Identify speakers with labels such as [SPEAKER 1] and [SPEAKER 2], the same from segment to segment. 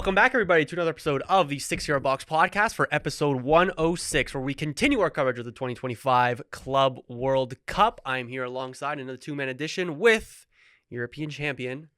[SPEAKER 1] Welcome back, everybody, to another episode of the 6ixYardBox podcast for episode 106, where we continue our coverage of the 2025 Club World Cup. I'm here alongside another two-man edition with European champion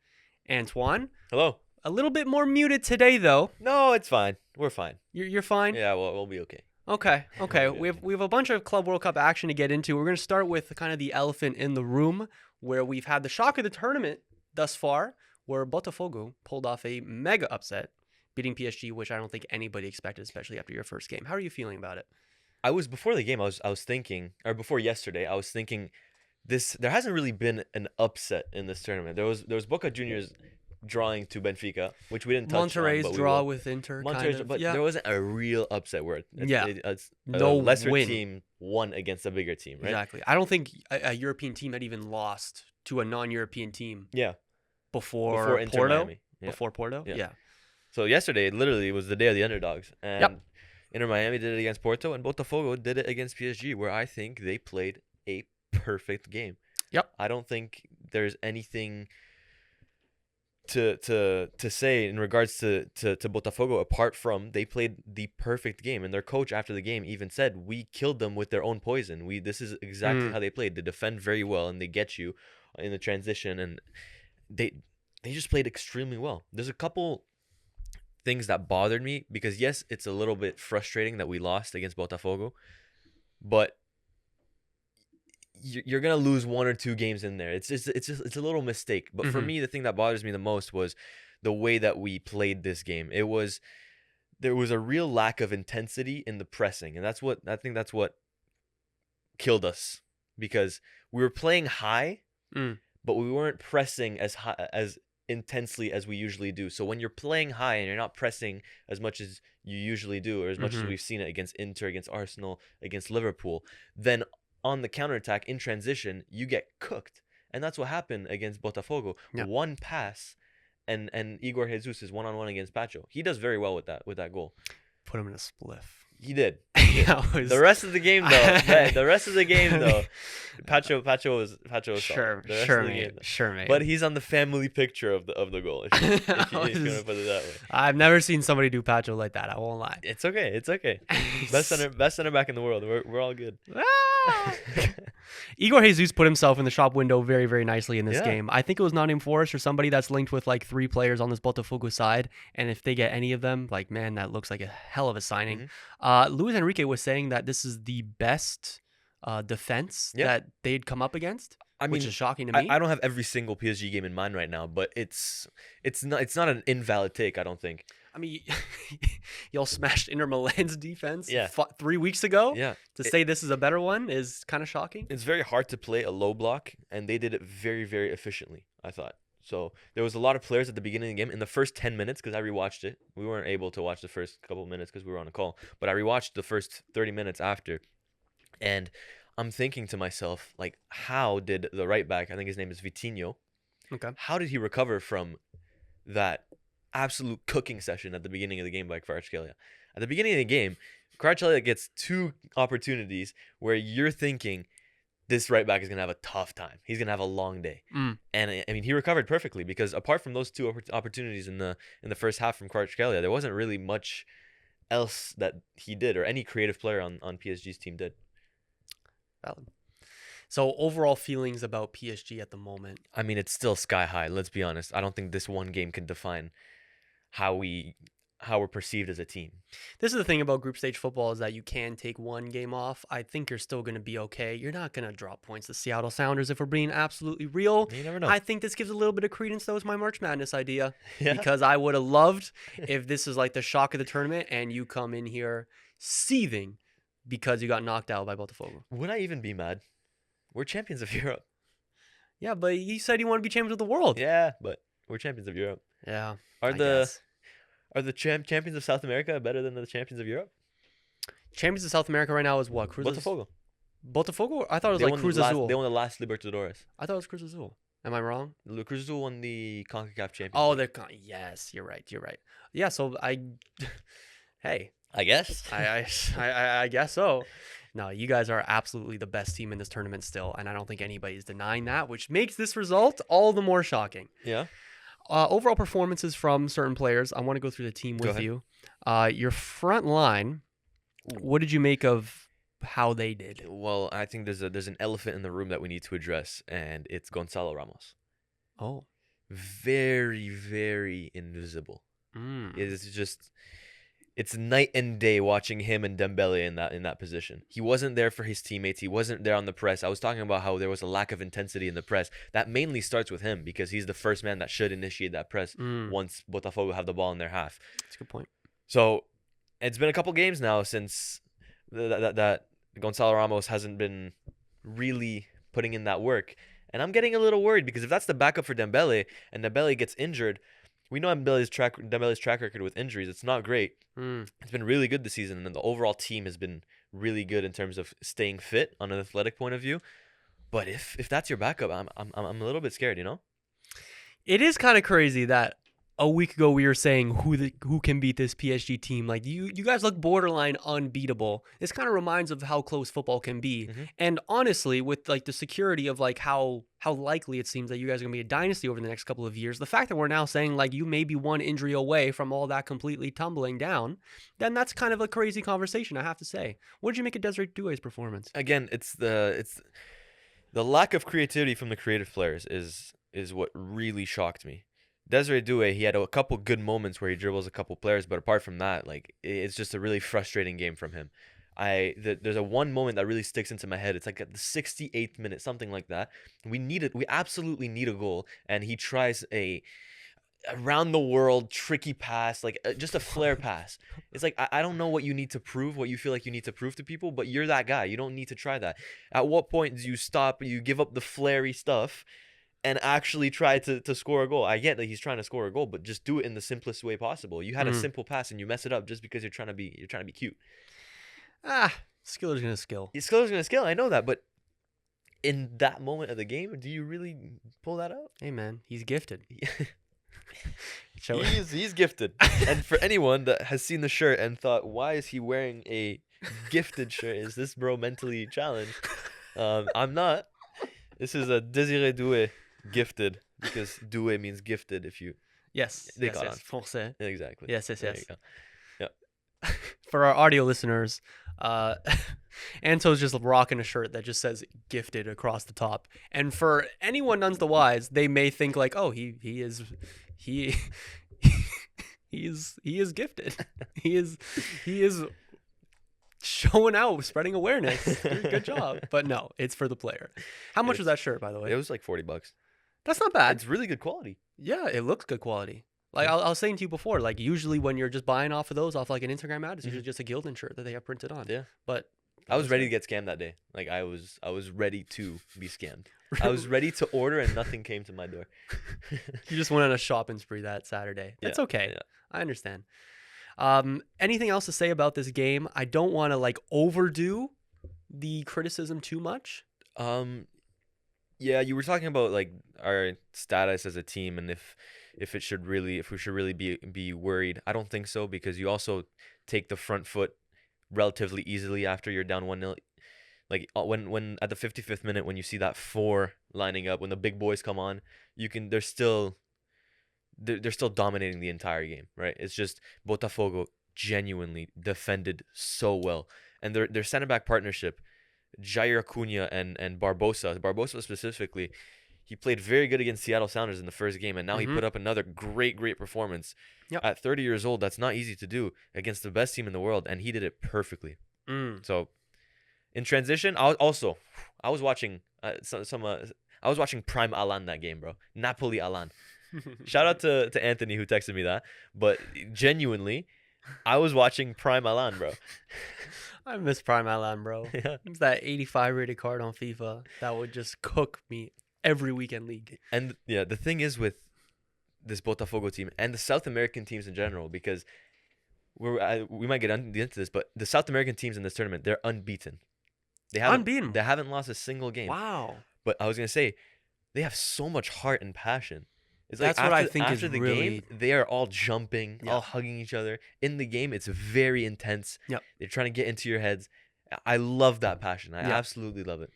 [SPEAKER 1] Antoine.
[SPEAKER 2] Hello.
[SPEAKER 1] A little bit more muted today, though.
[SPEAKER 2] No, it's fine. We're fine.
[SPEAKER 1] You're fine?
[SPEAKER 2] Yeah, we'll be okay.
[SPEAKER 1] Okay. We have a bunch of Club World Cup action to get into. We're going to start with kind of the elephant in the room, where we've had the shock of the tournament thus far, where Botafogo pulled off a mega upset, beating PSG, which I don't think anybody expected, especially after your first game. How are you feeling about it?
[SPEAKER 2] Before the game, I was thinking, or before yesterday, I was thinking there hasn't really been an upset in this tournament. There was Boca Juniors drawing to Benfica, which we didn't touch
[SPEAKER 1] Monterrey's
[SPEAKER 2] on, but
[SPEAKER 1] draw with Inter,
[SPEAKER 2] but there wasn't a real upset where
[SPEAKER 1] no
[SPEAKER 2] lesser
[SPEAKER 1] win.
[SPEAKER 2] Team won against a bigger team, right?
[SPEAKER 1] Exactly. I don't think a European team had even lost to a non-European team.
[SPEAKER 2] Yeah.
[SPEAKER 1] Before
[SPEAKER 2] Inter
[SPEAKER 1] Porto?
[SPEAKER 2] Miami. Yeah.
[SPEAKER 1] Before Porto? Yeah.
[SPEAKER 2] So yesterday, literally, was the day of the underdogs. And
[SPEAKER 1] Yep.
[SPEAKER 2] Inter Miami did it against Porto, and Botafogo did it against PSG, where I think they played a perfect game.
[SPEAKER 1] Yep.
[SPEAKER 2] I don't think there's anything to say in regards to Botafogo apart from they played the perfect game. And their coach after the game even said, we killed them with their own poison. This is exactly how they played. They defend very well, and they get you in the transition, and they just played extremely well. There's a couple things that bothered me because, yes, it's a little bit frustrating that we lost against Botafogo, but you're gonna lose one or two games in there. It's a little mistake. But for me, the thing that bothers me the most was the way that we played this game. There was a real lack of intensity in the pressing, and that's what killed us, because we were playing high. But we weren't pressing as intensely as we usually do. So when you're playing high and you're not pressing as much as you usually do, or as much as we've seen it against Inter, against Arsenal, against Liverpool, then on the counterattack in transition, you get cooked. And that's what happened against Botafogo. Yeah. One pass and Igor Jesus is one-on-one against Pacho. He does very well with that goal.
[SPEAKER 1] Put him in a spliff.
[SPEAKER 2] He did.
[SPEAKER 1] The
[SPEAKER 2] rest of the game, though, Pacho was
[SPEAKER 1] sure, mate.
[SPEAKER 2] But he's on the family picture of the goal. If you're gonna put it that way.
[SPEAKER 1] I've never seen somebody do Pacho like that. I won't lie.
[SPEAKER 2] It's okay. Best center back in the world. We're all good.
[SPEAKER 1] Igor Jesus put himself in the shop window very, very nicely in this game. I think it was Nottingham Forest or somebody that's linked with like three players on this Botafogo side, and if they get any of them, like, man, that looks like a hell of a signing. Luis Enrique was saying that this is the best defense that they'd come up against, which is shocking to me.
[SPEAKER 2] I don't have every single PSG game in mind right now, but it's not an invalid take, I don't think.
[SPEAKER 1] I mean, y'all smashed Inter Milan's defense 3 weeks ago.
[SPEAKER 2] Yeah.
[SPEAKER 1] To say this is a better one is kind of shocking.
[SPEAKER 2] It's very hard to play a low block, and they did it very, very efficiently, I thought. So there was a lot of players at the beginning of the game. In the first 10 minutes, because I rewatched it. We weren't able to watch the first couple of minutes because we were on a call. But I rewatched the first 30 minutes after. And I'm thinking to myself, like, how did the right back, I think his name is Vitinho, how did he recover from that absolute cooking session at the beginning of the game by Kvaratskhelia? At the beginning of the game, Kvaratskhelia gets two opportunities where you're thinking, this right back is going to have a tough time. He's going to have a long day. And I mean, he recovered perfectly, because apart from those two opportunities in the first half from Kvaratskhelia, there wasn't really much else that he did, or any creative player on PSG's team did.
[SPEAKER 1] Valid. So overall feelings about PSG at the moment?
[SPEAKER 2] I mean, it's still sky high. Let's be honest. I don't think this one game can define how we're perceived as a team.
[SPEAKER 1] This is the thing about group stage football, is that you can take one game off. I think you're still going to be okay. You're not going to drop points to Seattle Sounders, if we're being absolutely real.
[SPEAKER 2] You never know.
[SPEAKER 1] I think this gives a little bit of credence, though, to my March Madness idea. Because I would have loved if this is like the shock of the tournament and you come in here seething because you got knocked out by Botafogo.
[SPEAKER 2] Would I even be mad? We're champions of Europe.
[SPEAKER 1] Yeah, but you said you want to be champions of the world.
[SPEAKER 2] Yeah, but we're champions of Europe.
[SPEAKER 1] Yeah.
[SPEAKER 2] Are the champions of South America better than the champions of Europe?
[SPEAKER 1] Champions of South America right now is what?
[SPEAKER 2] Botafogo.
[SPEAKER 1] Botafogo? I thought it was like Cruz Azul.
[SPEAKER 2] They won the last Libertadores.
[SPEAKER 1] I thought it was Cruz Azul. Am I wrong?
[SPEAKER 2] Cruz Azul won the CONCACAF championship.
[SPEAKER 1] Oh, yes, you're right. Yeah, so hey.
[SPEAKER 2] I guess.
[SPEAKER 1] I guess so. No, you guys are absolutely the best team in this tournament still, and I don't think anybody's denying that, which makes this result all the more shocking.
[SPEAKER 2] Yeah.
[SPEAKER 1] overall performances from certain players. I want to go through the team
[SPEAKER 2] Go
[SPEAKER 1] with
[SPEAKER 2] ahead.
[SPEAKER 1] you. Your front line, what did you make of how they did?
[SPEAKER 2] Well, I think there's an elephant in the room that we need to address, and it's Gonzalo Ramos.
[SPEAKER 1] Oh.
[SPEAKER 2] Very, very invisible.
[SPEAKER 1] Mm.
[SPEAKER 2] It's night and day watching him and Dembele in that position. He wasn't there for his teammates. He wasn't there on the press. I was talking about how there was a lack of intensity in the press. That mainly starts with him because he's the first man that should initiate that press once Botafogo have the ball in their half.
[SPEAKER 1] That's a good point.
[SPEAKER 2] So it's been a couple games now since that Gonzalo Ramos hasn't been really putting in that work. And I'm getting a little worried because if that's the backup for Dembele and Dembele gets injured, we know Dembele's track record with injuries. It's not great. It's been really good this season, and the overall team has been really good in terms of staying fit on an athletic point of view. But if that's your backup, I'm a little bit scared, you know?
[SPEAKER 1] It is kind of crazy that a week ago we were saying who can beat this PSG team. Like you guys look borderline unbeatable. This kind of reminds of how close football can be. And honestly, with like the security of like how likely it seems that you guys are gonna be a dynasty over the next couple of years, the fact that we're now saying like you may be one injury away from all that completely tumbling down, then that's kind of a crazy conversation, I have to say. What did you make of Desiree Doué's performance?
[SPEAKER 2] Again, it's the lack of creativity from the creative players is what really shocked me. Desiree Doué, he had a couple good moments where he dribbles a couple players, but apart from that, like it's just a really frustrating game from him. There's a one moment that really sticks into my head. It's like at the 68th minute, something like that. We absolutely need a goal, and he tries a around the world tricky pass, like just a flare pass. It's like I don't know what you need to prove, what you feel like you need to prove to people, but you're that guy. You don't need to try that. At what point do you stop? You give up the flary stuff and actually try to score a goal. I get that he's trying to score a goal, but just do it in the simplest way possible. You had a simple pass and you mess it up just because you're trying to be cute.
[SPEAKER 1] Skiller's gonna skill.
[SPEAKER 2] Skiller's gonna skill. I know that, but in that moment of the game, do you really pull that out?
[SPEAKER 1] Hey man, he's gifted.
[SPEAKER 2] He's gifted. And for anyone that has seen the shirt and thought, why is he wearing a gifted shirt? Is this bro mentally challenged? I'm not. This is a Desiree Doué gifted, because Doué means gifted if you...
[SPEAKER 1] Yes. Français.
[SPEAKER 2] Exactly.
[SPEAKER 1] Yes.
[SPEAKER 2] There you go. Yeah.
[SPEAKER 1] For our audio listeners, Anto's just rocking a shirt that just says gifted across the top. And for anyone none the wise, they may think like, oh, he is gifted. He is showing out, spreading awareness. Good job. But no, it's for the player. How much was that shirt, by the way?
[SPEAKER 2] It was like $40.
[SPEAKER 1] That's not bad.
[SPEAKER 2] It's really good quality.
[SPEAKER 1] Yeah, it looks good quality. Like I was saying to you before, like usually when you're just buying off of those off like an Instagram ad, it's usually just a Gildan shirt that they have printed on.
[SPEAKER 2] Yeah.
[SPEAKER 1] But
[SPEAKER 2] I was ready to get scammed that day. Like I was ready to be scammed. I was ready to order and nothing came to my door.
[SPEAKER 1] You just went on a shopping spree that Saturday. That's okay. Yeah. I understand. Anything else to say about this game? I don't want to like overdo the criticism too much.
[SPEAKER 2] Yeah, you were talking about like our status as a team and if we should really be worried. I don't think so, because you also take the front foot relatively easily after you're down 1-0. Like when at the 55th minute, when you see that 4 lining up, when the big boys come on, they're still dominating the entire game, right? It's just Botafogo genuinely defended so well, and their center back partnership, Jair Cunha and Barbosa specifically, he played very good against Seattle Sounders in the first game, and now he put up another great performance. Yep. At 30 years old, that's not easy to do against the best team in the world, and he did it perfectly. So, in transition, I was watching I was watching Prime Alan that game, bro. Napoli Alan. Shout out to Anthony who texted me that, but genuinely, I was watching Prime Alan, bro.
[SPEAKER 1] I miss Prime Alan, bro.
[SPEAKER 2] Yeah.
[SPEAKER 1] It's that 85 rated card on FIFA that would just cook me every weekend league.
[SPEAKER 2] And yeah, the thing is with this Botafogo team and the South American teams in general, because we might get into this, but the South American teams in this tournament, they're unbeaten. They haven't lost a single game.
[SPEAKER 1] Wow.
[SPEAKER 2] But I was gonna say, they have so much heart and passion. It's
[SPEAKER 1] That's
[SPEAKER 2] like
[SPEAKER 1] what I think
[SPEAKER 2] after
[SPEAKER 1] is
[SPEAKER 2] the
[SPEAKER 1] really...
[SPEAKER 2] game, they are all jumping,
[SPEAKER 1] Yeah.
[SPEAKER 2] all hugging each other. In the game, it's very intense.
[SPEAKER 1] Yep.
[SPEAKER 2] They're trying to get into your heads. I love that passion. I
[SPEAKER 1] Yeah.
[SPEAKER 2] absolutely love it.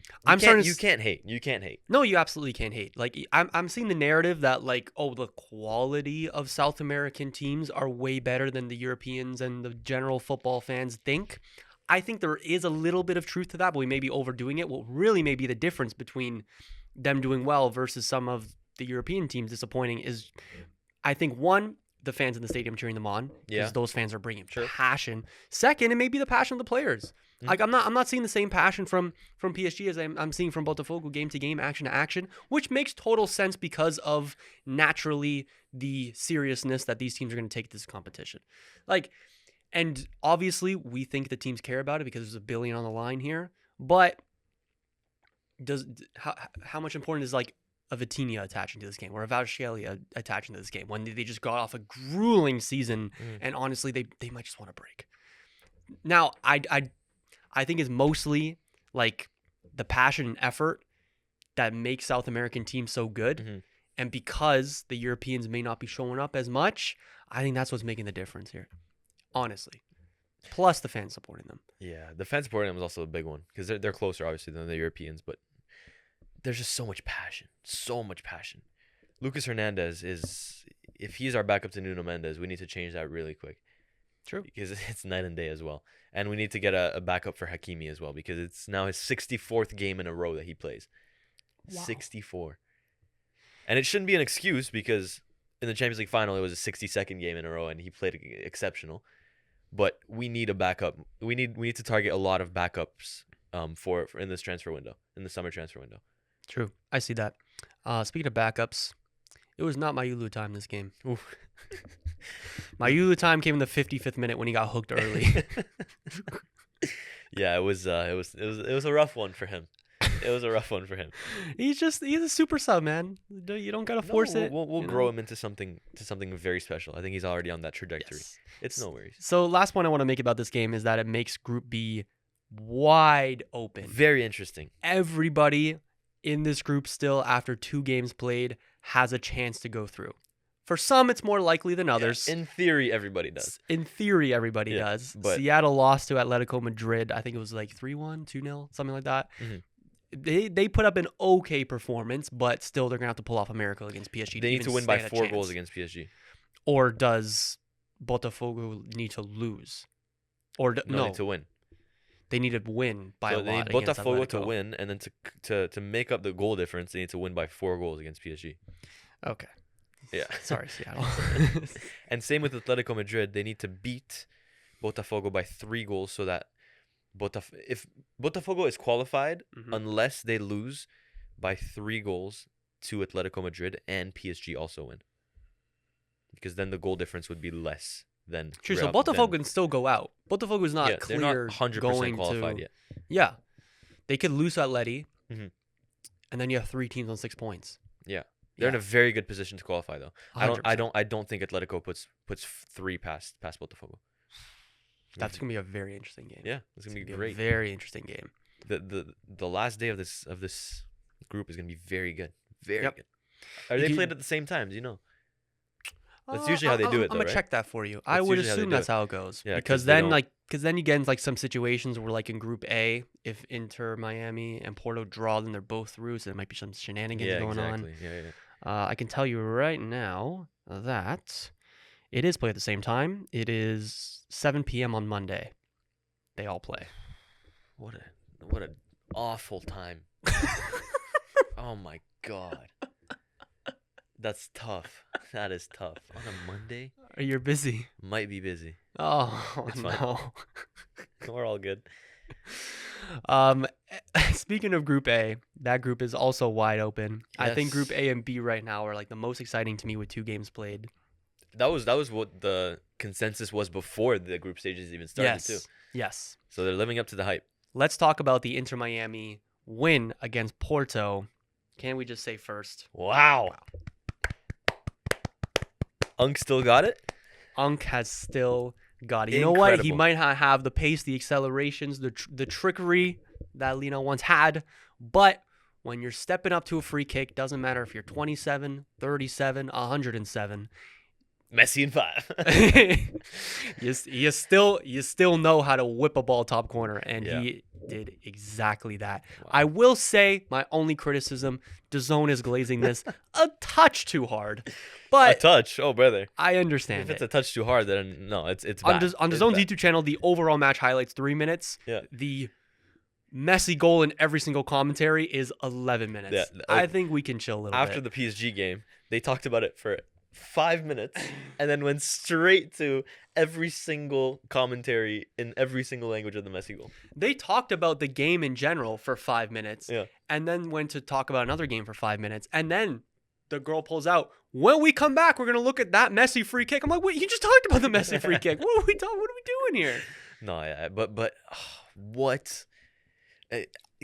[SPEAKER 2] You can't hate. You can't hate.
[SPEAKER 1] No, you absolutely can't hate. Like I'm seeing the narrative that like, oh, the quality of South American teams are way better than the Europeans and the general football fans think. I think there is a little bit of truth to that, but we may be overdoing it. What really may be the difference between them doing well versus some of the European teams disappointing is, I think, one, the fans in the stadium cheering them on, because those fans are bringing passion. Second, it may be the passion of the players. Like I'm not seeing the same passion from PSG as I'm seeing from Botafogo, game to game, action to action, which makes total sense because of naturally the seriousness that these teams are going to take this competition. Like, and obviously we think the teams care about it because there's $1 billion on the line here, but how much important is like a Vitinha attaching to this game or a Kvaratskhelia attaching to this game when they just got off a grueling season and honestly they might just want to break. Now I think it's mostly like the passion and effort that makes South American teams so good, and because the Europeans may not be showing up as much, I think that's what's making the difference here, honestly. Plus the fans supporting them.
[SPEAKER 2] Yeah, the fans supporting them is also a big one because they're closer, obviously, than the Europeans, but there's just so much passion. So much passion. Lucas Hernandez is, if he's our backup to Nuno Mendes, we need to change that really quick.
[SPEAKER 1] True.
[SPEAKER 2] Because it's night and day as well. And we need to get a backup for Hakimi as well because it's now his 64th game in a row that he plays. Wow. 64. And it shouldn't be an excuse because in the Champions League final, it was a 62nd game in a row and he played exceptional. But we need a backup. We need to target a lot of backups for in this transfer window, in the summer transfer window.
[SPEAKER 1] True. I see that. Speaking of backups, it was not Mayulu time this game. Oof. Mayulu time came in the 55th minute when he got hooked early.
[SPEAKER 2] Yeah, it was a rough one for him. It was a rough one for him.
[SPEAKER 1] He's a super sub, man. You don't gotta force it.
[SPEAKER 2] We'll grow him into something very special. I think he's already on that trajectory. Yes. It's no worries.
[SPEAKER 1] So last point I want to make about this game is that it makes Group B wide open.
[SPEAKER 2] Very interesting.
[SPEAKER 1] Everybody in this group still, after 2 games played, has a chance to go through. For some, it's more likely than others.
[SPEAKER 2] Yeah, in theory, everybody does.
[SPEAKER 1] Everybody does. But Seattle lost to Atletico Madrid. I think it was like 3-1, 2-0, something like that. They put up an okay performance, but still they're going to have to pull off a miracle against PSG.
[SPEAKER 2] They need to win by 4 goals against PSG.
[SPEAKER 1] Or does Botafogo need to lose? Or no,
[SPEAKER 2] need to win.
[SPEAKER 1] They need to win by a lot.
[SPEAKER 2] They need Botafogo to win, and then to make up the goal difference, they need to win by 4 goals against PSG.
[SPEAKER 1] Okay.
[SPEAKER 2] Yeah.
[SPEAKER 1] Sorry, Seattle.
[SPEAKER 2] And same with Atletico Madrid. They need to beat Botafogo by 3 goals so that if Botafogo is qualified unless they lose by 3 goals to Atletico Madrid and PSG also win. Because then the goal difference would be less than
[SPEAKER 1] True, so Botafogo can still go out. Botafogo is not clear.
[SPEAKER 2] They're not 100%
[SPEAKER 1] going
[SPEAKER 2] qualified
[SPEAKER 1] to,
[SPEAKER 2] yet.
[SPEAKER 1] Yeah. They could lose Atleti, and then you have 3 teams on 6 points.
[SPEAKER 2] Yeah. They're in a very good position to qualify though.
[SPEAKER 1] 100%.
[SPEAKER 2] I don't think Atletico puts 3 past Botafogo.
[SPEAKER 1] That's gonna be a very interesting game.
[SPEAKER 2] Yeah, it's gonna be great.
[SPEAKER 1] A very interesting game.
[SPEAKER 2] The last day of this group is gonna be very good. Very good. Are they played at the same time? Do you know? That's usually how they do it.
[SPEAKER 1] I'm
[SPEAKER 2] gonna
[SPEAKER 1] check that for you. I would assume that's how it goes.
[SPEAKER 2] Yeah,
[SPEAKER 1] because then you get into like some situations where like in Group A, if Inter, Miami, and Porto draw, then they're both through, so there might be some shenanigans going on.
[SPEAKER 2] Yeah.
[SPEAKER 1] I can tell you right now that it is played at the same time. It is 7 p.m. on Monday. They all play.
[SPEAKER 2] What an awful time. Oh my god. That's tough. That is tough. On a Monday?
[SPEAKER 1] You're busy.
[SPEAKER 2] Might be busy.
[SPEAKER 1] Oh,
[SPEAKER 2] it's
[SPEAKER 1] no.
[SPEAKER 2] We're all good.
[SPEAKER 1] Speaking of Group A, that group is also wide open.
[SPEAKER 2] Yes.
[SPEAKER 1] I think Group A and B right now are like the most exciting to me with 2 games played.
[SPEAKER 2] That was what the consensus was before the group stages even started too.
[SPEAKER 1] Yes.
[SPEAKER 2] So they're living up to the hype.
[SPEAKER 1] Let's talk about the Inter Miami win against Porto. Can we just say first?
[SPEAKER 2] Wow. Unk still got it?
[SPEAKER 1] Unk has still got it. You know what? He might not have the pace, the accelerations, the trickery that Lino once had. But when you're stepping up to a free kick, doesn't matter if you're 27, 37, 107.
[SPEAKER 2] Messi in 5.
[SPEAKER 1] You still know how to whip a ball top corner, and
[SPEAKER 2] Yeah.
[SPEAKER 1] he did exactly that.
[SPEAKER 2] Wow.
[SPEAKER 1] I will say my only criticism: DAZN is glazing this a touch too hard,
[SPEAKER 2] A
[SPEAKER 1] but
[SPEAKER 2] touch, oh brother.
[SPEAKER 1] I
[SPEAKER 2] If
[SPEAKER 1] understand
[SPEAKER 2] it's
[SPEAKER 1] it.
[SPEAKER 2] a touch too hard, then no, it's
[SPEAKER 1] On
[SPEAKER 2] bad.
[SPEAKER 1] on
[SPEAKER 2] It's
[SPEAKER 1] DAZN's
[SPEAKER 2] bad.
[SPEAKER 1] YouTube channel, the overall match highlights 3 minutes.
[SPEAKER 2] Yeah.
[SPEAKER 1] The Messi goal in every single commentary is 11 minutes.
[SPEAKER 2] Yeah,
[SPEAKER 1] I think we can chill a little
[SPEAKER 2] After
[SPEAKER 1] bit.
[SPEAKER 2] the PSG game, they talked about it for 5 minutes and then went straight to every single commentary in every single language of the Messi goal.
[SPEAKER 1] They talked about the game in general for 5 minutes,
[SPEAKER 2] Yeah.
[SPEAKER 1] and then went to talk about another game for 5 minutes, and then the girl pulls out, when we come back, we're gonna look at that Messi free kick. I'm like, wait, you just talked about the Messi free kick. What are we doing here?
[SPEAKER 2] No, yeah, but what?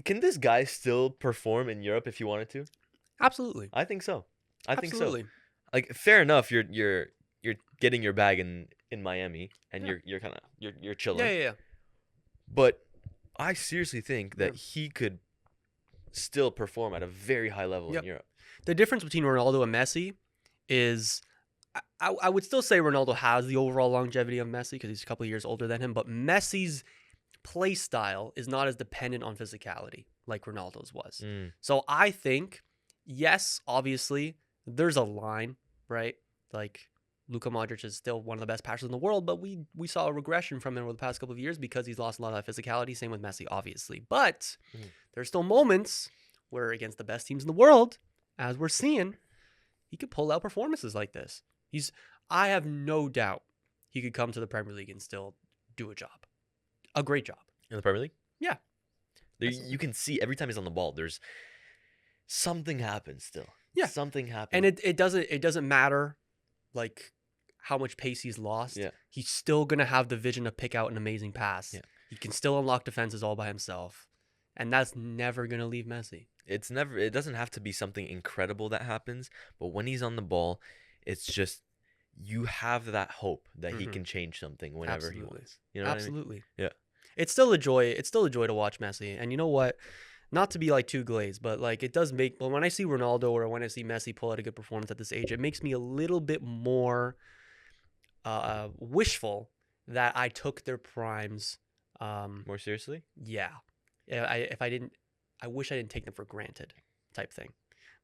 [SPEAKER 2] Can this guy still perform in Europe if he wanted to?
[SPEAKER 1] Absolutely.
[SPEAKER 2] I think so. I think so.
[SPEAKER 1] Absolutely.
[SPEAKER 2] Like, fair enough. You're getting your bag in Miami, and
[SPEAKER 1] Yeah.
[SPEAKER 2] you're kind of you're chilling.
[SPEAKER 1] Yeah.
[SPEAKER 2] But I seriously think that
[SPEAKER 1] Yeah.
[SPEAKER 2] he could still perform at a very high level
[SPEAKER 1] Yep.
[SPEAKER 2] in Europe.
[SPEAKER 1] The difference between Ronaldo and Messi is, I would still say Ronaldo has the overall longevity of Messi because he's a couple of years older than him, but Messi's play style is not as dependent on physicality like Ronaldo's was. So I think, yes, obviously, there's a line, right? Like, Luka Modric is still one of the best passers in the world, but we saw a regression from him over the past couple of years because he's lost a lot of that physicality. Same with Messi, obviously. But there's still moments where against the best teams in the world, as we're seeing, he could pull out performances like this. I have no doubt he could come to the Premier League and still do a job. A great job.
[SPEAKER 2] In the Premier League?
[SPEAKER 1] Yeah.
[SPEAKER 2] You can see every time he's on the ball, there's something happens still.
[SPEAKER 1] Yeah.
[SPEAKER 2] Something happens.
[SPEAKER 1] And it doesn't matter like how much pace he's lost.
[SPEAKER 2] Yeah.
[SPEAKER 1] He's still gonna have the vision to pick out an amazing pass.
[SPEAKER 2] Yeah.
[SPEAKER 1] He can still unlock defenses all by himself. And that's never gonna leave Messi.
[SPEAKER 2] It doesn't have to be something incredible that happens, but when he's on the ball, it's just you have that hope that he can change something whenever he wants. You know what I mean?
[SPEAKER 1] Absolutely.
[SPEAKER 2] Yeah.
[SPEAKER 1] It's still a joy. It's still a joy to watch Messi. And you know what? Not to be like too glazed, but like it does make. Well, when I see Ronaldo or when I see Messi pull out a good performance at this age, it makes me a little bit more wishful that I took their primes.
[SPEAKER 2] More seriously?
[SPEAKER 1] Yeah. I wish I didn't take them for granted, type thing.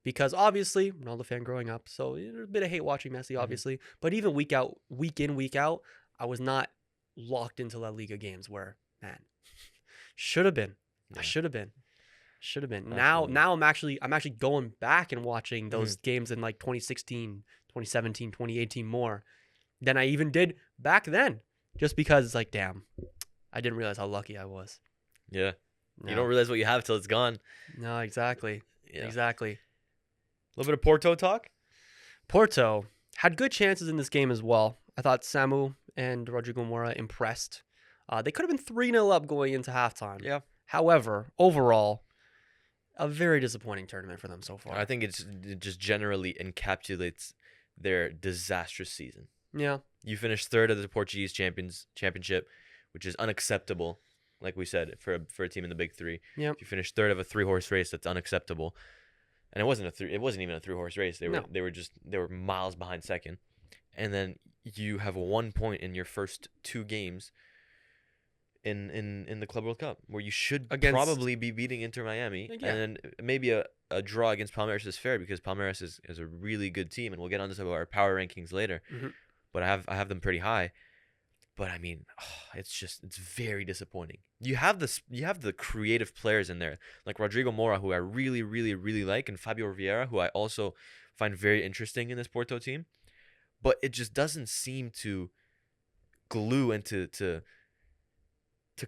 [SPEAKER 1] Because obviously, Ronaldo fan growing up, so there's a bit of hate watching Messi, obviously. But even week in, week out, I was not locked into La Liga games where, man, should have been.
[SPEAKER 2] Yeah.
[SPEAKER 1] I should have been.
[SPEAKER 2] Absolutely.
[SPEAKER 1] Now I'm actually going back and watching those games in like 2016, 2017, 2018 more than I even did back then. Just because it's like, damn, I didn't realize how lucky I was.
[SPEAKER 2] Yeah.
[SPEAKER 1] No.
[SPEAKER 2] You don't realize what you have till it's gone.
[SPEAKER 1] No, exactly.
[SPEAKER 2] Yeah.
[SPEAKER 1] Exactly.
[SPEAKER 2] A little bit of Porto talk.
[SPEAKER 1] Porto had good chances in this game as well. I thought Samu and Rodrigo Mora impressed. They could have been 3-0 up going into halftime.
[SPEAKER 2] Yeah.
[SPEAKER 1] However, overall, a very disappointing tournament for them so far.
[SPEAKER 2] I think it just generally encapsulates their disastrous season.
[SPEAKER 1] Yeah.
[SPEAKER 2] You finished third of the Portuguese championship, which is unacceptable. Like we said, for a team in the Big Three.
[SPEAKER 1] Yep.
[SPEAKER 2] If you finished third of a 3-horse race, that's unacceptable. And it wasn't even a 3-horse race. They were miles behind second. And then you have 1 point in your first 2 games in the Club World Cup, where you should probably be beating Inter Miami.
[SPEAKER 1] Yeah.
[SPEAKER 2] And then maybe a draw against Palmeiras is fair because Palmeiras is a really good team, and we'll get onto some of our power rankings later.
[SPEAKER 1] Mm-hmm.
[SPEAKER 2] But I have them pretty high. But I mean, it's very disappointing. You have the creative players in there, like Rodrigo Mora, who I really, really, really like, and Fabio Vieira, who I also find very interesting in this Porto team. But it just doesn't seem to glue and to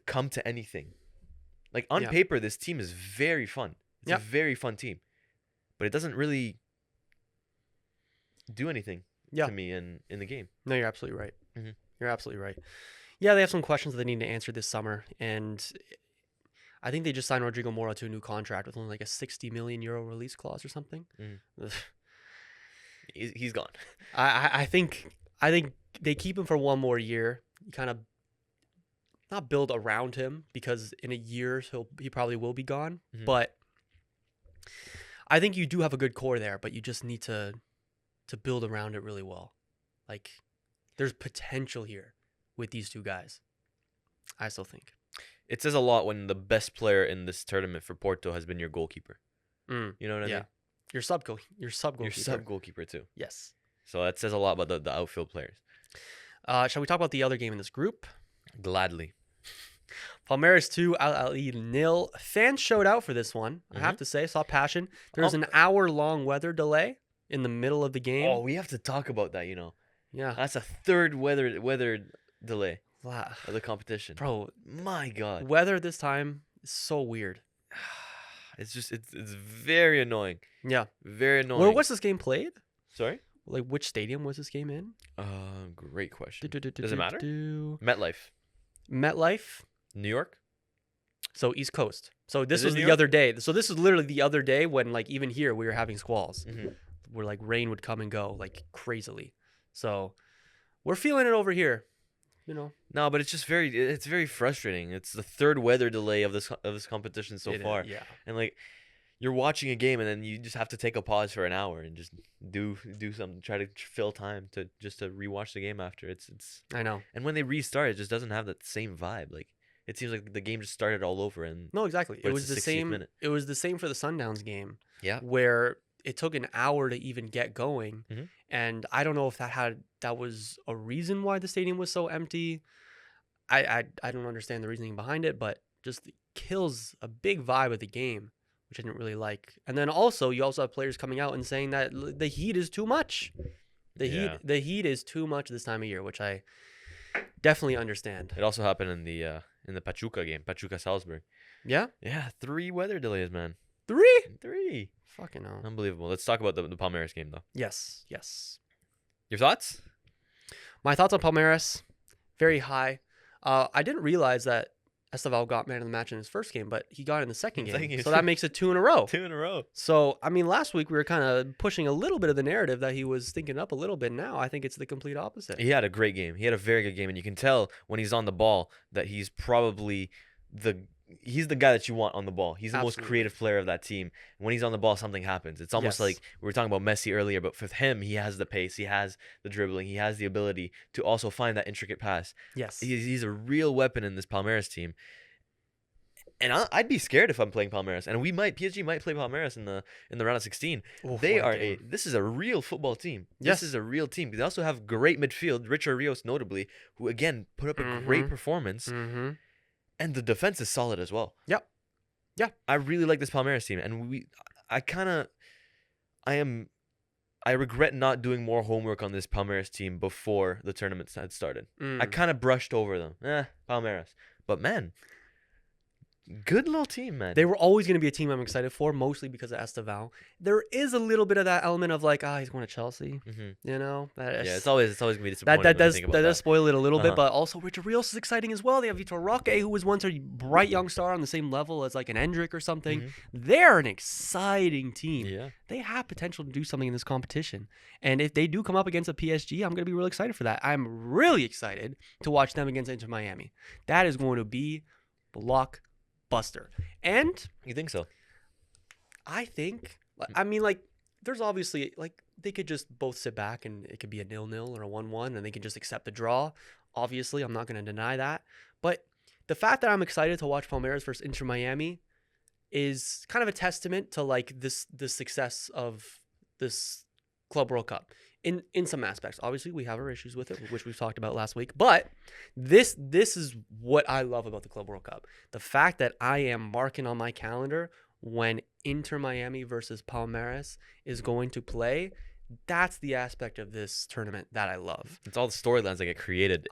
[SPEAKER 2] come to anything. Like on paper, this team is very fun. It's a very fun team, but it doesn't really do anything to me in the game.
[SPEAKER 1] No, you're absolutely right.
[SPEAKER 2] Mm-hmm.
[SPEAKER 1] You're absolutely right. Yeah, they have some questions that they need to answer this summer, and I think they just signed Rodrigo Mora to a new contract with only like a 60 million euro release clause or something.
[SPEAKER 2] He's gone.
[SPEAKER 1] I think they keep him for one more year. You kind of not build around him because in a year he probably will be gone.
[SPEAKER 2] Mm-hmm.
[SPEAKER 1] But I think you do have a good core there, but you just need to build around it really well. Like there's potential here with these two guys. I still think.
[SPEAKER 2] It says a lot when the best player in this tournament for Porto has been your goalkeeper. You know what I mean?
[SPEAKER 1] Your sub goalkeeper.
[SPEAKER 2] Your sub goalkeeper too.
[SPEAKER 1] Yes.
[SPEAKER 2] So that says a lot about the outfield players.
[SPEAKER 1] Shall we talk about the other game in this group?
[SPEAKER 2] Gladly.
[SPEAKER 1] Palmeiras 2, Al Ahly 0. Fans showed out for this one. I have to say, saw passion. There was an hour-long weather delay in the middle of the game.
[SPEAKER 2] Oh, we have to talk about that, you know.
[SPEAKER 1] Yeah.
[SPEAKER 2] That's a third weather delay of the competition.
[SPEAKER 1] Bro,
[SPEAKER 2] my God.
[SPEAKER 1] Weather this time is so weird.
[SPEAKER 2] It's just it's very annoying.
[SPEAKER 1] Yeah.
[SPEAKER 2] Very annoying.
[SPEAKER 1] Where was this game played?
[SPEAKER 2] Sorry?
[SPEAKER 1] Like, which stadium was this game in?
[SPEAKER 2] Great question. Does it matter? MetLife. New York?
[SPEAKER 1] So East Coast. So this was the other day. So this is literally the other day when, like, even here we were having squalls. Where, like, rain would come and go, like, crazily. So we're feeling it over here, you know.
[SPEAKER 2] No, but it's just very frustrating. It's the third weather delay of this competition so far.
[SPEAKER 1] Yeah.
[SPEAKER 2] And, like, you're watching a game and then you just have to take a pause for an hour and just do something, try to fill time to rewatch the game after. It's
[SPEAKER 1] I know.
[SPEAKER 2] And when they restart, it just doesn't have that same vibe. Like, it seems like the game just started all over. And
[SPEAKER 1] no, exactly. It was the same. It was the same for the Sundowns game. Yeah. Where it took an hour to even get going, and I don't know if that was a reason why the stadium was so empty. I don't understand the reasoning behind it, but just kills a big vibe of the game, which I didn't really like. And then also you also have players coming out and saying that the heat is too much. The heat is too much this time of year, which I definitely understand.
[SPEAKER 2] It also happened in the Pachuca game, Pachuca Salzburg.
[SPEAKER 1] Yeah?
[SPEAKER 2] Yeah, 3 weather delays, man.
[SPEAKER 1] 3? Fucking hell.
[SPEAKER 2] Unbelievable. Let's talk about the Palmeiras game, though.
[SPEAKER 1] Yes.
[SPEAKER 2] Your thoughts?
[SPEAKER 1] My thoughts on Palmeiras, very high. I didn't realize that Esteval got man of the match in his first game, but he got it in the second game. So that makes it 2 in a row.
[SPEAKER 2] 2 in a row.
[SPEAKER 1] So, I mean, last week we were kind of pushing a little bit of the narrative that he was thinking up a little bit. Now I think it's the complete opposite.
[SPEAKER 2] He had a great game. He had a very good game. And you can tell when he's on the ball that he's probably he's the guy that you want on the ball. He's the most creative player of that team. When he's on the ball, something happens. It's almost like we were talking about Messi earlier, but for him, he has the pace, he has the dribbling, he has the ability to also find that intricate pass.
[SPEAKER 1] Yes.
[SPEAKER 2] He's a real weapon in this Palmeiras team. And I'd be scared if I'm playing Palmeiras. And PSG might play Palmeiras in the round of 16. This is a real football team. Yes. This is a real team. They also have great midfield, Richard Rios notably, who again put up a great performance. And the defense is solid as well.
[SPEAKER 1] Yep. Yeah.
[SPEAKER 2] I really like this Palmeiras team. And I regret not doing more homework on this Palmeiras team before the tournament had started. I kind of brushed over them. Palmeiras. But man, good little team, man.
[SPEAKER 1] They were always going to be a team I'm excited for, mostly because of Esteval. There is a little bit of that element of like, he's going to Chelsea. You know?
[SPEAKER 2] It's always going to be disappointing.
[SPEAKER 1] That does spoil it a little bit, but also Richard Rios is exciting as well. They have Vitor Roque, who was once a bright young star on the same level as like an Endrick or something. They're an exciting team.
[SPEAKER 2] Yeah.
[SPEAKER 1] They have potential to do something in this competition. And if they do come up against a PSG, I'm going to be really excited for that. I'm really excited to watch them against Inter Miami. That is going to be blockbuster. And
[SPEAKER 2] you think so?
[SPEAKER 1] I think, I mean, like, there's obviously, like, they could just both sit back and it could be a 0-0 or a 1-1 and they can just accept the draw. Obviously, I'm not going to deny that. But the fact that I'm excited to watch Palmeiras versus Inter Miami is kind of a testament to, like, the success of this Club World Cup. In some aspects. Obviously, we have our issues with it, which we've talked about last week. But this is what I love about the Club World Cup. The fact that I am marking on my calendar when Inter Miami versus Palmeiras is going to play, that's the aspect of this tournament that I love.
[SPEAKER 2] It's all the storylines that get created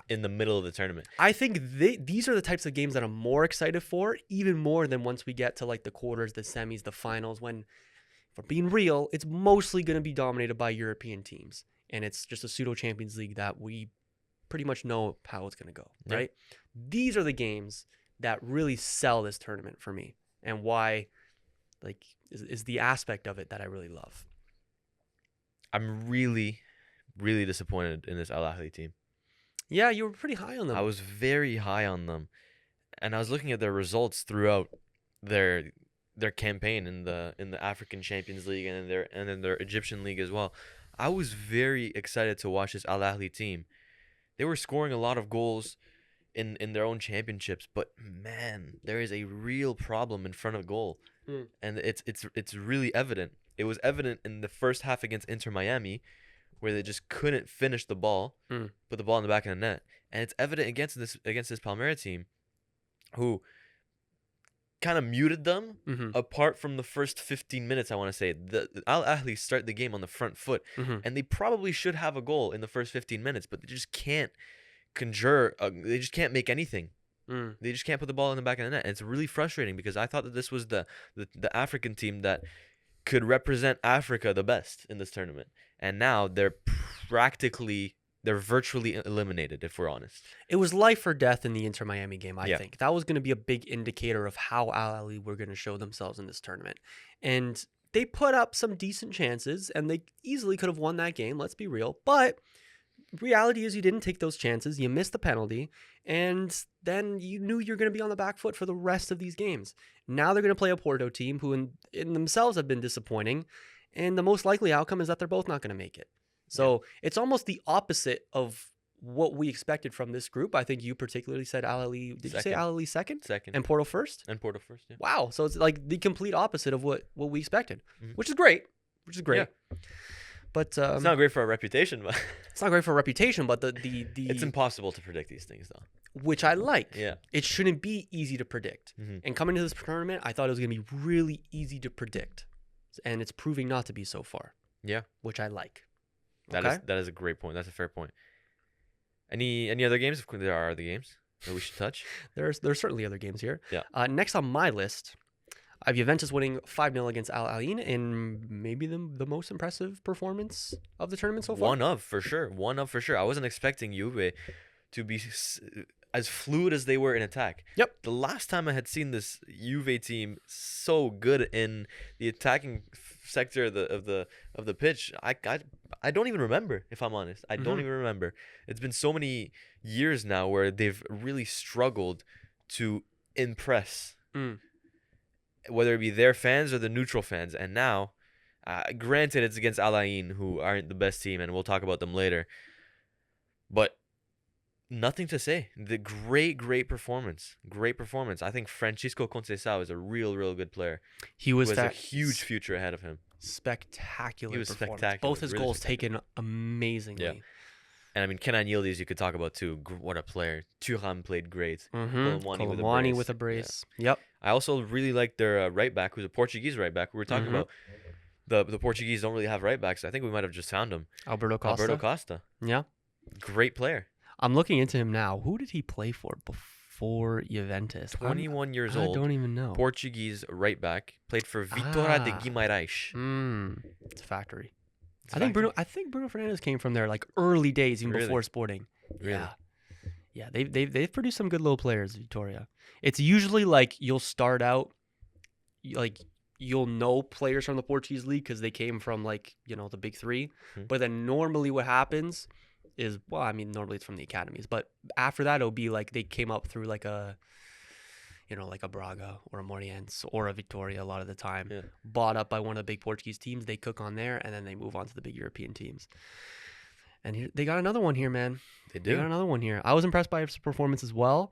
[SPEAKER 2] in the middle of the tournament.
[SPEAKER 1] I think these are the types of games that I'm more excited for, even more than once we get to like the quarters, the semis, the finals, when, for being real, it's mostly going to be dominated by European teams. And it's just a pseudo-Champions League that we pretty much know how it's going to go, right? These are the games that really sell this tournament for me. And why, like, is the aspect of it that I really love.
[SPEAKER 2] I'm really, really disappointed in this Al Ahly team.
[SPEAKER 1] Yeah, you were pretty high on them.
[SPEAKER 2] I was very high on them. And I was looking at their results throughout their campaign in the African Champions League and in their Egyptian league as well. I was very excited to watch this Al Ahly team. They were scoring a lot of goals in their own championships, but man, there is a real problem in front of goal, and it's really evident. It was evident in the first half against Inter Miami, where they just couldn't finish the ball, put the ball in the back of the net, and it's evident against this Palmeiras team, who kind of muted them apart from the first 15 minutes. I want to say the Al Ahly start the game on the front foot, and they probably should have a goal in the first 15 minutes, but they just can't conjure. They just can't make anything. They just can't put the ball in the back of the net, and it's really frustrating because I thought that this was the African team that could represent Africa the best in this tournament, and now they're virtually eliminated, if we're honest.
[SPEAKER 1] It was life or death in the Inter Miami game, I think. That was going to be a big indicator of how Al Ahly were going to show themselves in this tournament. And they put up some decent chances, and they easily could have won that game, let's be real. But reality is you didn't take those chances, you missed the penalty, and then you knew you're going to be on the back foot for the rest of these games. Now they're going to play a Porto team who in themselves have been disappointing, and the most likely outcome is that they're both not going to make it. So it's almost the opposite of what we expected from this group. I think you particularly said Al Ahly. Did you say Al Ahly second?
[SPEAKER 2] Second.
[SPEAKER 1] And Porto first?
[SPEAKER 2] And Porto first, yeah.
[SPEAKER 1] Wow. So it's like the complete opposite of what we expected, which is great. Yeah. But
[SPEAKER 2] it's not great for our reputation, but
[SPEAKER 1] it's not great for our reputation. But the
[SPEAKER 2] it's impossible to predict these things, though.
[SPEAKER 1] Which I like.
[SPEAKER 2] Yeah.
[SPEAKER 1] It shouldn't be easy to predict. And coming to this tournament, I thought it was going to be really easy to predict, and it's proving not to be so far.
[SPEAKER 2] Yeah.
[SPEAKER 1] Which I like.
[SPEAKER 2] That is a great point. That's a fair point. Any other games? If there are other games that we should touch.
[SPEAKER 1] There's certainly other games here.
[SPEAKER 2] Yeah.
[SPEAKER 1] Next on my list, I have Juventus winning 5-0 against Al Ahly in maybe the most impressive performance of the tournament so far.
[SPEAKER 2] One of for sure. I wasn't expecting Juve to be as fluid as they were in attack.
[SPEAKER 1] Yep.
[SPEAKER 2] The last time I had seen this Juve team so good in the attacking sector of the pitch, I don't even remember, if I'm honest. I don't even remember. It's been so many years now where they've really struggled to impress, whether it be their fans or the neutral fans. And now, granted, it's against Al Ain, who aren't the best team, and we'll talk about them later. But nothing to say. The great performance. I think Francisco Conceição is a real good player.
[SPEAKER 1] He was
[SPEAKER 2] a huge future ahead of him.
[SPEAKER 1] Spectacular.
[SPEAKER 2] He was
[SPEAKER 1] performance.
[SPEAKER 2] spectacular.
[SPEAKER 1] Both his goals taken amazingly.
[SPEAKER 2] Yeah. And I mean, Kenan Yildiz, you could talk about too. What a player. Thuram played great.
[SPEAKER 1] Colomwani with a brace. Yeah. Yep.
[SPEAKER 2] I also really like their right back, who's a Portuguese right back. We were talking about the Portuguese don't really have right backs. I think we might have just found him.
[SPEAKER 1] Alberto Costa. Yeah.
[SPEAKER 2] Great player.
[SPEAKER 1] I'm looking into him now. Who did he play for before Juventus?
[SPEAKER 2] 21 years old.
[SPEAKER 1] I don't even know.
[SPEAKER 2] Portuguese right back. Played for Vitória de Guimarães.
[SPEAKER 1] It's a factory. I think Bruno Fernandes came from there like early days, even before Sporting.
[SPEAKER 2] Really?
[SPEAKER 1] Yeah. They've produced some good little players, Vitória. It's usually like you'll start out like you'll know players from the Portuguese league because they came from like, the big three. But then normally what happens is, well, I mean, normally it's from the academies, but after that it'll be like they came up through like a Braga or a Moreirense or a Vitória a lot of the time, bought up by one of the big Portuguese teams. They cook on there, and then they move on to the big European teams. And they got another one here, man.
[SPEAKER 2] They do.
[SPEAKER 1] They got another one here. I was impressed by his performance as well.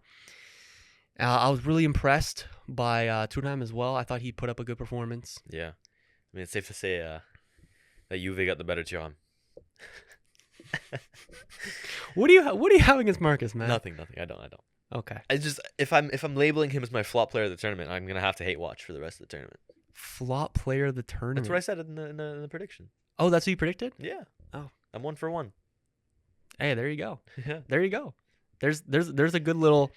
[SPEAKER 1] I was really impressed by Thuram as well. I thought he put up a good performance.
[SPEAKER 2] Yeah. I mean, it's safe to say that Juve got the better Thuram.
[SPEAKER 1] What do you have against Marcus, man?
[SPEAKER 2] Nothing. I don't.
[SPEAKER 1] Okay.
[SPEAKER 2] I just if I'm labeling him as my flop player of the tournament, I'm gonna have to hate watch for the rest of the tournament.
[SPEAKER 1] Flop player of the tournament.
[SPEAKER 2] That's what I said in the prediction.
[SPEAKER 1] Oh, that's what you predicted?
[SPEAKER 2] Yeah.
[SPEAKER 1] Oh,
[SPEAKER 2] I'm 1 for 1.
[SPEAKER 1] Hey, there you go.
[SPEAKER 2] Yeah.
[SPEAKER 1] There you go. There's a good little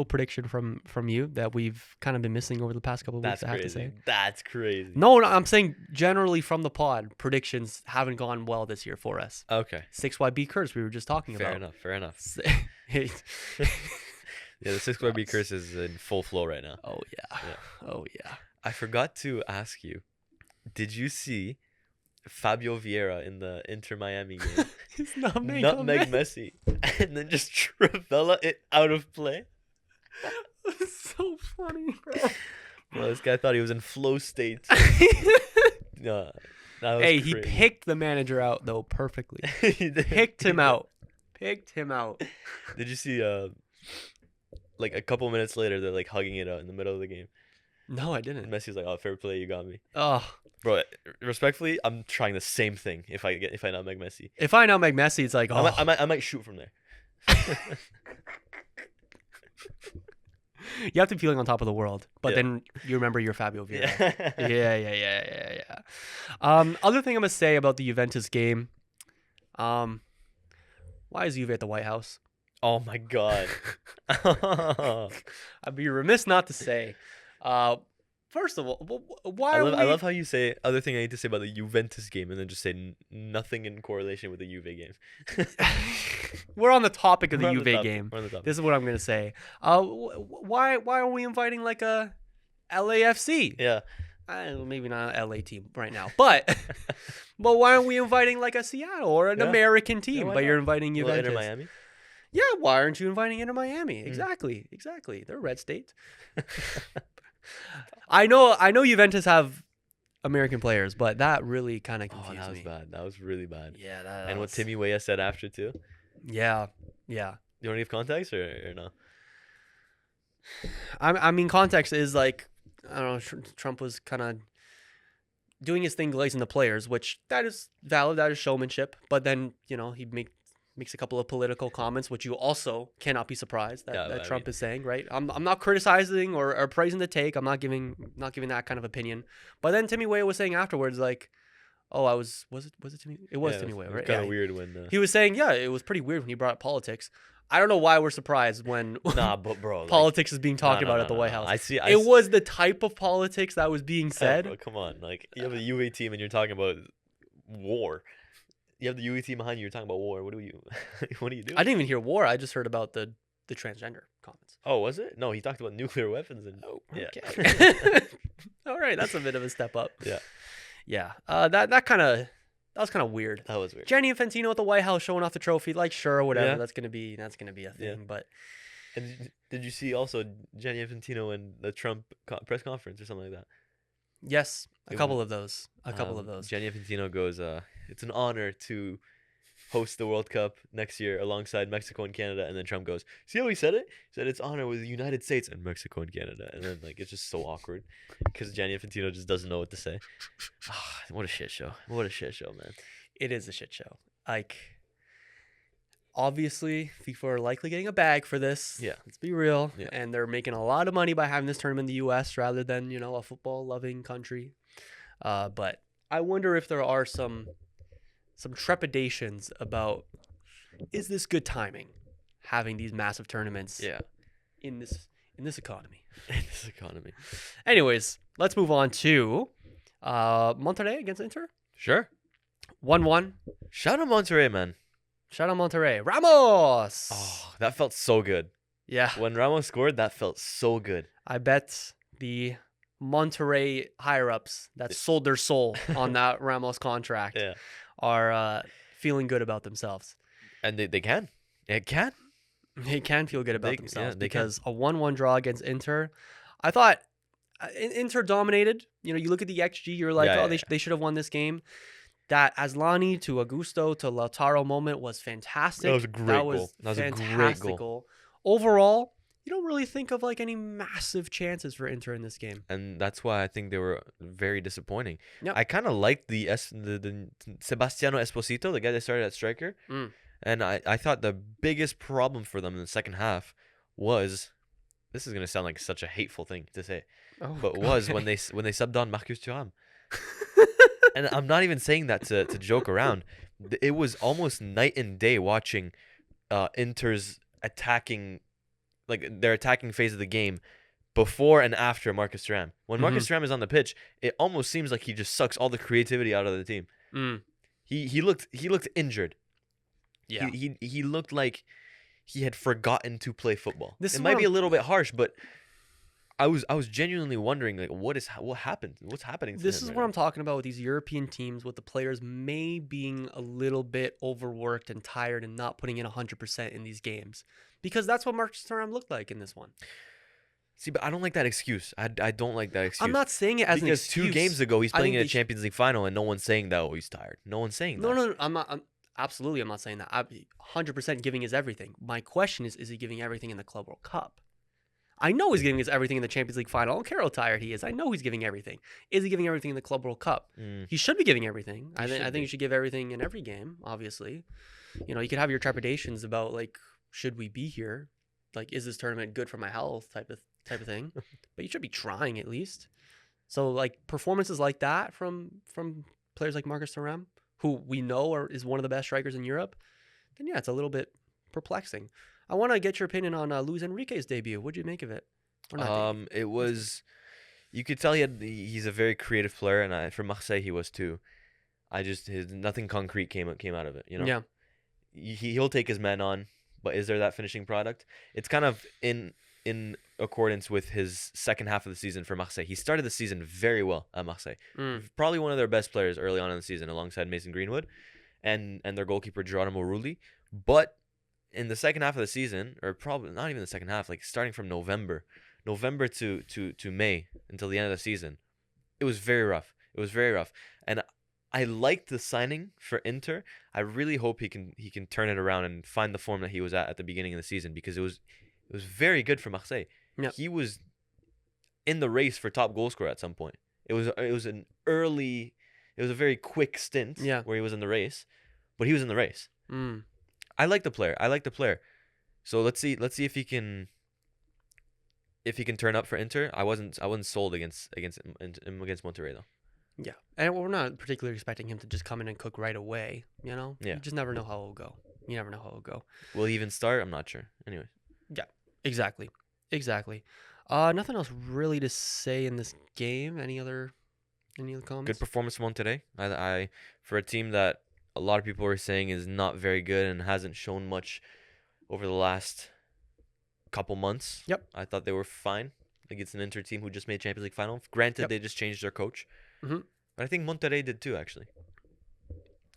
[SPEAKER 1] prediction from you that we've kind of been missing over the past couple of weeks. I have to say.
[SPEAKER 2] That's crazy.
[SPEAKER 1] No, I'm saying generally from the pod, predictions haven't gone well this year for us.
[SPEAKER 2] Okay.
[SPEAKER 1] 6YB curse we were just talking
[SPEAKER 2] about. Fair enough. Yeah, the 6YB curse is in full flow right now.
[SPEAKER 1] Oh yeah. Oh yeah.
[SPEAKER 2] I forgot to ask you, did you see Fabio Vieira in the Inter Miami game?
[SPEAKER 1] He's nutmeg
[SPEAKER 2] Messi, and then just Travella it out of play.
[SPEAKER 1] That's so funny, bro.
[SPEAKER 2] Well, this guy thought he was in flow state. That was
[SPEAKER 1] Hey, he
[SPEAKER 2] crazy.
[SPEAKER 1] picked the manager out though perfectly.
[SPEAKER 2] He did.
[SPEAKER 1] Picked him out. Picked him out.
[SPEAKER 2] Did you see like a couple minutes later they're like hugging it out in the middle of the game?
[SPEAKER 1] No, I
[SPEAKER 2] And
[SPEAKER 1] didn't.
[SPEAKER 2] Messi's like, "Oh, fair play, you got me."
[SPEAKER 1] Oh,
[SPEAKER 2] Bro, respectfully, I'm trying the same thing if I not make Messi.
[SPEAKER 1] if I now make Messi, it's like, oh,
[SPEAKER 2] I might shoot from there.
[SPEAKER 1] you have to be feeling on top of the world, but
[SPEAKER 2] Yeah.
[SPEAKER 1] then you remember you're Fabio Vieira.
[SPEAKER 2] Yeah.
[SPEAKER 1] Yeah. Other thing I'm gonna say about the Juventus game, why is Juve at the White House?
[SPEAKER 2] Oh my god.
[SPEAKER 1] I'd be remiss not to say. First of all, why
[SPEAKER 2] I
[SPEAKER 1] are
[SPEAKER 2] love
[SPEAKER 1] we?
[SPEAKER 2] I love how you say other thing I need to say about the Juventus game and then just say nothing in correlation with the Juve game.
[SPEAKER 1] We're on the topic of the
[SPEAKER 2] We're on the
[SPEAKER 1] Juve
[SPEAKER 2] topic.
[SPEAKER 1] game.
[SPEAKER 2] We're on the topic.
[SPEAKER 1] This is what I'm gonna say. Why are we inviting like a LAFC?
[SPEAKER 2] Yeah.
[SPEAKER 1] Maybe not an LA team right now, but why aren't we inviting like a Seattle or an
[SPEAKER 2] Yeah.
[SPEAKER 1] American team?
[SPEAKER 2] why
[SPEAKER 1] But you're
[SPEAKER 2] not?
[SPEAKER 1] inviting
[SPEAKER 2] Well,
[SPEAKER 1] Juventus.
[SPEAKER 2] Inter Miami.
[SPEAKER 1] Yeah, why aren't you inviting Inter Miami? Exactly. They're a red state. I know Juventus have American players, but that really kind of
[SPEAKER 2] Oh,
[SPEAKER 1] confused
[SPEAKER 2] that was
[SPEAKER 1] me.
[SPEAKER 2] bad. That was really bad.
[SPEAKER 1] Yeah,
[SPEAKER 2] And what Timmy Weah said after too.
[SPEAKER 1] Yeah.
[SPEAKER 2] You want to give context or no?
[SPEAKER 1] I mean, context is like, I don't know, Trump was kind of doing his thing glazing the players, which that is valid, that is showmanship. But then, he makes a couple of political comments, which you also cannot be surprised that Trump is saying, right? I'm not criticizing or praising the take. I'm not giving that kind of opinion. But then Timmy Weah was saying afterwards, like, oh, was it Timmy? It was Timmy Weah, right?
[SPEAKER 2] Kind of weird when.
[SPEAKER 1] He was saying, yeah, it was pretty weird when he brought up politics. I don't know why we're surprised when
[SPEAKER 2] Nah, but bro, like,
[SPEAKER 1] politics is being talked about at the White
[SPEAKER 2] no.
[SPEAKER 1] House.
[SPEAKER 2] I see.
[SPEAKER 1] It was the type of politics that was being said.
[SPEAKER 2] Bro, come on, like you have the UA team and you're talking about war. You have the UA team behind you. You're talking about war. What do you do?
[SPEAKER 1] I didn't even hear war. I just heard about the transgender comments.
[SPEAKER 2] Oh, was it? No, he talked about nuclear weapons and.
[SPEAKER 1] Oh,
[SPEAKER 2] yeah.
[SPEAKER 1] okay. All right, that's a bit of a step up.
[SPEAKER 2] Yeah.
[SPEAKER 1] Yeah. That was kind of weird.
[SPEAKER 2] That was weird.
[SPEAKER 1] Gianni Infantino at the White House showing off the trophy, like sure, whatever.
[SPEAKER 2] Yeah.
[SPEAKER 1] That's gonna be a thing.
[SPEAKER 2] Yeah.
[SPEAKER 1] But
[SPEAKER 2] And did you see also Gianni Infantino and the Trump press conference or something like that?
[SPEAKER 1] yes, a
[SPEAKER 2] It
[SPEAKER 1] couple
[SPEAKER 2] was-
[SPEAKER 1] of those. A couple of those.
[SPEAKER 2] Gianni Infantino goes, "It's an honor to host the World Cup next year alongside Mexico and Canada." And then Trump goes, "See how he said it? He said it's honor with the United States and Mexico and Canada." And then like it's just so awkward because Gianni Infantino just doesn't know what to say. What a shit show! What a shit show, man.
[SPEAKER 1] It is a shit show. Like, obviously, FIFA are likely getting a bag for this.
[SPEAKER 2] Yeah.
[SPEAKER 1] Let's be real.
[SPEAKER 2] Yeah.
[SPEAKER 1] And they're making a lot of money by having this tournament in the U.S. rather than, a football-loving country. But I wonder if there are some trepidations about, is this good timing, having these massive tournaments
[SPEAKER 2] Yeah.
[SPEAKER 1] in this economy?
[SPEAKER 2] In this economy.
[SPEAKER 1] Anyways, let's move on to Monterrey against Inter.
[SPEAKER 2] Sure.
[SPEAKER 1] 1-1.
[SPEAKER 2] Shout out Monterrey, man.
[SPEAKER 1] Shout out Monterrey. Ramos!
[SPEAKER 2] Oh, that felt so good.
[SPEAKER 1] Yeah.
[SPEAKER 2] When Ramos scored, that felt so good.
[SPEAKER 1] I bet the Monterrey higher-ups that sold their soul on that Ramos contract
[SPEAKER 2] Yeah.
[SPEAKER 1] are feeling good about themselves.
[SPEAKER 2] And they can. It can.
[SPEAKER 1] They can feel good about
[SPEAKER 2] They-
[SPEAKER 1] themselves
[SPEAKER 2] yeah, they can.
[SPEAKER 1] because a 1-1 draw against Inter, I thought Inter dominated. You look at the XG, you're like,
[SPEAKER 2] Yeah,
[SPEAKER 1] they should have won this game. That Aslani to Augusto to Lautaro moment was fantastic.
[SPEAKER 2] That was a great goal. That was a great
[SPEAKER 1] fantastic
[SPEAKER 2] goal.
[SPEAKER 1] Overall, you don't really think of like any massive chances for Inter in this game.
[SPEAKER 2] And that's why I think they were very disappointing.
[SPEAKER 1] Yep.
[SPEAKER 2] I kind of liked the Sebastiano Esposito, the guy that started at striker.
[SPEAKER 1] Mm.
[SPEAKER 2] And I thought the biggest problem for them in the second half was, this is going to sound like such a hateful thing to say, but was when they subbed on Marcus Thuram. And I'm not even saying that to joke around. It was almost night and day watching Inter's attacking, like their attacking phase of the game before and after Marcus Thuram. When Marcus Thuram is on the pitch, it almost seems like he just sucks all the creativity out of the team.
[SPEAKER 1] Mm.
[SPEAKER 2] He looked injured.
[SPEAKER 1] Yeah.
[SPEAKER 2] He looked like he had forgotten to play football.
[SPEAKER 1] This
[SPEAKER 2] It
[SPEAKER 1] is
[SPEAKER 2] might
[SPEAKER 1] what
[SPEAKER 2] be a
[SPEAKER 1] I'm-
[SPEAKER 2] little bit harsh, but I was genuinely wondering like what happened? What's happening to
[SPEAKER 1] This
[SPEAKER 2] him
[SPEAKER 1] is
[SPEAKER 2] right
[SPEAKER 1] what
[SPEAKER 2] now?
[SPEAKER 1] I'm talking about with these European teams, with the players may being a little bit overworked and tired and not putting in 100% in these games. Because that's what Marcus Thuram looked like in this one.
[SPEAKER 2] See, but I don't like that excuse. I don't like that excuse.
[SPEAKER 1] I'm not saying it as an
[SPEAKER 2] because
[SPEAKER 1] excuse.
[SPEAKER 2] 2 games ago he's
[SPEAKER 1] I
[SPEAKER 2] playing
[SPEAKER 1] think
[SPEAKER 2] in a
[SPEAKER 1] they
[SPEAKER 2] Champions League final and no one's saying that. Oh, he's tired. No one's saying that.
[SPEAKER 1] No, I'm not. Absolutely, I'm not saying that. I'm 100% giving his everything. My question is he giving everything in the Club World Cup? I know he's giving his everything in the Champions League final. I don't care how tired he is. I know he's giving everything. Is he giving everything in the Club World Cup? He should be giving everything. I think you should give everything in every game, obviously. You know, you could have your trepidations about, like, should we be here? Like, is this tournament good for my health type of thing? But you should be trying at least. So, like, performances like that from players like Marcus Thuram, who we know is one of the best strikers in Europe, then yeah, it's a little bit perplexing. I want to get your opinion on Luis Enrique's debut. What did you make of it? Or not debut?
[SPEAKER 2] It was, you could tell he's a very creative player, and for Marseille he was too. Nothing concrete came out of it. You know.
[SPEAKER 1] Yeah.
[SPEAKER 2] He'll take his men on, but is there that finishing product? It's kind of in accordance with his second half of the season for Marseille. He started the season very well at Marseille. Probably one of their best players early on in the season, alongside Mason Greenwood, and their goalkeeper Geronimo Rulli. But in the second half of the season, or probably not even the second half, like starting from November to May until the end of the season, it was very rough. And I liked the signing for Inter. I really hope he can turn it around and find the form that he was at the beginning of the season, because it was very good for Marseille.
[SPEAKER 1] Yep.
[SPEAKER 2] He was in the race for top goal scorer at some point. It was a very quick stint where he was in the race, but he was in the race. I like the player. So let's see if he can turn up for Inter. I wasn't sold against Monterrey though.
[SPEAKER 1] Yeah, and we're not particularly expecting him to just come in and cook right away. You know,
[SPEAKER 2] yeah.
[SPEAKER 1] You just never know how it'll go. You never know how it'll go.
[SPEAKER 2] Will he even start? I'm not sure. Anyway.
[SPEAKER 1] Yeah, exactly. Nothing else really to say in this game. Any other comments?
[SPEAKER 2] Good performance from today. I for a team that a lot of people were saying is not very good and hasn't shown much over the last couple months.
[SPEAKER 1] Yep.
[SPEAKER 2] I thought they were fine against an Inter team who just made Champions League final. Granted, they just changed their coach.
[SPEAKER 1] Mm-hmm.
[SPEAKER 2] But I think Monterrey did too, actually.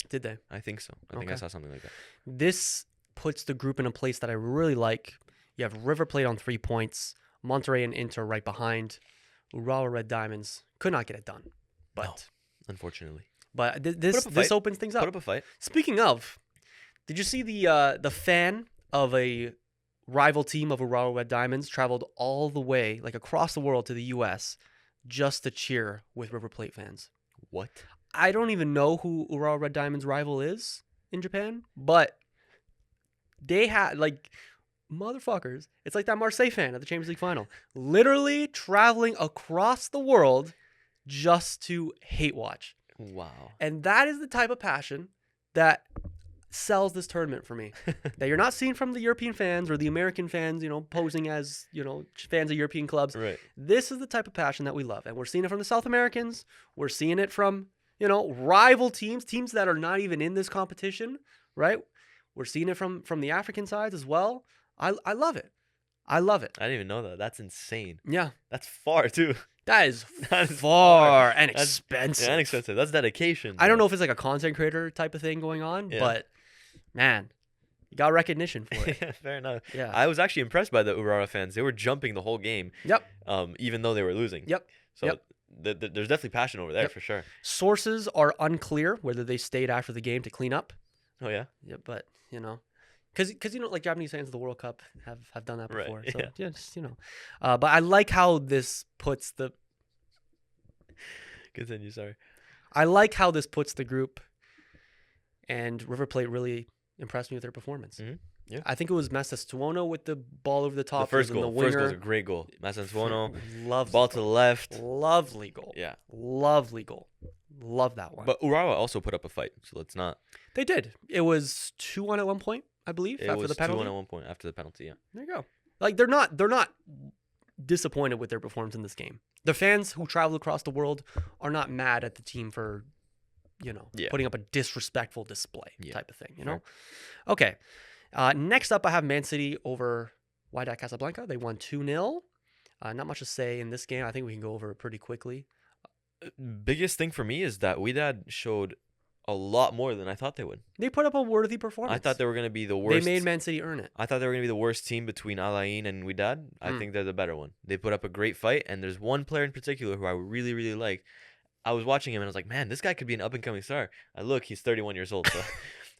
[SPEAKER 1] Did they?
[SPEAKER 2] I think so. I think I saw something like that.
[SPEAKER 1] This puts the group in a place that I really like. You have River Plate on 3 points, Monterrey and Inter right behind. Urawa Red Diamonds could not get it done. But
[SPEAKER 2] no, unfortunately.
[SPEAKER 1] But this opens things up.
[SPEAKER 2] Put up a fight.
[SPEAKER 1] Speaking of, did you see the fan of a rival team of Urawa Red Diamonds traveled all the way, like across the world, to the U.S. just to cheer with River Plate fans?
[SPEAKER 2] What?
[SPEAKER 1] I don't even know who Urawa Red Diamonds' rival is in Japan, but they had, like, motherfuckers. It's like that Marseille fan at the Champions League final, literally traveling across the world just to hate watch.
[SPEAKER 2] Wow.
[SPEAKER 1] And that is the type of passion that sells this tournament for me. That you're not seeing from the European fans or the American fans, posing as, fans of European clubs.
[SPEAKER 2] Right.
[SPEAKER 1] This is the type of passion that we love. And we're seeing it from the South Americans. We're seeing it from, rival teams that are not even in this competition, right? We're seeing it from the African sides as well. I love it. I love it.
[SPEAKER 2] I didn't even know that. That's insane.
[SPEAKER 1] Yeah.
[SPEAKER 2] That's far, too.
[SPEAKER 1] That is far and expensive.
[SPEAKER 2] And expensive. That's dedication.
[SPEAKER 1] I don't know if it's like a content creator type of thing going on, but man, you got recognition for it.
[SPEAKER 2] Yeah, fair enough.
[SPEAKER 1] Yeah.
[SPEAKER 2] I was actually impressed by the Urawa fans. They were jumping the whole game.
[SPEAKER 1] Yep.
[SPEAKER 2] Even though they were losing.
[SPEAKER 1] Yep.
[SPEAKER 2] So there's definitely passion over there for sure.
[SPEAKER 1] Sources are unclear whether they stayed after the game to clean up.
[SPEAKER 2] Oh yeah.
[SPEAKER 1] Yeah, but because like Japanese fans of the World Cup have done that before.
[SPEAKER 2] Right.
[SPEAKER 1] So yeah, just but I like how this puts the.
[SPEAKER 2] Continue. Sorry.
[SPEAKER 1] I like how this puts the group, and River Plate really impressed me with their performance.
[SPEAKER 2] Mm-hmm. Yeah.
[SPEAKER 1] I think it was Massastuono with the ball over the top.
[SPEAKER 2] The first goal.
[SPEAKER 1] The winger.
[SPEAKER 2] First goal was a great goal. Massastuono.
[SPEAKER 1] Loved
[SPEAKER 2] ball to the left.
[SPEAKER 1] Lovely goal.
[SPEAKER 2] Yeah.
[SPEAKER 1] Lovely goal. Love that one.
[SPEAKER 2] But Urawa also put up a fight, so let's not.
[SPEAKER 1] They did. It was 2-1 at one point, I believe, after the penalty.
[SPEAKER 2] 2-1 at one point after the penalty. Yeah.
[SPEAKER 1] There you go. Like they're not disappointed with their performance in this game. The fans who travel across the world are not mad at the team for, putting up a disrespectful display type of thing.
[SPEAKER 2] Sure.
[SPEAKER 1] Okay. Next up, I have Man City over Wydad Casablanca. They won 2-0. Not much to say in this game. I think we can go over it pretty quickly.
[SPEAKER 2] Biggest thing for me is that Wydad showed a lot more than I thought they would.
[SPEAKER 1] They put up a worthy performance.
[SPEAKER 2] I thought they were going to be the worst.
[SPEAKER 1] They made Man City earn it.
[SPEAKER 2] I thought they were going to be the worst team between Alain and Wydad. I think they're the better one. They put up a great fight, and there's one player in particular who I really, really like. I was watching him, and I was like, man, this guy could be an up-and-coming star. He's 31 years old, so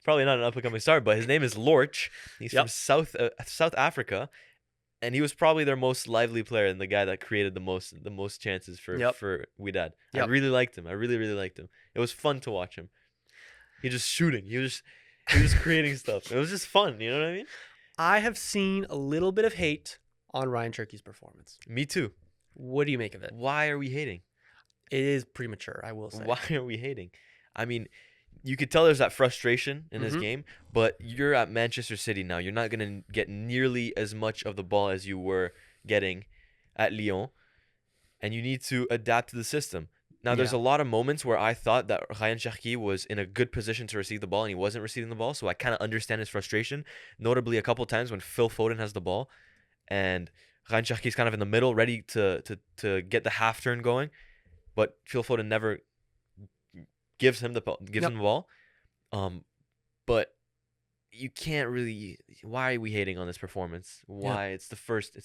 [SPEAKER 2] probably not an up-and-coming star, but his name is Lorch. He's from South Africa, and he was probably their most lively player and the guy that created the most chances for Wydad. I really liked him. I really, really liked him. It was fun to watch him. He just shooting. He was just creating stuff. It was just fun. You know what I mean?
[SPEAKER 1] I have seen a little bit of hate on Ryan Cherki's performance.
[SPEAKER 2] Me too.
[SPEAKER 1] What do you make of it?
[SPEAKER 2] Why are we hating?
[SPEAKER 1] It is premature, I will say.
[SPEAKER 2] Why are we hating? I mean, you could tell there's that frustration in his game, but you're at Manchester City now. You're not going to get nearly as much of the ball as you were getting at Lyon, and you need to adapt to the system. Now, there's a lot of moments where I thought that Ryan Cherki was in a good position to receive the ball, and he wasn't receiving the ball, so I kind of understand his frustration, notably a couple times when Phil Foden has the ball, and Ryan Cherki's kind of in the middle, ready to get the half turn going, but Phil Foden never gives him the ball. But you can't really. Why are we hating on this performance? Why it's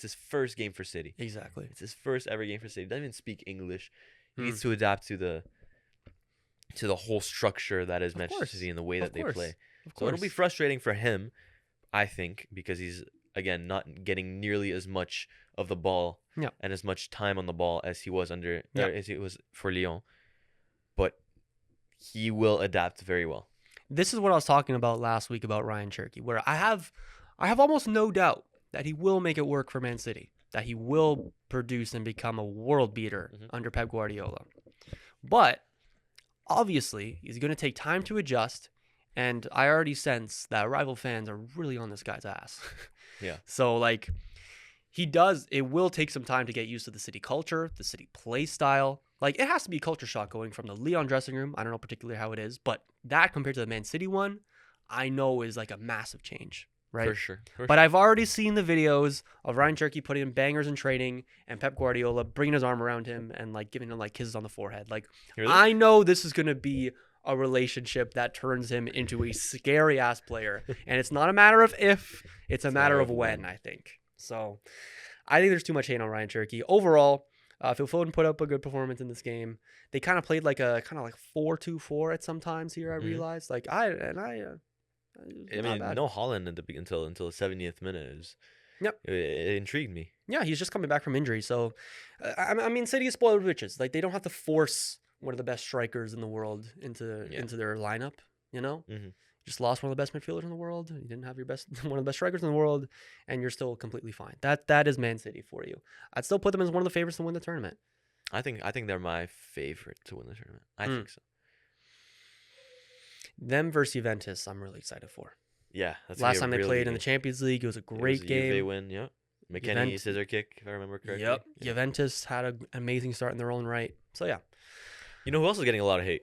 [SPEAKER 2] his first game for City.
[SPEAKER 1] Exactly.
[SPEAKER 2] It's his first ever game for City. He doesn't even speak English. He needs to adapt to the whole structure that is Manchester City and the way that they play. So it'll be frustrating for him, I think, because he's again not getting nearly as much of the ball and as much time on the ball as he was as it was for Lyon. But he will adapt very well.
[SPEAKER 1] This is what I was talking about last week about Ryan Cherki, where I have almost no doubt that he will make it work for Man City, that he will produce and become a world beater under Pep Guardiola. But obviously, he's going to take time to adjust, and I already sense that rival fans are really on this guy's ass.
[SPEAKER 2] Yeah.
[SPEAKER 1] So, like, it will take some time to get used to the City culture, the City play style. Like, it has to be a culture shock going from the Lyon dressing room. I don't know particularly how it is, but that compared to the Man City one, I know is like a massive change, right?
[SPEAKER 2] For sure.
[SPEAKER 1] But I've already seen the videos of Ryan Cherki putting in bangers in training and Pep Guardiola bringing his arm around him and like giving him like kisses on the forehead. Like, really? I know this is going to be a relationship that turns him into a scary ass player. And it's not a matter of if, it's a matter of when, I think. So I think there's too much hate on Ryan Cherki. Overall, Phil Foden put up a good performance in this game. They kind of played like a 4-2-4 at some times here. I realized, like I mean,
[SPEAKER 2] no Holland until the 70th minute. It intrigued me.
[SPEAKER 1] Yeah, he's just coming back from injury, so I mean, City is spoiled riches. Like, they don't have to force one of the best strikers in the world into their lineup. You know, just lost one of the best midfielders in the world. You didn't have one of the best strikers in the world, and you're still completely fine. That is Man City for you. I'd still put them as one of the favorites to win the tournament.
[SPEAKER 2] I think they're my favorite to win the tournament. I think so.
[SPEAKER 1] Them versus Juventus, I'm really excited for.
[SPEAKER 2] Yeah, that's
[SPEAKER 1] last time they played in the Champions League, it was a great game.
[SPEAKER 2] They win, yeah. McKennie scissor kick, if I remember correctly.
[SPEAKER 1] Yep. Yeah. Juventus had an amazing start in their own right. So yeah.
[SPEAKER 2] You know who else is getting a lot of hate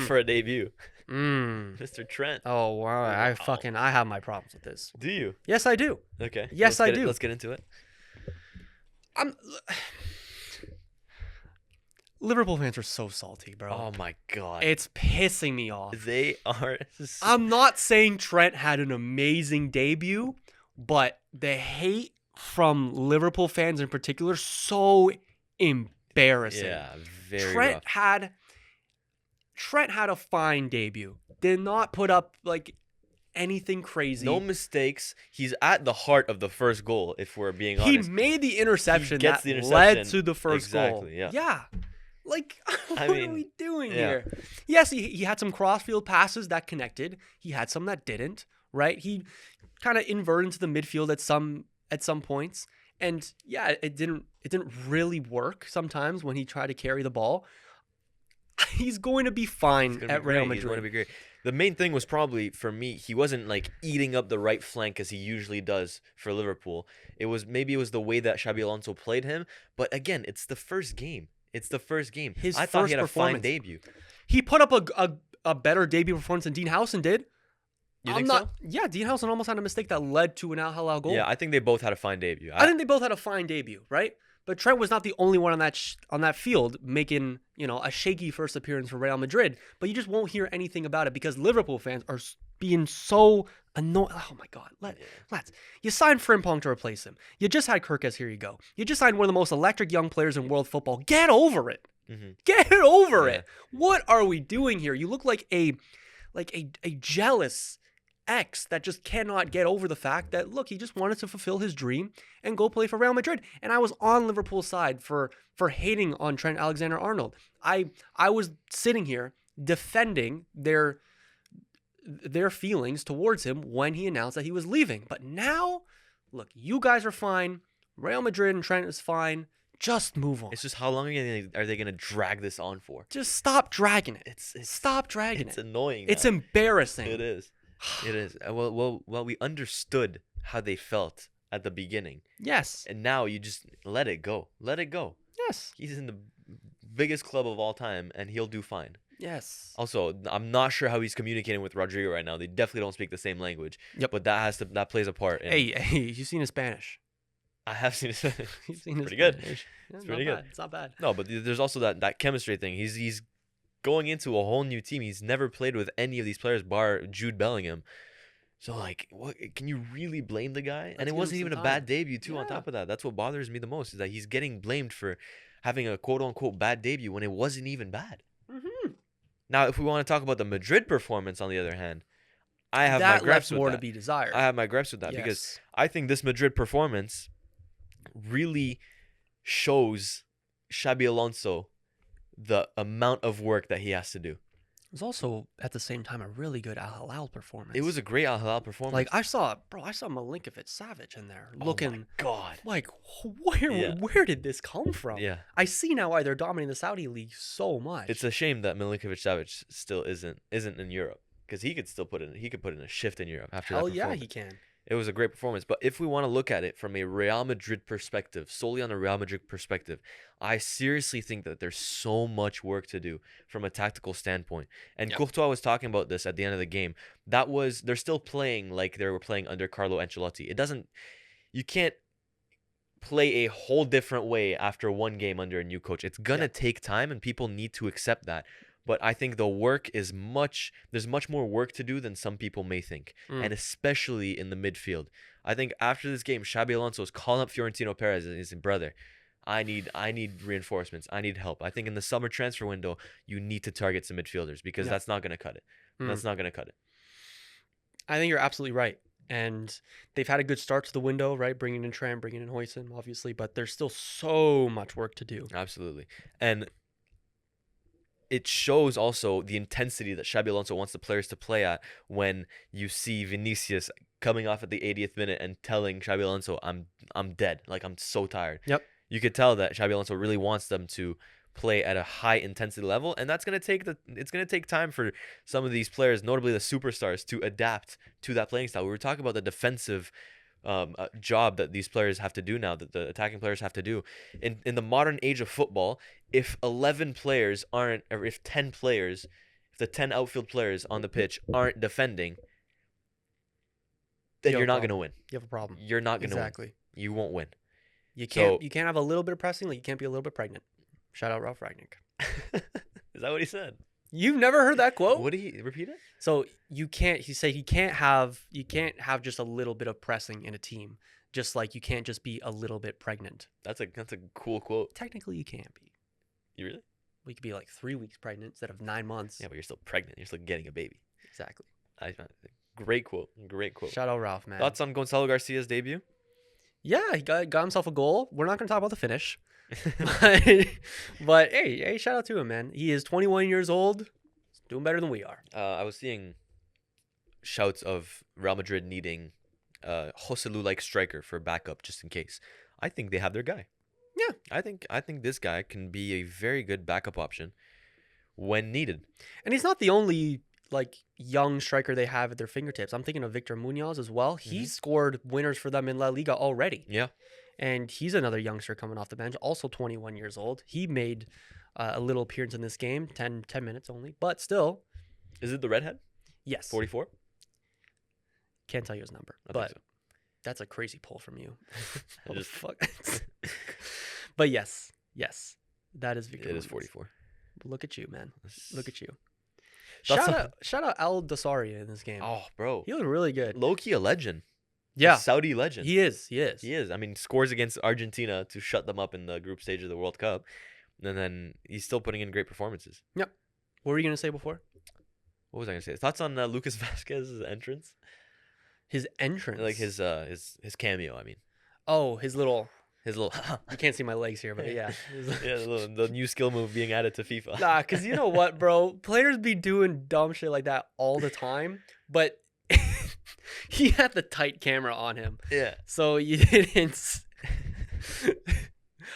[SPEAKER 2] for a debut? Mr. Trent.
[SPEAKER 1] Oh wow, I have my problems with this.
[SPEAKER 2] Do you?
[SPEAKER 1] Yes, I do.
[SPEAKER 2] Okay.
[SPEAKER 1] Yes, I do.
[SPEAKER 2] Let's get into it.
[SPEAKER 1] Liverpool fans are so salty, bro.
[SPEAKER 2] Oh my god.
[SPEAKER 1] It's pissing me off.
[SPEAKER 2] They are.
[SPEAKER 1] I'm not saying Trent had an amazing debut, but the hate from Liverpool fans in particular, so embarrassing.
[SPEAKER 2] Yeah, very
[SPEAKER 1] rough. Trent had a fine debut. Did not put up like anything crazy.
[SPEAKER 2] No mistakes. He's at the heart of the first goal, if we're being honest.
[SPEAKER 1] He made the interception that led to the first goal.
[SPEAKER 2] Exactly, yeah.
[SPEAKER 1] Yeah. Like, what are we doing here? Yes, he had some crossfield passes that connected. He had some that didn't, right? He kind of inverted into the midfield at some points. And yeah, it didn't really work sometimes when he tried to carry the ball. He's going to be fine at Real Madrid.
[SPEAKER 2] He's going to be great. The main thing was probably, for me, he wasn't like eating up the right flank as he usually does for Liverpool. It was the way that Xabi Alonso played him. But again, it's the first game. I thought he had a fine debut.
[SPEAKER 1] He put up a better debut performance than Dean Howson did.
[SPEAKER 2] You think so?
[SPEAKER 1] Yeah, Dean Howson almost had a mistake that led to an Al Hilal goal.
[SPEAKER 2] Yeah, I think they both had a fine debut.
[SPEAKER 1] I think they both had a fine debut, right? But Trent was not the only one on that field making, a shaky first appearance for Real Madrid. But you just won't hear anything about it because Liverpool fans are being so annoyed. Oh my God, lads, you signed Frimpong to replace him. You just had Kirkes. Here you go. You just signed one of the most electric young players in world football. Get over it.
[SPEAKER 2] Mm-hmm.
[SPEAKER 1] Get over it. What are we doing here? You look like a jealous ex that just cannot get over the fact that, look, he just wanted to fulfill his dream and go play for Real Madrid. And I was on Liverpool's side for hating on Trent Alexander-Arnold. I was sitting here defending their feelings towards him when he announced that he was leaving. But now, look, you guys are fine. Real Madrid and Trent is fine. Just move on.
[SPEAKER 2] It's just how long are they going to drag this on for?
[SPEAKER 1] Just stop dragging it. Stop dragging it.
[SPEAKER 2] It's annoying.
[SPEAKER 1] It's embarrassing.
[SPEAKER 2] It is. It is. Well, we understood how they felt at the beginning.
[SPEAKER 1] Yes.
[SPEAKER 2] And now you just let it go. Let it go.
[SPEAKER 1] Yes.
[SPEAKER 2] He's in the biggest club of all time, and he'll do fine.
[SPEAKER 1] Yes.
[SPEAKER 2] Also, I'm not sure how he's communicating with Rodrigo right now. They definitely don't speak the same language.
[SPEAKER 1] Yep.
[SPEAKER 2] But that plays a part.
[SPEAKER 1] Hey, you've seen his Spanish.
[SPEAKER 2] I have seen his Spanish.
[SPEAKER 1] You've seen his
[SPEAKER 2] pretty good.
[SPEAKER 1] Spanish.
[SPEAKER 2] It's pretty good.
[SPEAKER 1] It's not bad.
[SPEAKER 2] No, but there's also that chemistry thing. He's going into a whole new team. He's never played with any of these players bar Jude Bellingham. So, like, what can you really blame the guy? And it wasn't even a bad debut, too, on top of that. That's what bothers me the most, is that he's getting blamed for having a quote-unquote bad debut when it wasn't even bad.
[SPEAKER 1] Mm-hmm.
[SPEAKER 2] Now, if we want to talk about the Madrid performance, on the other hand, I have my gripes with that.
[SPEAKER 1] More to be desired.
[SPEAKER 2] I have my gripes with that because I think this Madrid performance really shows Xabi Alonso the amount of work that he has to do.
[SPEAKER 1] It was also, at the same time, a really good Al Hilal performance.
[SPEAKER 2] It was a great Al Hilal performance.
[SPEAKER 1] Like, I saw Milinkovic-Savic in there looking.
[SPEAKER 2] Oh my God.
[SPEAKER 1] Like, where did this come from?
[SPEAKER 2] Yeah.
[SPEAKER 1] I see now why they're dominating the Saudi league so much.
[SPEAKER 2] It's a shame that Milinkovic-Savic still isn't in Europe, because he could still put in a shift in Europe after that performance.
[SPEAKER 1] Hell yeah, he can.
[SPEAKER 2] It was a great performance. But if we want to look at it from a Real Madrid perspective, solely on a Real Madrid perspective, I seriously think that there's so much work to do from a tactical standpoint. And Courtois was talking about this at the end of the game. They're still playing like they were playing under Carlo Ancelotti. You can't play a whole different way after one game under a new coach. It's going to take time, and people need to accept that. But I think the work is there's much more work to do than some people may think. And especially in the midfield. I think after this game, Xabi Alonso is calling up Florentino Perez and he's saying, brother, I need reinforcements. I need help. I think in the summer transfer window, you need to target some midfielders, because that's not going to cut it. That's not going to cut it.
[SPEAKER 1] I think you're absolutely right. And they've had a good start to the window, right? Bringing in Trent, bringing in Huijsen, obviously. But there's still so much work to do.
[SPEAKER 2] Absolutely. And it shows also the intensity that Xabi Alonso wants the players to play at when you see Vinicius coming off at the 80th minute and telling Xabi Alonso, I'm dead. Like, I'm so tired.
[SPEAKER 1] Yep.
[SPEAKER 2] You could tell that Xabi Alonso really wants them to play at a high intensity level, and it's going to take time for some of these players, notably the superstars, to adapt to that playing style. We were talking about the defensive job that these players have to do now, that the attacking players have to do. In the modern age of football, if 11 players aren't, or if 10 players, if the 10 outfield players on the pitch aren't defending, then you're not going to win.
[SPEAKER 1] You have a problem.
[SPEAKER 2] You're not going to win.
[SPEAKER 1] Exactly.
[SPEAKER 2] You won't win.
[SPEAKER 1] You can't have a little bit of pressing, like you can't be a little bit pregnant. Shout out Ralph Ragnick.
[SPEAKER 2] Is that what he said?
[SPEAKER 1] You've never heard that quote?
[SPEAKER 2] What did he repeat it?
[SPEAKER 1] So you can't have just a little bit of pressing in a team, just like you can't just be a little bit pregnant.
[SPEAKER 2] That's a cool quote.
[SPEAKER 1] Technically, you can't be.
[SPEAKER 2] You really?
[SPEAKER 1] We could be like 3 weeks pregnant instead of 9 months.
[SPEAKER 2] Yeah, but you're still pregnant. You're still getting a baby.
[SPEAKER 1] Exactly.
[SPEAKER 2] Great quote. Great quote.
[SPEAKER 1] Shout out Ralph, man.
[SPEAKER 2] Thoughts on Gonzalo Garcia's debut?
[SPEAKER 1] Yeah, he got himself a goal. We're not going to talk about the finish. but hey, shout out to him, man. He is 21 years old. He's doing better than we are.
[SPEAKER 2] I was seeing shouts of Real Madrid needing Joselu-like striker for backup just in case. I think they have their guy.
[SPEAKER 1] Yeah.
[SPEAKER 2] I think this guy can be a very good backup option when needed.
[SPEAKER 1] And he's not the only young striker they have at their fingertips. I'm thinking of Victor Munoz as well. He scored winners for them in La Liga already.
[SPEAKER 2] Yeah.
[SPEAKER 1] And he's another youngster coming off the bench, also 21 years old. He made a little appearance in this game, 10 minutes only, but still.
[SPEAKER 2] Is it the redhead?
[SPEAKER 1] Yes.
[SPEAKER 2] 44?
[SPEAKER 1] Can't tell you his number, but that's a crazy pull from you. What the fuck? But yes, that is Victor.
[SPEAKER 2] It is
[SPEAKER 1] Moses.
[SPEAKER 2] 44.
[SPEAKER 1] Look at you, man. Look at you.
[SPEAKER 2] That's
[SPEAKER 1] Shout out Al Dasari in this game.
[SPEAKER 2] Oh, bro.
[SPEAKER 1] He looked really good.
[SPEAKER 2] Low key a legend.
[SPEAKER 1] Yeah.
[SPEAKER 2] A Saudi legend.
[SPEAKER 1] He is.
[SPEAKER 2] He is. I mean, scores against Argentina to shut them up in the group stage of the World Cup. And then he's still putting in great performances.
[SPEAKER 1] Yep. What were you going to say before?
[SPEAKER 2] What was I going to say? Thoughts on Lucas Vazquez's entrance?
[SPEAKER 1] His entrance?
[SPEAKER 2] Like his cameo, I mean.
[SPEAKER 1] Oh, his little...
[SPEAKER 2] You
[SPEAKER 1] can't see my legs here, but yeah.
[SPEAKER 2] Yeah, the new skill move being added to FIFA.
[SPEAKER 1] Nah, because you know what, bro? Players be doing dumb shit like that all the time, but he had the tight camera on him.
[SPEAKER 2] Yeah.
[SPEAKER 1] So you didn't...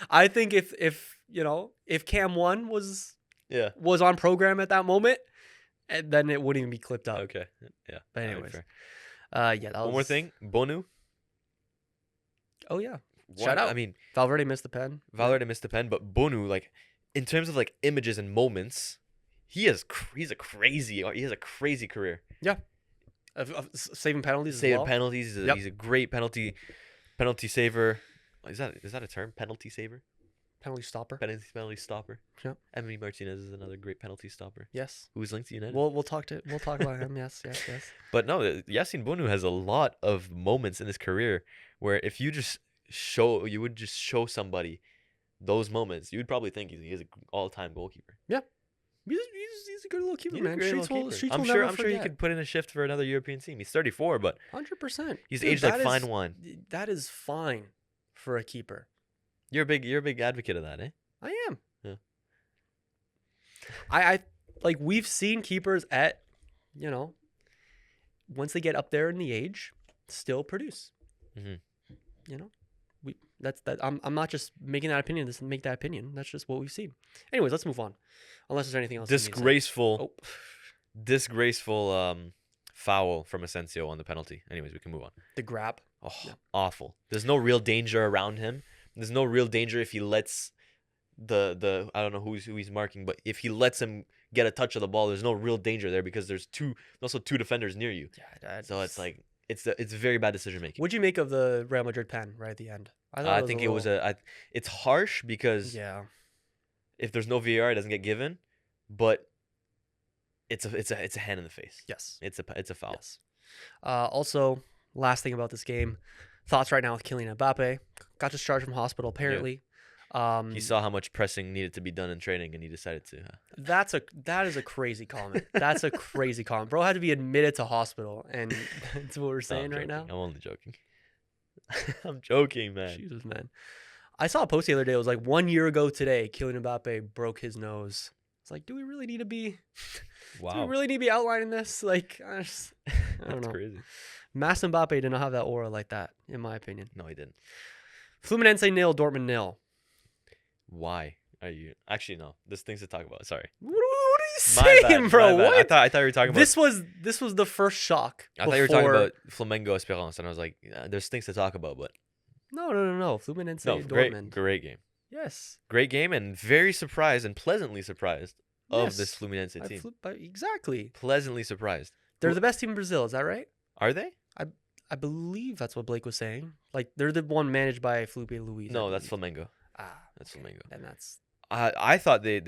[SPEAKER 1] I think if Cam 1 was on program at that moment, then it wouldn't even be clipped up.
[SPEAKER 2] Okay. Yeah.
[SPEAKER 1] But anyways.
[SPEAKER 2] That was... One more thing. Bonu.
[SPEAKER 1] Oh, yeah. Shout out.
[SPEAKER 2] I mean,
[SPEAKER 1] Valverde missed the pen.
[SPEAKER 2] But Bonu, like, in terms of like images and moments, he has a crazy career.
[SPEAKER 1] Yeah, saving penalties.
[SPEAKER 2] Saving penalties. He's a great penalty saver. Is that a term? Penalty saver.
[SPEAKER 1] Penalty stopper.
[SPEAKER 2] Penalty stopper.
[SPEAKER 1] Yeah.
[SPEAKER 2] Emily Martinez is another great penalty stopper.
[SPEAKER 1] Yes.
[SPEAKER 2] Who's linked to United.
[SPEAKER 1] We'll talk about him. Yes.
[SPEAKER 2] But no, Yassine Bonu has a lot of moments in his career where if you would just show somebody those moments, you would probably think he's an all-time goalkeeper.
[SPEAKER 1] Yeah, he's a good little keeper, man.
[SPEAKER 2] I'm sure he could put in a shift for another European team. He's 34, but
[SPEAKER 1] 100%.
[SPEAKER 2] He's aged like fine wine.
[SPEAKER 1] That is fine for a keeper.
[SPEAKER 2] You're a big advocate of that, eh?
[SPEAKER 1] I am.
[SPEAKER 2] Yeah.
[SPEAKER 1] I like we've seen keepers at, once they get up there in the age, still produce.
[SPEAKER 2] Mm-hmm.
[SPEAKER 1] I'm not just making that opinion. Just make that opinion. That's just what we've seen. Anyways, let's move on. Unless there's anything else.
[SPEAKER 2] Disgraceful foul from Asensio on the penalty. Anyways, we can move on.
[SPEAKER 1] The grab.
[SPEAKER 2] Oh, yeah. Awful. There's no real danger around him. There's no real danger if he lets the I don't know who he's marking, but if he lets him get a touch of the ball, there's no real danger there because there's also two defenders near you.
[SPEAKER 1] Yeah,
[SPEAKER 2] so it's like it's very bad decision making.
[SPEAKER 1] What'd you make of the Real Madrid pen right at the end?
[SPEAKER 2] I think it's harsh because if there's no VAR, it doesn't get given, but it's a hand in the face.
[SPEAKER 1] Yes,
[SPEAKER 2] it's a foul.
[SPEAKER 1] Yes. Also, last thing about this game, thoughts right now with Kylian Mbappe. Got discharged from hospital apparently.
[SPEAKER 2] He saw how much pressing needed to be done in training, and he decided to.
[SPEAKER 1] That is a crazy comment. That's a crazy comment. Bro had to be admitted to hospital, and that's what we're saying right now.
[SPEAKER 2] I'm only joking. I'm joking, man.
[SPEAKER 1] Jesus, man. I saw a post the other day. It was like 1 year ago today. Kylian Mbappe broke his nose. It's like, do we really need to be?
[SPEAKER 2] Wow.
[SPEAKER 1] Do we really need to be outlining this? Like, I don't know.
[SPEAKER 2] That's crazy.
[SPEAKER 1] Mass Mbappe did not have that aura like that, in my opinion.
[SPEAKER 2] No, he didn't.
[SPEAKER 1] Fluminense 0, Dortmund 0.
[SPEAKER 2] Why are you actually no? There's things to talk about. Sorry.
[SPEAKER 1] What are you saying, bro? What?
[SPEAKER 2] I thought you were talking about
[SPEAKER 1] this was the first shock.
[SPEAKER 2] I thought you were talking about Flamengo Esperance, and I was like, there's things to talk about, but
[SPEAKER 1] no. Fluminense Dortmund.
[SPEAKER 2] Great game.
[SPEAKER 1] Yes.
[SPEAKER 2] Great game, and very surprised and pleasantly surprised of this Fluminense team.
[SPEAKER 1] Exactly.
[SPEAKER 2] Pleasantly surprised.
[SPEAKER 1] They're the best team in Brazil. Is that right?
[SPEAKER 2] Are they?
[SPEAKER 1] I believe that's what Blake was saying. Like they're the one managed by Felipe Luis.
[SPEAKER 2] No, that's Flamengo.
[SPEAKER 1] That's Flamengo. And that's.
[SPEAKER 2] I thought they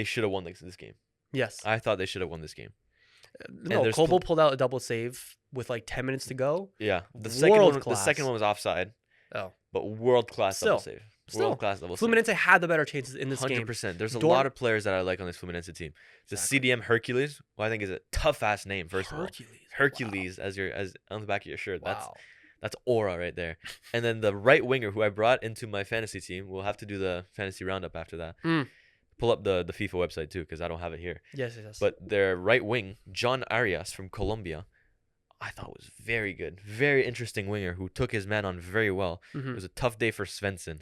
[SPEAKER 2] should have won this game.
[SPEAKER 1] Yes.
[SPEAKER 2] I thought they should have won this game.
[SPEAKER 1] No, Kobo pulled out a double save with like 10 minutes to go.
[SPEAKER 2] Yeah, the second one was offside.
[SPEAKER 1] Oh,
[SPEAKER 2] but world class double save.
[SPEAKER 1] World class double save. Fluminense had the better chances in this game.
[SPEAKER 2] 100%. There's a lot of players that I like on this Fluminense team. The CDM Hercules, who I think is a tough ass name. First of all, Hercules, wow. as on the back of your shirt.
[SPEAKER 1] Wow.
[SPEAKER 2] That's aura right there. And then the right winger who I brought into my fantasy team. We'll have to do the fantasy roundup after that. Pull up the FIFA website too because I don't have it here.
[SPEAKER 1] Yes.
[SPEAKER 2] But their right wing, John Arias from Colombia, I thought was very good. Very interesting winger who took his man on very well. It was a tough day for Svensson.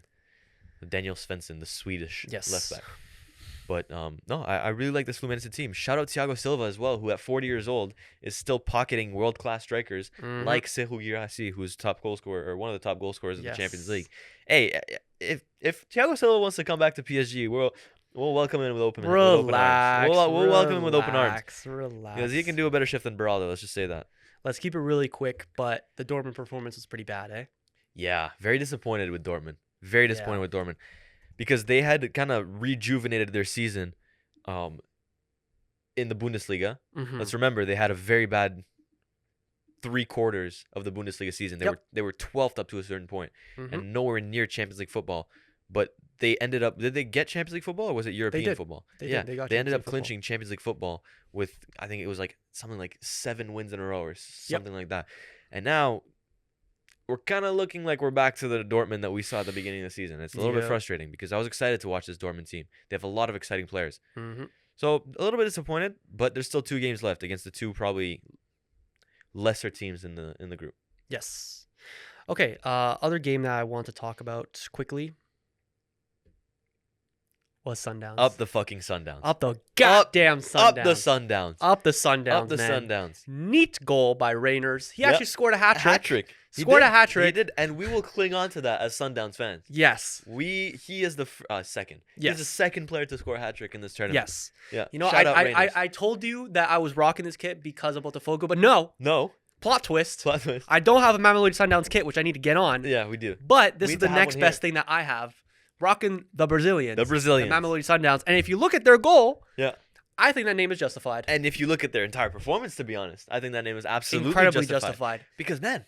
[SPEAKER 2] Daniel Svensson, the Swedish left back. But no, I really like this Fluminense team. Shout out Thiago Silva as well, who at 40 years old is still pocketing world-class strikers like Serhou Guirassy, who's top goal scorer or one of the top goal scorers of the Champions League. Hey, if Thiago Silva wants to come back to PSG, we'll welcome him with open arms. We'll welcome him with open arms.
[SPEAKER 1] Relax.
[SPEAKER 2] Because he can do a better shift than Beraldo. Let's just say that.
[SPEAKER 1] Let's keep it really quick. But the Dortmund performance was pretty bad, eh?
[SPEAKER 2] Yeah, very disappointed with Dortmund. Very disappointed
[SPEAKER 1] Yeah.
[SPEAKER 2] with Dortmund because they had kind of rejuvenated their season in the Bundesliga.
[SPEAKER 1] Mhm.
[SPEAKER 2] Let's remember they had a very bad 3/4 of the Bundesliga season. They were 12th up to a certain point
[SPEAKER 1] Mhm.
[SPEAKER 2] and nowhere near Champions League football. But they ended up. Did they get Champions League football or was it European
[SPEAKER 1] did.
[SPEAKER 2] football?
[SPEAKER 1] They
[SPEAKER 2] yeah,
[SPEAKER 1] did. They got
[SPEAKER 2] they ended
[SPEAKER 1] Champions
[SPEAKER 2] up
[SPEAKER 1] League football.
[SPEAKER 2] clinching Champions League football with I think it was like something like 7 wins in a row or something like that. And now we're kind of looking like we're back to the Dortmund that we saw at the beginning of the season. It's a little bit
[SPEAKER 1] Yeah.
[SPEAKER 2] frustrating because I was excited to watch this Dortmund team. They have a lot of exciting players.
[SPEAKER 1] Mhm.
[SPEAKER 2] So a little bit disappointed, but there's still 2 games left against the 2 probably lesser teams in the group.
[SPEAKER 1] Yes. Okay. Other game that I want to talk about quickly was Sundowns.
[SPEAKER 2] Up the fucking Sundowns.
[SPEAKER 1] Up the goddamn Sundowns.
[SPEAKER 2] Up the Sundowns.
[SPEAKER 1] Up the Sundowns.
[SPEAKER 2] Up the
[SPEAKER 1] man.
[SPEAKER 2] Sundowns.
[SPEAKER 1] Neat goal by Reyners. He
[SPEAKER 2] Yep.
[SPEAKER 1] actually scored a hat trick.
[SPEAKER 2] Hat trick.
[SPEAKER 1] Scored a hat
[SPEAKER 2] He
[SPEAKER 1] trick.
[SPEAKER 2] did, and we will cling on to that as Sundowns fans.
[SPEAKER 1] Yes.
[SPEAKER 2] He is the second.
[SPEAKER 1] Yes.
[SPEAKER 2] He's the second player to score a hat trick in this tournament.
[SPEAKER 1] Yes.
[SPEAKER 2] Yeah.
[SPEAKER 1] You know,
[SPEAKER 2] Shout out Reyners.
[SPEAKER 1] I told you that I was rocking this kit because of Botafogo, but no.
[SPEAKER 2] No.
[SPEAKER 1] Plot twist.
[SPEAKER 2] Plot twist.
[SPEAKER 1] I don't have a Mamelodi Sundowns kit, which I need to get on.
[SPEAKER 2] Yeah, we do.
[SPEAKER 1] But this
[SPEAKER 2] We
[SPEAKER 1] is
[SPEAKER 2] need
[SPEAKER 1] the
[SPEAKER 2] to have
[SPEAKER 1] next
[SPEAKER 2] one
[SPEAKER 1] best
[SPEAKER 2] here.
[SPEAKER 1] thing that I have. Rocking the Brazilians.
[SPEAKER 2] The Brazilians.
[SPEAKER 1] The Mamelodi Sundowns. And if you look at their goal,
[SPEAKER 2] Yeah.
[SPEAKER 1] I think that name is justified.
[SPEAKER 2] And if you look at their entire performance, to be honest, I think that name is absolutely
[SPEAKER 1] Incredibly
[SPEAKER 2] justified. Because man,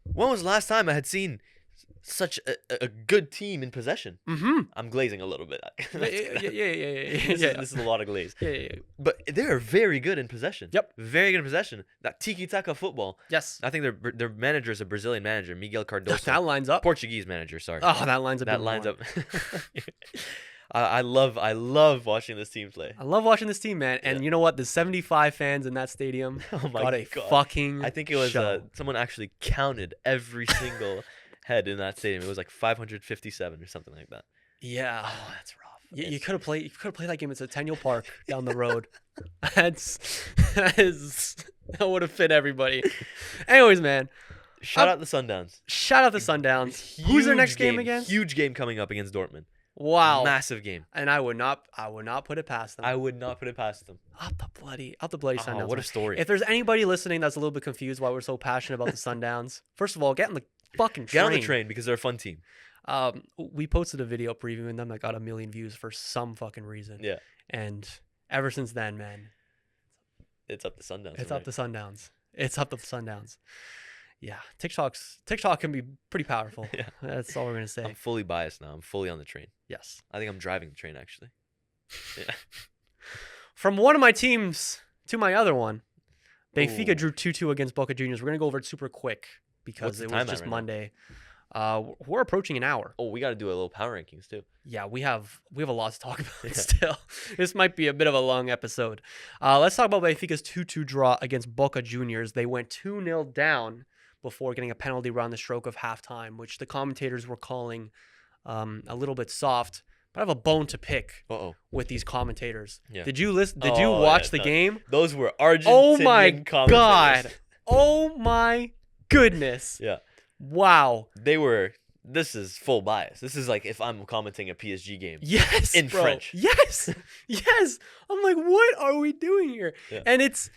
[SPEAKER 2] when was the last time I had seen such a good team in possession?
[SPEAKER 1] Mm-hmm.
[SPEAKER 2] I'm glazing a little bit.
[SPEAKER 1] Yeah.
[SPEAKER 2] This is a lot of glaze.
[SPEAKER 1] Yeah.
[SPEAKER 2] But they are very good in possession.
[SPEAKER 1] Yep.
[SPEAKER 2] Very good in possession. That tiki-taka football.
[SPEAKER 1] Yes.
[SPEAKER 2] I think their manager is a Brazilian manager, Miguel Cardoso.
[SPEAKER 1] That lines up.
[SPEAKER 2] Portuguese manager, sorry.
[SPEAKER 1] Oh, that lines up.
[SPEAKER 2] that
[SPEAKER 1] even
[SPEAKER 2] lines
[SPEAKER 1] more.
[SPEAKER 2] up. I love watching this team play.
[SPEAKER 1] I love watching this team, man. And
[SPEAKER 2] Yeah.
[SPEAKER 1] you know what? The 75 fans in that stadium
[SPEAKER 2] Oh my
[SPEAKER 1] got a
[SPEAKER 2] God.
[SPEAKER 1] fucking
[SPEAKER 2] I think it was
[SPEAKER 1] show.
[SPEAKER 2] someone actually counted every single head in that stadium. It was like 557 or something like that.
[SPEAKER 1] Yeah.
[SPEAKER 2] Oh, that's rough.
[SPEAKER 1] You could have played. You could have played that game at Centennial Park down the road. That would have fit everybody. Anyways, man.
[SPEAKER 2] Shout out the Sundowns.
[SPEAKER 1] Shout out the Sundowns. Who's their next game again?
[SPEAKER 2] Huge game coming up against Dortmund.
[SPEAKER 1] Wow.
[SPEAKER 2] Massive game.
[SPEAKER 1] And I would not put it past them.
[SPEAKER 2] I would not put it past them.
[SPEAKER 1] Up the bloody Sundowns.
[SPEAKER 2] Oh, what a
[SPEAKER 1] man.
[SPEAKER 2] story.
[SPEAKER 1] If there's anybody listening that's a little bit confused why we're so passionate about the Sundowns, first of all, get on the fucking train.
[SPEAKER 2] Get on the train because they're a fun team.
[SPEAKER 1] We posted a video previewing them that got 1 million views for some fucking reason.
[SPEAKER 2] Yeah.
[SPEAKER 1] And ever since then, man,
[SPEAKER 2] It's up to Sundowns.
[SPEAKER 1] it's up the Sundowns. It's up to the Sundowns. Yeah, TikTok can be pretty powerful.
[SPEAKER 2] Yeah.
[SPEAKER 1] That's all we're gonna say.
[SPEAKER 2] I'm fully biased now. I'm fully on the train.
[SPEAKER 1] Yes.
[SPEAKER 2] I think I'm driving the train actually. Yeah.
[SPEAKER 1] From one of my teams to my other one, Benfica
[SPEAKER 2] Ooh.
[SPEAKER 1] drew 2-2 against Boca Juniors. We're gonna go over it super quick because
[SPEAKER 2] What's the
[SPEAKER 1] it
[SPEAKER 2] time
[SPEAKER 1] was
[SPEAKER 2] at
[SPEAKER 1] just
[SPEAKER 2] right now?
[SPEAKER 1] Monday. We're approaching an hour.
[SPEAKER 2] Oh, we got to do a little power rankings too.
[SPEAKER 1] Yeah, we have a lot to talk about
[SPEAKER 2] Yeah.
[SPEAKER 1] still. This might be a bit of a long episode. Let's talk about Benfica's 2-2 draw against Boca Juniors. They went 2-0 down before getting a penalty around the stroke of halftime, which the commentators were calling a little bit soft. But I have a bone to pick
[SPEAKER 2] Uh-oh.
[SPEAKER 1] with these commentators.
[SPEAKER 2] Yeah.
[SPEAKER 1] Did you listen? Did you
[SPEAKER 2] Oh,
[SPEAKER 1] watch
[SPEAKER 2] yeah,
[SPEAKER 1] the
[SPEAKER 2] no.
[SPEAKER 1] game?
[SPEAKER 2] Those were Argentinian
[SPEAKER 1] Oh my
[SPEAKER 2] commentators.
[SPEAKER 1] God. Oh my goodness.
[SPEAKER 2] Yeah.
[SPEAKER 1] Wow.
[SPEAKER 2] This is full bias. This is like if I'm commenting a PSG game.
[SPEAKER 1] Yes.
[SPEAKER 2] In
[SPEAKER 1] bro.
[SPEAKER 2] French.
[SPEAKER 1] Yes. Yes. I'm like, what are we doing here?
[SPEAKER 2] Yeah.
[SPEAKER 1] And it's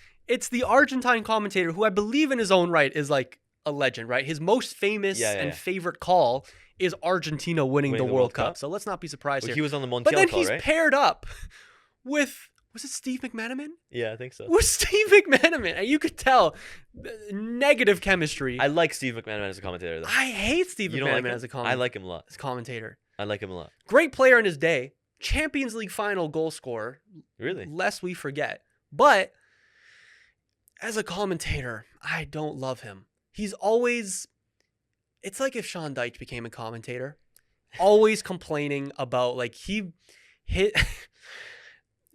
[SPEAKER 1] the Argentine commentator who I believe in his own right is like a legend, right? His most famous and favorite call is Argentina winning the World Cup. So let's not be surprised
[SPEAKER 2] Well,
[SPEAKER 1] here.
[SPEAKER 2] he was on the Montiel
[SPEAKER 1] But then
[SPEAKER 2] call,
[SPEAKER 1] he's
[SPEAKER 2] right?
[SPEAKER 1] paired up with, was it Steve McManaman?
[SPEAKER 2] Yeah, I think so.
[SPEAKER 1] With Steve McManaman. And you could tell negative chemistry.
[SPEAKER 2] I like Steve McManaman as a commentator, though.
[SPEAKER 1] I hate Steve
[SPEAKER 2] You don't
[SPEAKER 1] McManaman
[SPEAKER 2] like him?
[SPEAKER 1] as a
[SPEAKER 2] I like him a lot.
[SPEAKER 1] commentator.
[SPEAKER 2] I like him a lot.
[SPEAKER 1] Great player in his day. Champions League final goal scorer.
[SPEAKER 2] Really?
[SPEAKER 1] Lest we forget. But as a commentator, I don't love him. He's always... It's like if Sean Dyche became a commentator. Always complaining about, like, he hit...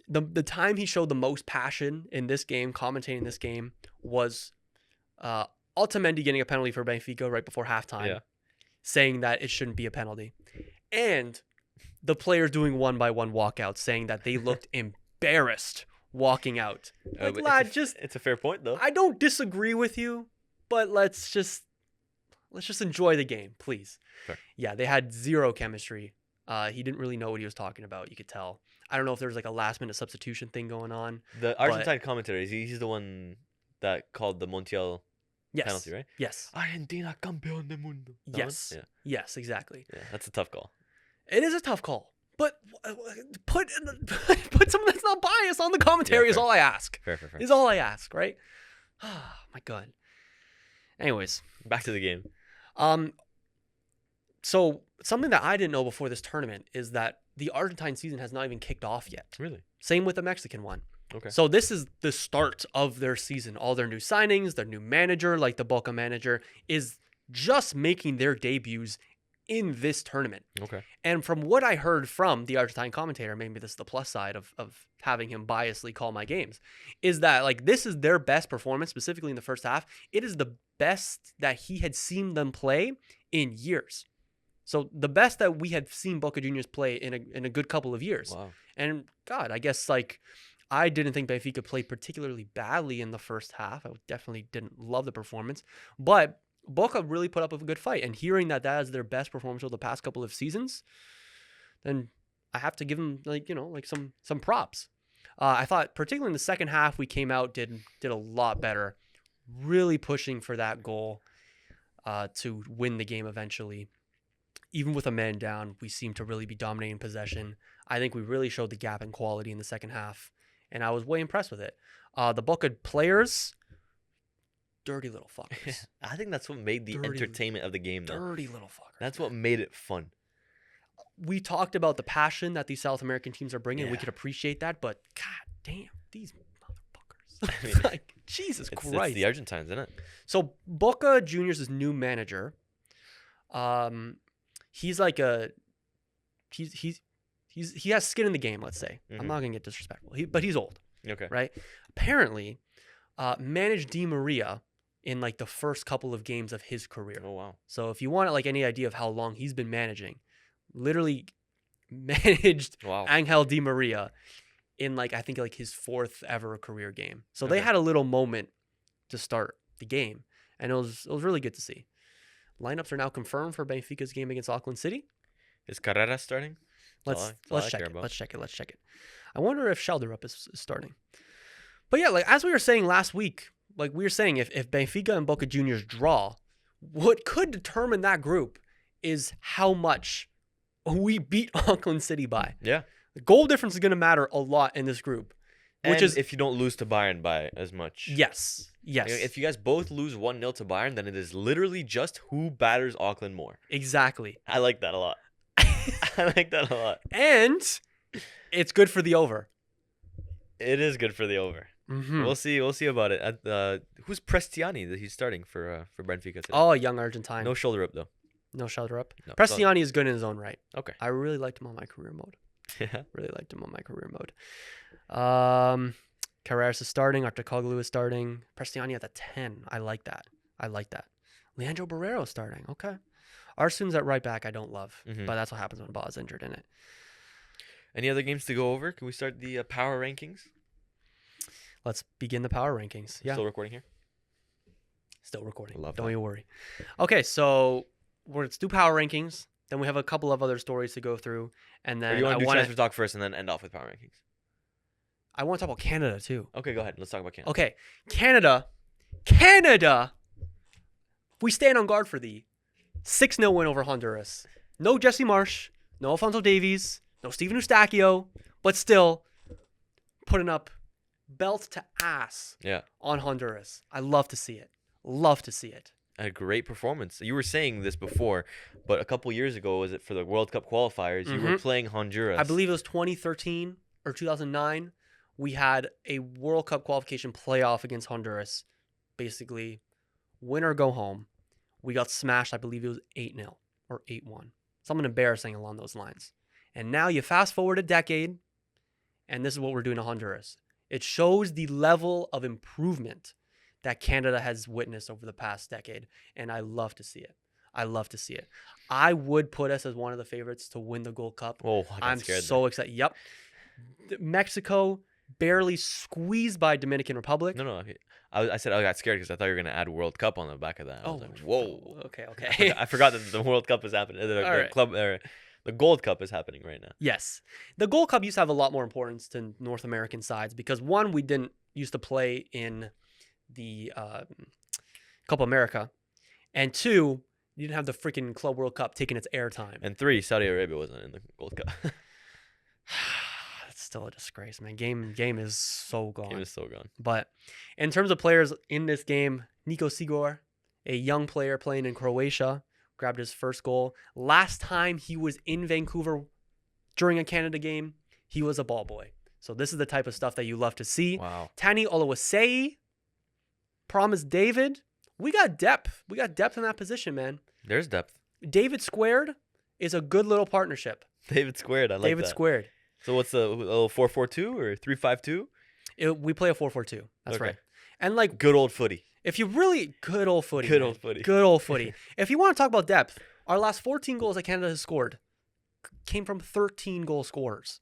[SPEAKER 1] the time he showed the most passion in this game, commentating this game, was Otamendi getting a penalty for Benfica right before halftime.
[SPEAKER 2] Yeah.
[SPEAKER 1] Saying that it shouldn't be a penalty. And the players doing one-by-one walkouts, saying that they looked embarrassed walking out. Like,
[SPEAKER 2] But
[SPEAKER 1] lad,
[SPEAKER 2] it's a fair point, though.
[SPEAKER 1] I don't disagree with you, but let's just enjoy the game, please.
[SPEAKER 2] Sure.
[SPEAKER 1] Yeah, they had zero chemistry. He didn't really know what he was talking about. You could tell. I don't know if there was like a last-minute substitution thing going on.
[SPEAKER 2] The Argentine commentator, he's the one that called the Montiel penalty, right?
[SPEAKER 1] Yes.
[SPEAKER 2] Argentina campeón del mundo. That
[SPEAKER 1] Yes.
[SPEAKER 2] one? Yeah.
[SPEAKER 1] Yes, exactly.
[SPEAKER 2] Yeah, that's a tough call.
[SPEAKER 1] It is a tough call. But put someone that's not biased on the commentary is all I ask.
[SPEAKER 2] Fair.
[SPEAKER 1] Is all I ask, right? Oh, my God. Anyways.
[SPEAKER 2] Back to the game.
[SPEAKER 1] So something that I didn't know before this tournament is that the Argentine season has not even kicked off yet.
[SPEAKER 2] Really?
[SPEAKER 1] Same with the Mexican one.
[SPEAKER 2] Okay.
[SPEAKER 1] So this is the start of their season. All their new signings, their new manager, like the Boca manager, is just making their debuts in this tournament.
[SPEAKER 2] Okay.
[SPEAKER 1] And from what I heard from the Argentine commentator, maybe this is the plus side of having him biasly call my games, is that like this is their best performance, specifically in the first half. It is the best that he had seen them play in years. So the best that we had seen Boca Juniors play in a good couple of years.
[SPEAKER 2] Wow.
[SPEAKER 1] And God, I guess like I didn't think Benfica played particularly badly in the first half. I definitely didn't love the performance, but Boca really put up a good fight. And hearing that is their best performance over the past couple of seasons, then I have to give them some props. I thought particularly in the second half we came out did a lot better, really pushing for that goal to win the game eventually. Even with a man down, we seemed to really be dominating possession. I think we really showed the gap in quality in the second half, and I was way impressed with it. The Boca players, dirty little fuckers.
[SPEAKER 2] I think that's what made the entertainment of the game, though.
[SPEAKER 1] Dirty little fuckers.
[SPEAKER 2] That's what made it fun.
[SPEAKER 1] We talked about the passion that these South American teams are bringing.
[SPEAKER 2] Yeah.
[SPEAKER 1] We could appreciate that, but god damn, these motherfuckers.
[SPEAKER 2] I mean,
[SPEAKER 1] like, Jesus Christ.
[SPEAKER 2] It's the Argentines, isn't it?
[SPEAKER 1] So Boca Juniors' new manager, he's like he has skin in the game, let's say. I'm not gonna get disrespectful, but he's old.
[SPEAKER 2] Okay.
[SPEAKER 1] Right? Apparently, managed Di Maria in like the first couple of games of his career.
[SPEAKER 2] Oh wow.
[SPEAKER 1] So if you want like any idea of how long he's been managing, literally managed Angel Di Maria in like I think like his fourth ever career game. So they had a little moment to start the game, and it was really good to see. Lineups are now confirmed for Benfica's game against Auckland City.
[SPEAKER 2] Is Carrera starting?
[SPEAKER 1] Let's check it. I wonder if Schelderup is starting. But yeah, like as we were saying last week, like we were saying, if Benfica and Boca Juniors draw, what could determine that group is how much we beat Auckland City by.
[SPEAKER 2] Yeah.
[SPEAKER 1] The goal difference is going to matter a lot in this group. Which is
[SPEAKER 2] if you don't lose to Bayern by as much.
[SPEAKER 1] Yes.
[SPEAKER 2] If you guys both lose 1-0 to Bayern, then it is literally just who batters Auckland more.
[SPEAKER 1] Exactly.
[SPEAKER 2] I like that a lot. I like that a lot.
[SPEAKER 1] And it's good for the over.
[SPEAKER 2] It is good for the over.
[SPEAKER 1] Mm-hmm.
[SPEAKER 2] We'll see about it. Who's Prestiani that he's starting for Benfica today?
[SPEAKER 1] Oh, a young Argentine.
[SPEAKER 2] No shoulder up though.
[SPEAKER 1] No shoulder up.
[SPEAKER 2] No,
[SPEAKER 1] Prestiani is good in his own right.
[SPEAKER 2] Okay.
[SPEAKER 1] I really liked him on my career mode.
[SPEAKER 2] Yeah.
[SPEAKER 1] Really liked him on my career mode. Carreras is starting. Artacoglu is starting. Prestiani at the 10. I like that. Leandro Barrero is starting. Okay. Arsun's at right back I don't love. But that's what happens when Ba's injured in it.
[SPEAKER 2] Any other games to go over? Can we start the power rankings?
[SPEAKER 1] Let's begin the power rankings. Yeah.
[SPEAKER 2] Still recording here?
[SPEAKER 1] Still recording.
[SPEAKER 2] Love
[SPEAKER 1] Don't
[SPEAKER 2] that.
[SPEAKER 1] you worry. Okay, so let's do power rankings. Then we have a couple of other stories to go through. And then
[SPEAKER 2] Or you want to do transfer talk first and then end off with power rankings?
[SPEAKER 1] I want to talk about Canada too.
[SPEAKER 2] Okay, go ahead. Let's talk about Canada.
[SPEAKER 1] Okay, Canada. We stand on guard for the 6-0 win over Honduras. No Jesse Marsh, no Alphonso Davies, no Steven Eustachio, but still putting up belt to ass on Honduras. I love to see it. Love to see it.
[SPEAKER 2] A great performance. You were saying this before, but a couple years ago, was it for the World Cup qualifiers? You were playing Honduras.
[SPEAKER 1] I believe it was 2013 or 2009. We had a World Cup qualification playoff against Honduras. Basically, win or go home. We got smashed. I believe it was 8-0 or 8-1. Something embarrassing along those lines. And now you fast forward a decade, and this is what we're doing to Honduras. It shows the level of improvement that Canada has witnessed over the past decade, and I love to see it. I would put us as one of the favorites to win the Gold Cup.
[SPEAKER 2] Oh, I'm
[SPEAKER 1] so excited. Yep. Mexico barely squeezed by Dominican Republic.
[SPEAKER 2] No. I said I got scared because I thought you were going to add World Cup on the back of that. I was like, whoa.
[SPEAKER 1] Okay.
[SPEAKER 2] I forgot that the World Cup is happening. The Gold Cup is happening right now.
[SPEAKER 1] Yes. The Gold Cup used to have a lot more importance to North American sides because, one, we didn't used to play in the Copa America. And 2, you didn't have the freaking Club World Cup taking its airtime.
[SPEAKER 2] And 3, Saudi Arabia wasn't in the Gold Cup.
[SPEAKER 1] That's still a disgrace, man. Game is so gone.
[SPEAKER 2] Game is so gone.
[SPEAKER 1] But in terms of players in this game, Nico Sigor, a young player playing in Croatia, grabbed his first goal. Last time he was in Vancouver during a Canada game, he was a ball boy. So this is the type of stuff that you love to see.
[SPEAKER 2] Wow.
[SPEAKER 1] Tani Oluwaseyi, Promise David. We got depth. We got depth in that position, man.
[SPEAKER 2] There's depth.
[SPEAKER 1] David Squared is a good little partnership.
[SPEAKER 2] David Squared. I like
[SPEAKER 1] David
[SPEAKER 2] that.
[SPEAKER 1] Squared.
[SPEAKER 2] So what's the little 4-4-2 or 3-5-2?
[SPEAKER 1] We play a 4-4-2. That's
[SPEAKER 2] Okay.
[SPEAKER 1] right. And like,
[SPEAKER 2] Good old footy.
[SPEAKER 1] if you really good old footy,
[SPEAKER 2] Good
[SPEAKER 1] man.
[SPEAKER 2] old footy.
[SPEAKER 1] Good old footy. If you want to talk about depth, our last 14 goals that Canada has scored came from 13 goal scorers.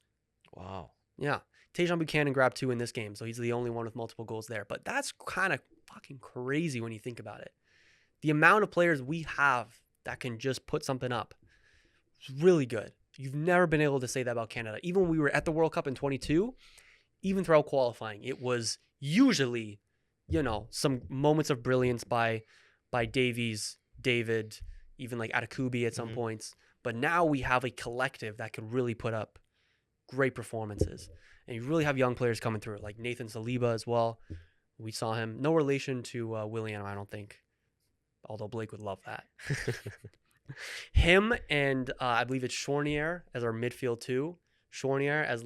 [SPEAKER 2] Wow.
[SPEAKER 1] Yeah. Tajon Buchanan grabbed 2 in this game, so he's the only one with multiple goals there. But that's kind of fucking crazy when you think about it. The amount of players we have that can just put something up is really good. You've never been able to say that about Canada. Even when we were at the World Cup in 22, even throughout qualifying, it was usually, some moments of brilliance by Davies, David, even like Atakubi at some points. But now we have a collective that could really put up great performances. And you really have young players coming through, like Nathan Saliba as well. We saw him. No relation to Willian, I don't think. Although Blake would love that. Him and I believe it's Shornier as our midfield too. Shornier as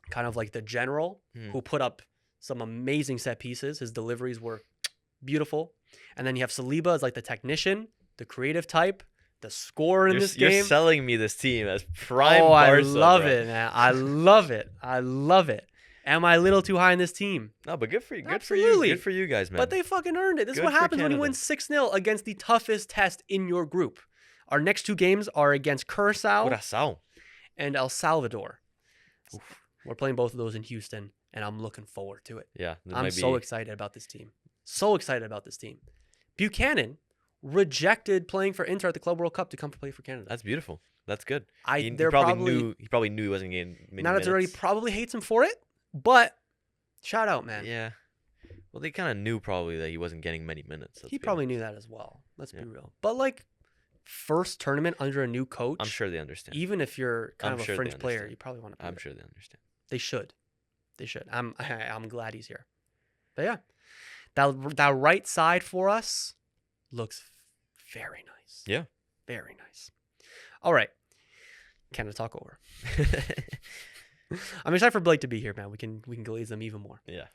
[SPEAKER 1] kind of like the general who put up some amazing set pieces. His deliveries were beautiful. And then you have Saliba as like the technician, the creative type, the scorer in this game.
[SPEAKER 2] You're selling me this team as prime
[SPEAKER 1] Oh,
[SPEAKER 2] Barca,
[SPEAKER 1] I love
[SPEAKER 2] bro.
[SPEAKER 1] it, man. I love it. I love it. Am I a little too high in this team?
[SPEAKER 2] No, but good for you. Good
[SPEAKER 1] Absolutely.
[SPEAKER 2] Good for you guys, man.
[SPEAKER 1] But they fucking earned it. This is
[SPEAKER 2] Good
[SPEAKER 1] what
[SPEAKER 2] for
[SPEAKER 1] happens when you win
[SPEAKER 2] Canada.
[SPEAKER 1] 6-0 against the toughest test in your group. Our next 2 games are against
[SPEAKER 2] Curaçao.
[SPEAKER 1] and El Salvador. We're playing both of those in Houston, and I'm looking forward to it.
[SPEAKER 2] Yeah.
[SPEAKER 1] I'm so excited about this team. So excited about this team. Buchanan rejected playing for Inter at the Club World Cup to come play for Canada.
[SPEAKER 2] That's beautiful. That's good. He
[SPEAKER 1] They're
[SPEAKER 2] probably knew he wasn't getting many minutes.
[SPEAKER 1] already probably hates him for it, but shout out, man.
[SPEAKER 2] Yeah. Well, they kind of knew probably that he wasn't getting many minutes.
[SPEAKER 1] He probably knew that as well. Let's be real. But first tournament under a new coach.
[SPEAKER 2] I'm sure they understand.
[SPEAKER 1] Even if you're kind
[SPEAKER 2] I'm
[SPEAKER 1] of a
[SPEAKER 2] sure they
[SPEAKER 1] fringe player,
[SPEAKER 2] understand.
[SPEAKER 1] you probably want to play.
[SPEAKER 2] I'm sure they understand.
[SPEAKER 1] They should. They should. I'm glad he's here. But yeah, that right side for us looks very nice.
[SPEAKER 2] Yeah.
[SPEAKER 1] Very nice. All right. Canada talk over. I'm excited for Blake to be here, man. We can glaze them even more.
[SPEAKER 2] Yeah.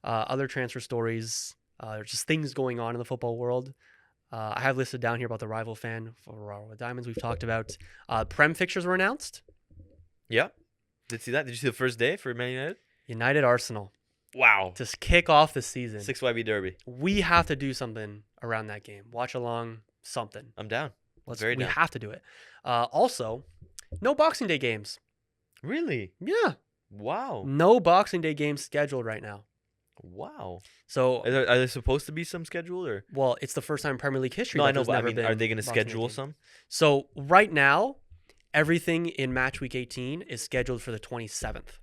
[SPEAKER 1] Other transfer stories. There's just things going on in the football world. I have listed down here about the rival fan for Raw Diamonds. We've talked about. Prem fixtures were announced.
[SPEAKER 2] Yeah. Did you see that? Did you see the first day for Man United?
[SPEAKER 1] United Arsenal.
[SPEAKER 2] Wow.
[SPEAKER 1] To kick off the season.
[SPEAKER 2] 6YB Derby.
[SPEAKER 1] We have to do something around that game. Watch along, something.
[SPEAKER 2] I'm down.
[SPEAKER 1] We have to do it. Also, no Boxing Day games.
[SPEAKER 2] Really?
[SPEAKER 1] Yeah.
[SPEAKER 2] Wow.
[SPEAKER 1] No Boxing Day games scheduled right now.
[SPEAKER 2] Wow.
[SPEAKER 1] So,
[SPEAKER 2] Are there supposed to be some scheduled or?
[SPEAKER 1] well, it's the first time in Premier League history.
[SPEAKER 2] No,
[SPEAKER 1] that
[SPEAKER 2] I know,
[SPEAKER 1] there's
[SPEAKER 2] but I
[SPEAKER 1] never
[SPEAKER 2] mean,
[SPEAKER 1] been
[SPEAKER 2] are they going to
[SPEAKER 1] Boxing Day
[SPEAKER 2] schedule
[SPEAKER 1] games.
[SPEAKER 2] some?
[SPEAKER 1] So right now, everything in match week 18 is scheduled for the 27th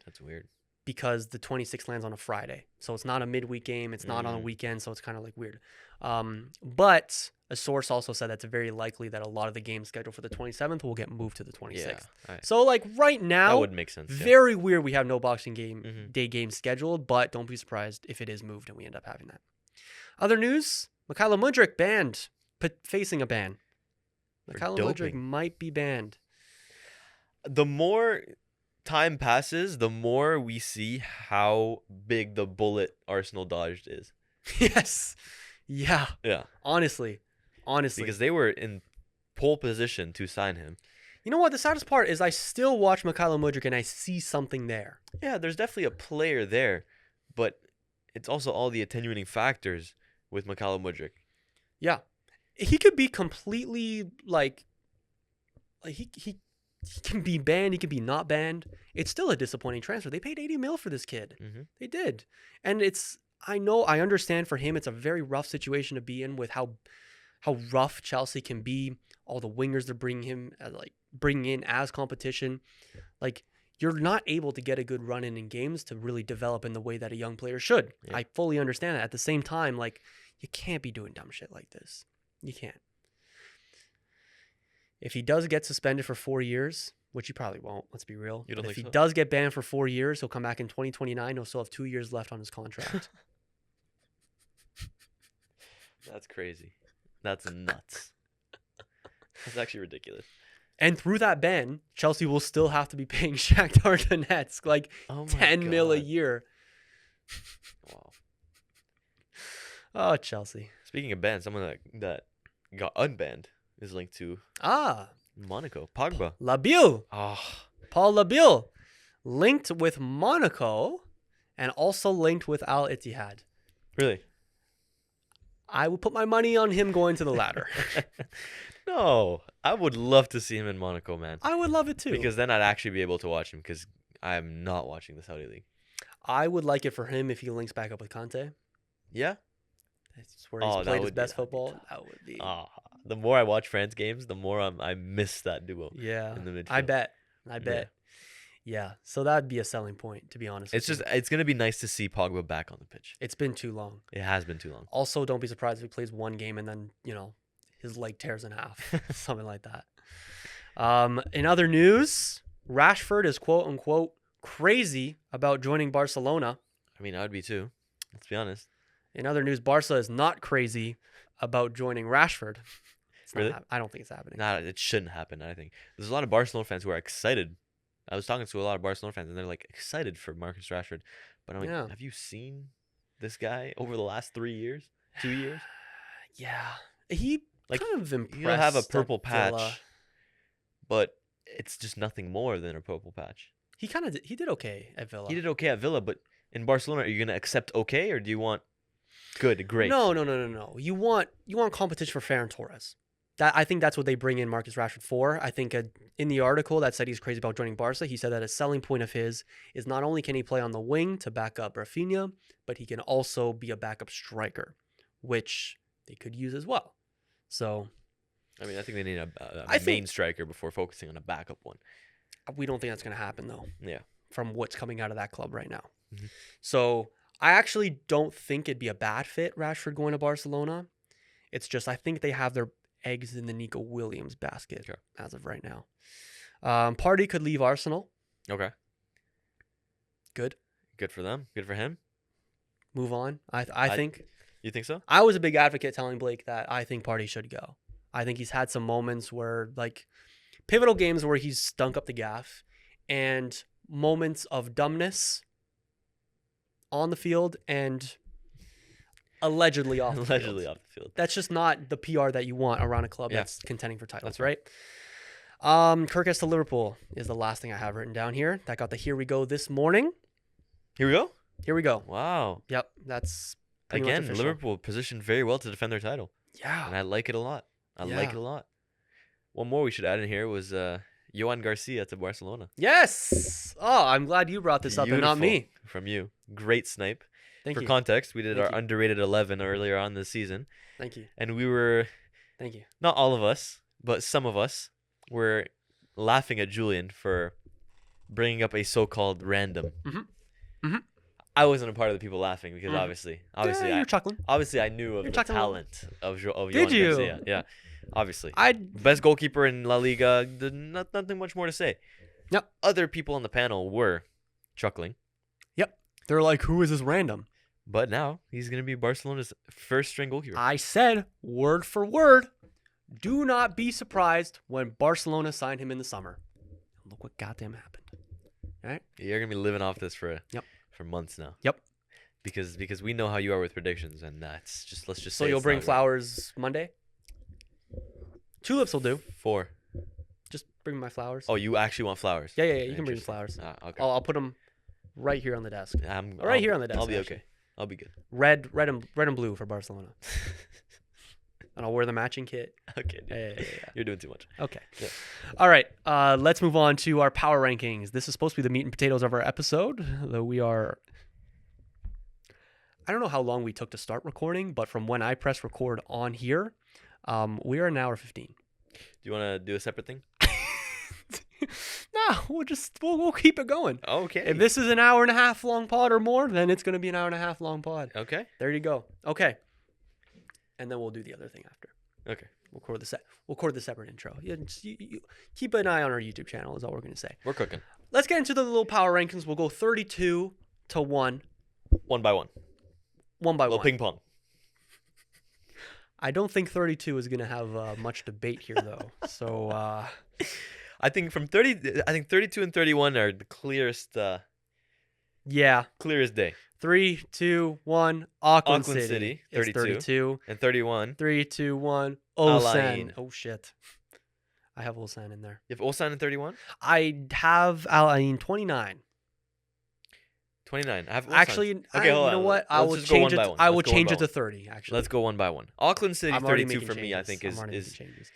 [SPEAKER 2] That's weird.
[SPEAKER 1] because the 26th lands on a Friday. So it's not a midweek game. It's not on a weekend. So it's kind of weird. But a source also said that's very likely that a lot of the games scheduled for the 27th will get moved to the 26th.
[SPEAKER 2] Yeah. Right.
[SPEAKER 1] So right now,
[SPEAKER 2] That would make sense. Yeah.
[SPEAKER 1] very weird we have no Boxing Day game scheduled, but don't be surprised if it is moved and we end up having that. Other news, Mykhailo Mudryk banned, facing a ban.
[SPEAKER 2] For
[SPEAKER 1] Mykhailo Mudryk
[SPEAKER 2] doping.
[SPEAKER 1] might be banned.
[SPEAKER 2] The more time passes, the more we see how big the bullet Arsenal dodged is.
[SPEAKER 1] Yes. Yeah.
[SPEAKER 2] Yeah.
[SPEAKER 1] Honestly.
[SPEAKER 2] Because they were in pole position to sign him.
[SPEAKER 1] You know what? The saddest part is I still watch Mykhailo Mudryk and I see something there.
[SPEAKER 2] Yeah, there's definitely a player there, but it's also all the attenuating factors with Mykhailo Mudryk.
[SPEAKER 1] Yeah. He could be completely he can be banned, he can be not banned. It's still a disappointing transfer. They paid 80 mil for this kid.
[SPEAKER 2] Mm-hmm.
[SPEAKER 1] They did. And I understand for him it's a very rough situation to be in with how rough Chelsea can be, all the wingers they're bringing in as competition. you're not able to get a good run in games to really develop in the way that a young player should.
[SPEAKER 2] Yeah.
[SPEAKER 1] I fully understand that. At the same time, like, you can't be doing dumb shit like this. You can't. If he does get suspended for 4 years, which he probably won't, let's be real.
[SPEAKER 2] You don't
[SPEAKER 1] But if
[SPEAKER 2] think
[SPEAKER 1] he
[SPEAKER 2] so?
[SPEAKER 1] does get banned for 4 years, he'll come back in 2029. He'll still have 2 years left on his contract.
[SPEAKER 2] That's crazy. That's nuts. That's actually ridiculous.
[SPEAKER 1] And through that ban, Chelsea will still have to be paying Shakhtar Donetsk like
[SPEAKER 2] Oh my
[SPEAKER 1] 10 mil a
[SPEAKER 2] God.
[SPEAKER 1] year.
[SPEAKER 2] Wow.
[SPEAKER 1] Oh, Chelsea.
[SPEAKER 2] Speaking of banned, someone that got unbanned is linked to
[SPEAKER 1] Ah,
[SPEAKER 2] Monaco. Pogba.
[SPEAKER 1] Labille.
[SPEAKER 2] Oh,
[SPEAKER 1] Paul Labille. Linked with Monaco and also linked with Al Ittihad.
[SPEAKER 2] really?
[SPEAKER 1] I would put my money on him going to the latter.
[SPEAKER 2] No, I would love to see him in Monaco, man.
[SPEAKER 1] I would love it too.
[SPEAKER 2] Because then I'd actually be able to watch him because I am not watching the Saudi League.
[SPEAKER 1] I would like it for him if he links back up with Conte.
[SPEAKER 2] Yeah?
[SPEAKER 1] That's where he's
[SPEAKER 2] Oh, that
[SPEAKER 1] played his
[SPEAKER 2] would be-
[SPEAKER 1] best
[SPEAKER 2] that'd be
[SPEAKER 1] football.
[SPEAKER 2] tough.
[SPEAKER 1] That would be.
[SPEAKER 2] The more I watch France games, the more I miss that duo.
[SPEAKER 1] Yeah.
[SPEAKER 2] in the midfield.
[SPEAKER 1] I bet. Yeah. So that'd be a selling point, to be honest.
[SPEAKER 2] It's
[SPEAKER 1] with
[SPEAKER 2] just,
[SPEAKER 1] you.
[SPEAKER 2] it's going to be nice to see Pogba back on the pitch.
[SPEAKER 1] It's been too long.
[SPEAKER 2] It has been too long.
[SPEAKER 1] Also, don't be surprised if he plays one game and then, his leg tears in half. Something like that. In other news, Rashford is quote unquote crazy about joining Barcelona.
[SPEAKER 2] I mean, I would be too. Let's be honest.
[SPEAKER 1] In other news, Barca is not crazy about joining Rashford. It's not
[SPEAKER 2] Really?
[SPEAKER 1] I don't think it's happening.
[SPEAKER 2] Nah, it shouldn't happen, I think. There's a lot of Barcelona fans who are excited. I was talking to a lot of Barcelona fans, and they're like excited for Marcus Rashford. But I'm like,
[SPEAKER 1] Yeah.
[SPEAKER 2] have you seen this guy over the last 3 years? 2 years?
[SPEAKER 1] Yeah. He
[SPEAKER 2] Like,
[SPEAKER 1] kind of impressed.
[SPEAKER 2] He'll have a
[SPEAKER 1] at
[SPEAKER 2] purple patch,
[SPEAKER 1] Villa.
[SPEAKER 2] but it's just nothing more than a purple patch.
[SPEAKER 1] He did okay at Villa.
[SPEAKER 2] He did okay at Villa, but in Barcelona, are you going to accept okay, or do you want good, great?
[SPEAKER 1] No. You want competition for Ferran Torres. I think that's what they bring in Marcus Rashford for. I think in the article that said he's crazy about joining Barca, he said that a selling point of his is not only can he play on the wing to back up Rafinha, but he can also be a backup striker, which they could use as well. So
[SPEAKER 2] I mean, I think they need a
[SPEAKER 1] I
[SPEAKER 2] main
[SPEAKER 1] think-
[SPEAKER 2] striker before focusing on a backup one.
[SPEAKER 1] we don't think that's going to happen though.
[SPEAKER 2] Yeah.
[SPEAKER 1] From what's coming out of that club right now.
[SPEAKER 2] Mhm.
[SPEAKER 1] So I actually don't think it'd be a bad fit, Rashford going to Barcelona. It's just I think they have their eggs in the Nico Williams basket
[SPEAKER 2] Sure.
[SPEAKER 1] as of right now. Partey could leave Arsenal.
[SPEAKER 2] Okay.
[SPEAKER 1] Good.
[SPEAKER 2] Good for them. Good for him.
[SPEAKER 1] Move on. I think
[SPEAKER 2] You think so?
[SPEAKER 1] I was a big advocate telling Blake that I think Partey should go. I think he's had some moments where like pivotal games where he's stunk up the gaff and moments of dumbness on the field and allegedly off the
[SPEAKER 2] Allegedly
[SPEAKER 1] field.
[SPEAKER 2] off the field.
[SPEAKER 1] That's just not the PR that you want around a club
[SPEAKER 2] Yeah.
[SPEAKER 1] that's contending for titles,
[SPEAKER 2] That's
[SPEAKER 1] right? Kirkus to Liverpool is the last thing I have written down here. That got the here we go this morning.
[SPEAKER 2] Here we go.
[SPEAKER 1] Here we go.
[SPEAKER 2] Wow.
[SPEAKER 1] Yep, that's pretty much
[SPEAKER 2] Again,
[SPEAKER 1] official.
[SPEAKER 2] Liverpool positioned very well to defend their title,
[SPEAKER 1] Yeah.
[SPEAKER 2] and I like it a lot. I like
[SPEAKER 1] Yeah.
[SPEAKER 2] it a lot. One more we should add in here was Johan Garcia to Barcelona.
[SPEAKER 1] Yes. Oh, I'm glad you brought this up and not
[SPEAKER 2] Beautiful
[SPEAKER 1] me.
[SPEAKER 2] from you. Great snipe.
[SPEAKER 1] Thank
[SPEAKER 2] For
[SPEAKER 1] you.
[SPEAKER 2] context, we did
[SPEAKER 1] Thank
[SPEAKER 2] our
[SPEAKER 1] you.
[SPEAKER 2] underrated 11 earlier on this season,
[SPEAKER 1] Thank you.
[SPEAKER 2] and we were,
[SPEAKER 1] Thank you.
[SPEAKER 2] not all of us, but some of us were laughing at Julian for bringing up a so-called random.
[SPEAKER 1] Mhm. Mhm.
[SPEAKER 2] I wasn't a part of the people laughing because
[SPEAKER 1] Mhm.
[SPEAKER 2] obviously,
[SPEAKER 1] Yeah, you're chuckling.
[SPEAKER 2] I knew of
[SPEAKER 1] You're
[SPEAKER 2] the
[SPEAKER 1] chuckling a little.
[SPEAKER 2] talent of Johan
[SPEAKER 1] Did you?
[SPEAKER 2] Garcia. Yeah, obviously.
[SPEAKER 1] I
[SPEAKER 2] Best goalkeeper in La Liga. Nothing much more to say.
[SPEAKER 1] Yep.
[SPEAKER 2] Other people on the panel were chuckling,
[SPEAKER 1] they're like, who is this random?
[SPEAKER 2] but now he's going to be Barcelona's first string goalkeeper.
[SPEAKER 1] I said word for word, do not be surprised when Barcelona signed him in the summer. Look what goddamn happened.
[SPEAKER 2] You're going to be living off this for
[SPEAKER 1] Yep.
[SPEAKER 2] for months now.
[SPEAKER 1] Yep.
[SPEAKER 2] Because we know how you are with predictions, and let's just
[SPEAKER 1] So
[SPEAKER 2] say
[SPEAKER 1] you'll
[SPEAKER 2] it's
[SPEAKER 1] bring
[SPEAKER 2] not right.
[SPEAKER 1] flowers Monday? Tulips will do.
[SPEAKER 2] 4.
[SPEAKER 1] Just bring me my flowers.
[SPEAKER 2] Oh, you actually want flowers?
[SPEAKER 1] Yeah. You can bring the
[SPEAKER 2] Interesting.
[SPEAKER 1] flowers.
[SPEAKER 2] Okay.
[SPEAKER 1] I'll put them right here on the desk.
[SPEAKER 2] I'm
[SPEAKER 1] right here on the desk,
[SPEAKER 2] I'll be
[SPEAKER 1] actually.
[SPEAKER 2] okay. I'll be good.
[SPEAKER 1] Red and blue for Barcelona. And I'll wear the matching kit.
[SPEAKER 2] Okay, dude.
[SPEAKER 1] Yeah.
[SPEAKER 2] You're doing too much.
[SPEAKER 1] Okay.
[SPEAKER 2] Yeah.
[SPEAKER 1] All right. Let's move on to our power rankings. This is supposed to be the meat and potatoes of our episode, though we are. I don't know how long we took to start recording, but from when I press record on here, we are an hour 15.
[SPEAKER 2] Do you want to do a separate thing?
[SPEAKER 1] Nah, we'll keep it going.
[SPEAKER 2] Okay.
[SPEAKER 1] If this is an hour and a half long pod or more, then it's gonna be an hour and a half long pod.
[SPEAKER 2] Okay.
[SPEAKER 1] There you go. Okay. And then we'll do the other thing after.
[SPEAKER 2] Okay.
[SPEAKER 1] We'll record the separate intro. You keep an eye on our YouTube channel is all we're gonna say.
[SPEAKER 2] We're cooking.
[SPEAKER 1] Let's get into the little power rankings. We'll go 32 to 1.
[SPEAKER 2] One by one.
[SPEAKER 1] One by
[SPEAKER 2] Little
[SPEAKER 1] one.
[SPEAKER 2] ping pong.
[SPEAKER 1] I don't think 32 is gonna have much debate here though. So
[SPEAKER 2] I think 32 and 31 are the clearest
[SPEAKER 1] yeah.
[SPEAKER 2] clearest day.
[SPEAKER 1] 3, 2, 1. Auckland
[SPEAKER 2] City,
[SPEAKER 1] City.
[SPEAKER 2] 32.
[SPEAKER 1] 32.
[SPEAKER 2] And 31.
[SPEAKER 1] 3, 2, 1.
[SPEAKER 2] Al
[SPEAKER 1] Ulsan.
[SPEAKER 2] Ain.
[SPEAKER 1] Oh shit. I have Ulsan in there.
[SPEAKER 2] You have Ulsan in 31?
[SPEAKER 1] I have Al Ain 29.
[SPEAKER 2] 29. I have Ulsan.
[SPEAKER 1] Actually,
[SPEAKER 2] okay, hold
[SPEAKER 1] you
[SPEAKER 2] on.
[SPEAKER 1] know what? I
[SPEAKER 2] Let's
[SPEAKER 1] will
[SPEAKER 2] just go
[SPEAKER 1] change
[SPEAKER 2] one
[SPEAKER 1] it.
[SPEAKER 2] by one.
[SPEAKER 1] I will
[SPEAKER 2] Let's go one
[SPEAKER 1] change
[SPEAKER 2] by
[SPEAKER 1] it to
[SPEAKER 2] one.
[SPEAKER 1] 30. Actually,
[SPEAKER 2] Let's go one by one. Auckland City
[SPEAKER 1] I'm already
[SPEAKER 2] 32
[SPEAKER 1] making
[SPEAKER 2] for me, I think,
[SPEAKER 1] changes. I'm already
[SPEAKER 2] is
[SPEAKER 1] making changes.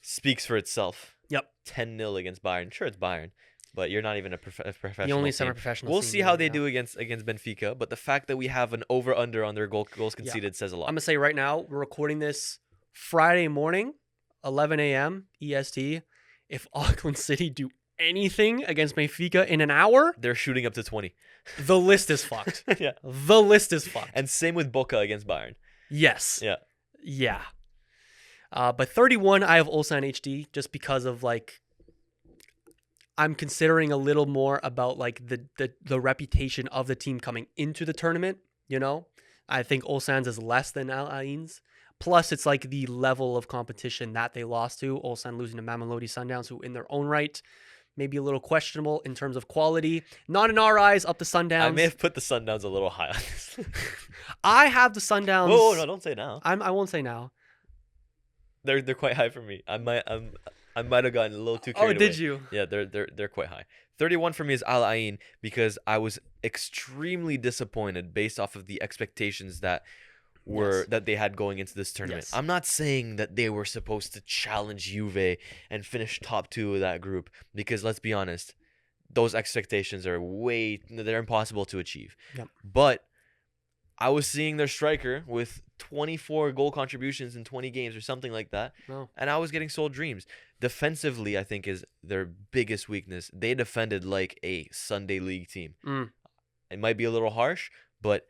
[SPEAKER 2] speaks for itself.
[SPEAKER 1] Yep.
[SPEAKER 2] 10-0 against Bayern. Sure, it's Bayern, but you're not even a professional.
[SPEAKER 1] The only
[SPEAKER 2] team.
[SPEAKER 1] semi-professional.
[SPEAKER 2] We'll
[SPEAKER 1] team
[SPEAKER 2] see how
[SPEAKER 1] right
[SPEAKER 2] they
[SPEAKER 1] now.
[SPEAKER 2] do against Benfica, but the fact that we have an over/under on their goals conceded says a lot.
[SPEAKER 1] I'm gonna say right now, we're recording this Friday morning, 11 a.m. EST. If Auckland City do anything against Benfica in an hour,
[SPEAKER 2] They're shooting up to 20.
[SPEAKER 1] the list is fucked.
[SPEAKER 2] Yeah.
[SPEAKER 1] The list is fucked.
[SPEAKER 2] And same with Boca against Bayern.
[SPEAKER 1] Yes.
[SPEAKER 2] Yeah.
[SPEAKER 1] Yeah. But 31, I have Ulsan HD just because of like, I'm considering a little more about like the reputation of the team coming into the tournament. You know, I think Ulsan's is less than Al Ain's. Plus, it's like the level of competition that they lost to. Ulsan losing to Mamelodi Sundowns, who in their own right, maybe a little questionable in terms of quality. Not in our eyes, up to Sundowns.
[SPEAKER 2] I may have put the Sundowns a little high on this.
[SPEAKER 1] I have the Sundowns.
[SPEAKER 2] Whoa, no, don't say now.
[SPEAKER 1] I won't say now.
[SPEAKER 2] They're quite high for me. I might have gotten a little too carried away.
[SPEAKER 1] Oh, did you?
[SPEAKER 2] Yeah, they're quite high. 31 for me is Al Ain because I was extremely disappointed based off of the expectations that they had going into this tournament.
[SPEAKER 1] Yes.
[SPEAKER 2] I'm not saying that they were supposed to challenge Juve and finish top 2 of that group because let's be honest, those expectations they're impossible to achieve.
[SPEAKER 1] Yep.
[SPEAKER 2] But I was seeing their striker with 24 goal contributions in 20 games or something like that.
[SPEAKER 1] No.
[SPEAKER 2] And I was getting sold dreams. Defensively, I think is their biggest weakness. They defended like a Sunday league team. It might be a little harsh, but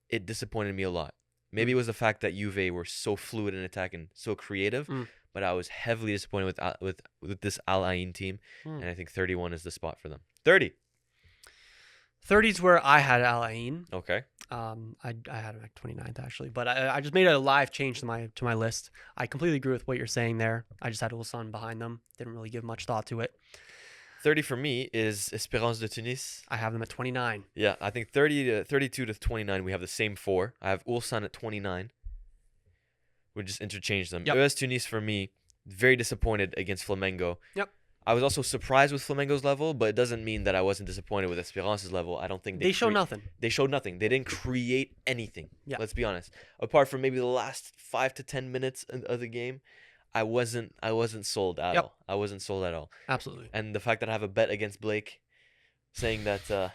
[SPEAKER 2] it disappointed me a lot. Maybe it was the fact that Juve were so fluid in attack and so creative, but I was heavily disappointed with this Al Ain team, and I think 31 is the spot for them. 30.
[SPEAKER 1] 30 is where I had Al Ain.
[SPEAKER 2] Okay.
[SPEAKER 1] I had him at 29th actually, but I just made a live change to my list. I completely agree with what you're saying there. I just had Ulsan behind them. Didn't really give much thought to it.
[SPEAKER 2] 30 for me is Espérance de Tunis.
[SPEAKER 1] I have them at 29.
[SPEAKER 2] Yeah, I think 32 to 29, we have the same 4. I have Ulsan at 29. We just interchange them.
[SPEAKER 1] Yep.
[SPEAKER 2] US Tunis for me, very disappointed against Flamengo.
[SPEAKER 1] Yep.
[SPEAKER 2] I was also surprised with Flamengo's level, but it doesn't mean that I wasn't disappointed with Esperance's level. I don't think
[SPEAKER 1] They showed nothing.
[SPEAKER 2] They showed nothing. They didn't create anything.
[SPEAKER 1] Yeah.
[SPEAKER 2] Let's be honest. Apart from maybe the last 5 to 10 minutes of the game, I wasn't sold at all. I wasn't sold at all.
[SPEAKER 1] Absolutely.
[SPEAKER 2] And the fact that I have a bet against Blake, saying that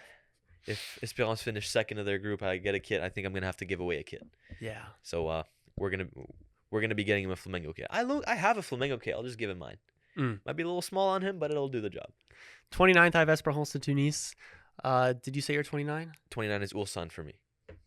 [SPEAKER 2] if Esperance finish second of their group, I get a kit. I think I'm gonna have to give away a kit.
[SPEAKER 1] Yeah.
[SPEAKER 2] So we're gonna be getting him a Flamengo kit. I have a Flamengo kit. I'll just give him mine. Might be a little small on him, but it'll do the job.
[SPEAKER 1] 29th, I have Esperance de Tunis. Did you say you're 29?
[SPEAKER 2] 29 is Ulsan for me.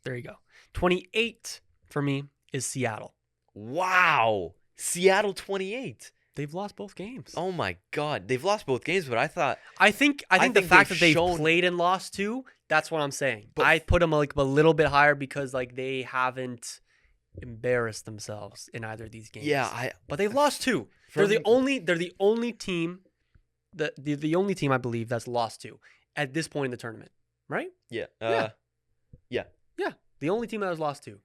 [SPEAKER 1] There you go. 28 for me is Seattle.
[SPEAKER 2] Wow. Seattle 28.
[SPEAKER 1] They've lost both games.
[SPEAKER 2] Oh my God. They've lost both games, but I
[SPEAKER 1] think the
[SPEAKER 2] think
[SPEAKER 1] fact that
[SPEAKER 2] they've
[SPEAKER 1] they've
[SPEAKER 2] shown-
[SPEAKER 1] played and lost two, that's what I'm saying.
[SPEAKER 2] But-
[SPEAKER 1] I put them like a little bit higher because like they haven't embarrassed themselves in either of these games.
[SPEAKER 2] Yeah,
[SPEAKER 1] but they've lost two. They're the only team the only team I believe that's lost two at this point in the tournament, right?
[SPEAKER 2] Yeah.
[SPEAKER 1] Yeah. The only team that has lost two.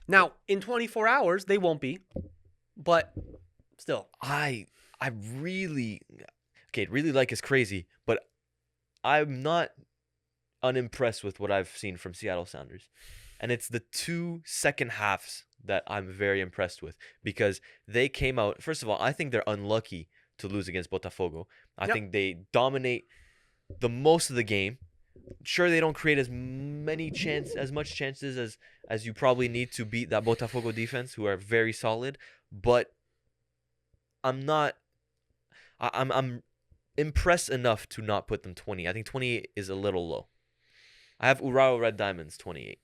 [SPEAKER 1] Now, in 24 hours, they won't be, but still.
[SPEAKER 2] I really like is crazy, but I'm not unimpressed with what I've seen from Seattle Sounders. And it's the 2 second halves that I'm very impressed with because they came out. First of all, I think they're unlucky to lose against Botafogo. I think they dominate the most of the game. Sure, they don't create as much chances as you probably need to beat that Botafogo defense, who are very solid. But I'm impressed enough to not put them 20. I think 28 is a little low. I have Urawa Red Diamonds 28.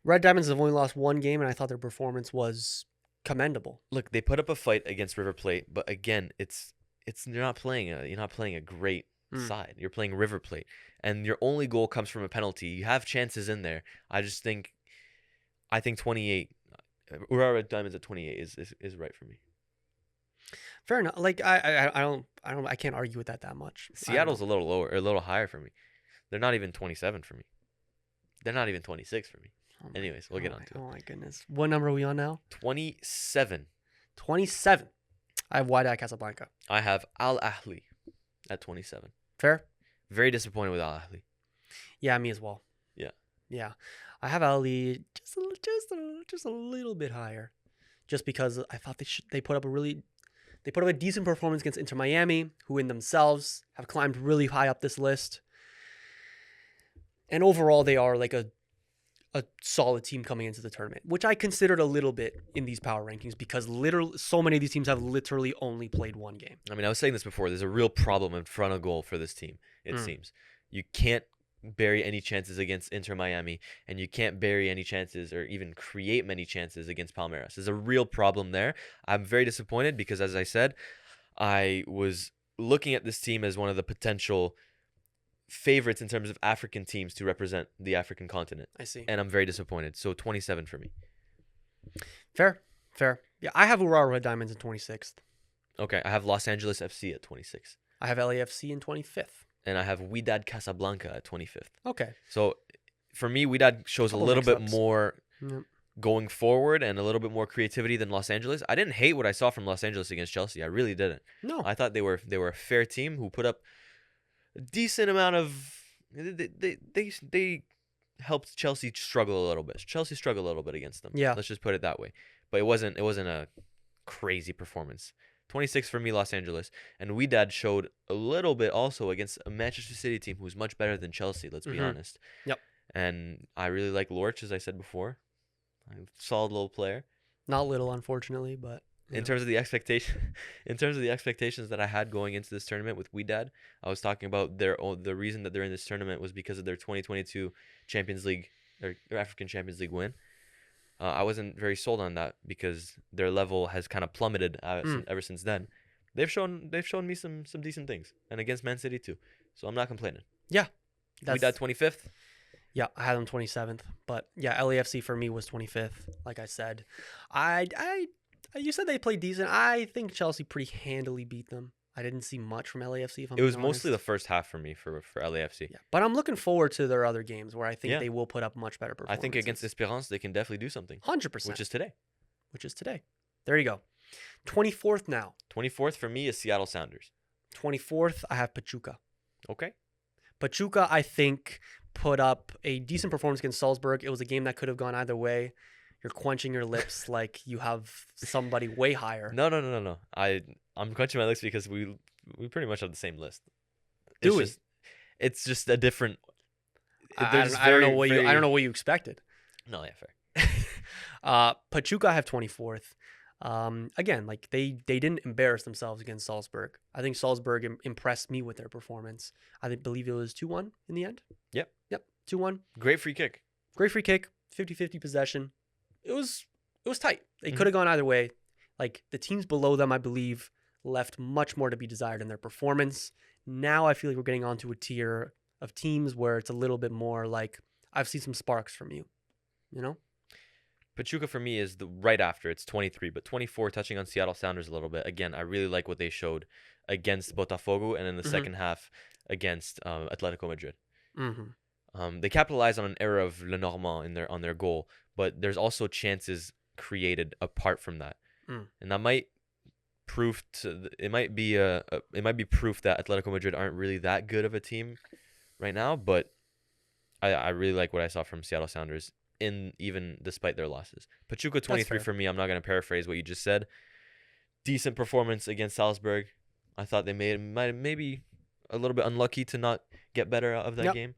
[SPEAKER 1] Red Diamonds have only lost one game, and I thought their performance was commendable.
[SPEAKER 2] Look, they put up a fight against River Plate, but again, you're not playing a great side. You're playing River Plate, and your only goal comes from a penalty. You have chances in there. I think 28. Urawa Red Diamonds at 28 is right for me.
[SPEAKER 1] Fair enough. Like I can't argue with that much.
[SPEAKER 2] Seattle's a little lower, or a little higher for me. They're not even 27 for me. They're not even 26 for me. Anyways, we'll get on to it.
[SPEAKER 1] Oh my goodness. What number are we on now?
[SPEAKER 2] 27.
[SPEAKER 1] 27. I have Wydad Casablanca.
[SPEAKER 2] I have Al Ahly at 27.
[SPEAKER 1] Fair?
[SPEAKER 2] Very disappointed with Al Ahly.
[SPEAKER 1] Yeah, me as well.
[SPEAKER 2] Yeah.
[SPEAKER 1] Yeah. I have Ali just a little bit higher. Just because I thought they put up a decent performance against Inter Miami, who in themselves have climbed really high up this list. And overall, they are like a solid team coming into the tournament, which I considered a little bit in these power rankings because literally so many of these teams have literally only played one game.
[SPEAKER 2] I mean, I was saying this before. There's a real problem in front of goal for this team, it seems. You can't bury any chances against Inter Miami, and you can't bury any chances or even create many chances against Palmeiras. There's a real problem there. I'm very disappointed because, as I said, I was looking at this team as one of the potential favorites in terms of African teams to represent the African continent.
[SPEAKER 1] I see.
[SPEAKER 2] And I'm very disappointed. So 27 for me.
[SPEAKER 1] Fair. Yeah, I have Urawa Red Diamonds in 26th.
[SPEAKER 2] Okay, I have Los Angeles FC at 26.
[SPEAKER 1] I have LAFC in 25th.
[SPEAKER 2] And I have Wydad Casablanca at 25th.
[SPEAKER 1] Okay.
[SPEAKER 2] So for me, Wydad shows a little bit more going forward and a little bit more creativity than Los Angeles. I didn't hate what I saw from Los Angeles against Chelsea. I really didn't.
[SPEAKER 1] No.
[SPEAKER 2] I thought they were a fair team who put up a decent amount of they helped Chelsea struggle a little bit. Chelsea struggled a little bit against them.
[SPEAKER 1] Yeah.
[SPEAKER 2] Let's just put it that way. But it wasn't a crazy performance. 26 for me, Los Angeles. And Wydad showed a little bit also against a Manchester City team who's much better than Chelsea, let's be honest.
[SPEAKER 1] Yep.
[SPEAKER 2] And I really like Lorch, as I said before. Solid little player.
[SPEAKER 1] Not little, unfortunately, but
[SPEAKER 2] in terms of the expectations that I had going into this tournament with Wydad, I was talking about the reason that they're in this tournament was because of their 2022 Champions League or African Champions League win. I wasn't very sold on that because their level has kind of plummeted ever since then. They've shown me some decent things, and against Man City too. So I'm not complaining.
[SPEAKER 1] Yeah,
[SPEAKER 2] Wydad 25th.
[SPEAKER 1] Yeah, I had them 27th, but yeah, LAFC for me was 25th. Like I said, you said they played decent. I think Chelsea pretty handily beat them. I didn't see much from LAFC. If I'm
[SPEAKER 2] it was
[SPEAKER 1] honest.
[SPEAKER 2] Mostly the first half for me for LAFC.
[SPEAKER 1] Yeah, but I'm looking forward to their other games where I think they will put up much better performances.
[SPEAKER 2] I think against Esperance they can definitely do something.
[SPEAKER 1] 100%.
[SPEAKER 2] Which is today.
[SPEAKER 1] There you go. 24th now.
[SPEAKER 2] 24th for me is Seattle Sounders.
[SPEAKER 1] 24th, I have Pachuca.
[SPEAKER 2] Okay.
[SPEAKER 1] Pachuca, I think, put up a decent performance against Salzburg. It was a game that could have gone either way. You're quenching your lips like you have somebody way higher.
[SPEAKER 2] No. I'm quenching my lips because we pretty much have the same list. It's just a different.
[SPEAKER 1] I don't know what you expected.
[SPEAKER 2] No, yeah, fair.
[SPEAKER 1] Pachuca, I have 24th. Again, like they didn't embarrass themselves against Salzburg. I think Salzburg impressed me with their performance. I believe it was 2-1 in the end.
[SPEAKER 2] Yep,
[SPEAKER 1] 2-1.
[SPEAKER 2] Great free kick.
[SPEAKER 1] 50-50 possession. It was tight. It could have gone either way. Like the teams below them, I believe, left much more to be desired in their performance. Now I feel like we're getting onto a tier of teams where it's a little bit more like I've seen some sparks from you. You know?
[SPEAKER 2] Pachuca for me is the right after. It's 23, but 24 touching on Seattle Sounders a little bit. Again, I really like what they showed against Botafogo and in the second half against Atletico Madrid. They capitalized on an error of Lenormand on their goal, but there's also chances created apart from that, and that might prove it might be proof that Atletico Madrid aren't really that good of a team right now. But I really like what I saw from Seattle Sounders even despite their losses. Pachuca 23 for me. I'm not going to paraphrase what you just said. Decent performance against Salzburg. I thought they maybe a little bit unlucky to not get better out of that game,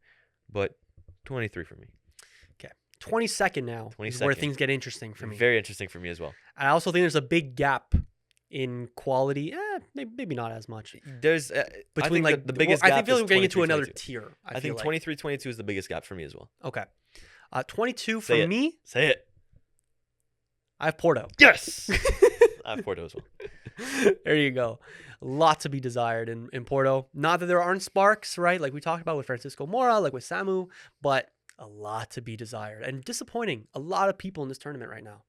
[SPEAKER 2] but 23 for me.
[SPEAKER 1] Okay, 22nd now is where things get interesting for me.
[SPEAKER 2] Very interesting for me as well.
[SPEAKER 1] I also think there's a big gap in quality, maybe not as much.
[SPEAKER 2] There's I
[SPEAKER 1] Between
[SPEAKER 2] think the biggest gap
[SPEAKER 1] I feel
[SPEAKER 2] is
[SPEAKER 1] like we're getting into
[SPEAKER 2] 23,
[SPEAKER 1] another
[SPEAKER 2] 22.
[SPEAKER 1] tier.
[SPEAKER 2] I think 23-22 is the biggest gap for me as well.
[SPEAKER 1] Okay. 22
[SPEAKER 2] Say
[SPEAKER 1] for
[SPEAKER 2] it.
[SPEAKER 1] me,
[SPEAKER 2] Say it.
[SPEAKER 1] I have Porto.
[SPEAKER 2] Yes. I have Porto as well.
[SPEAKER 1] There you go. A lot to be desired in Porto. Not that there aren't sparks, right? Like we talked about with Francisco Mora, like with Samu, but a lot to be desired and disappointing. A lot of people in this tournament right now.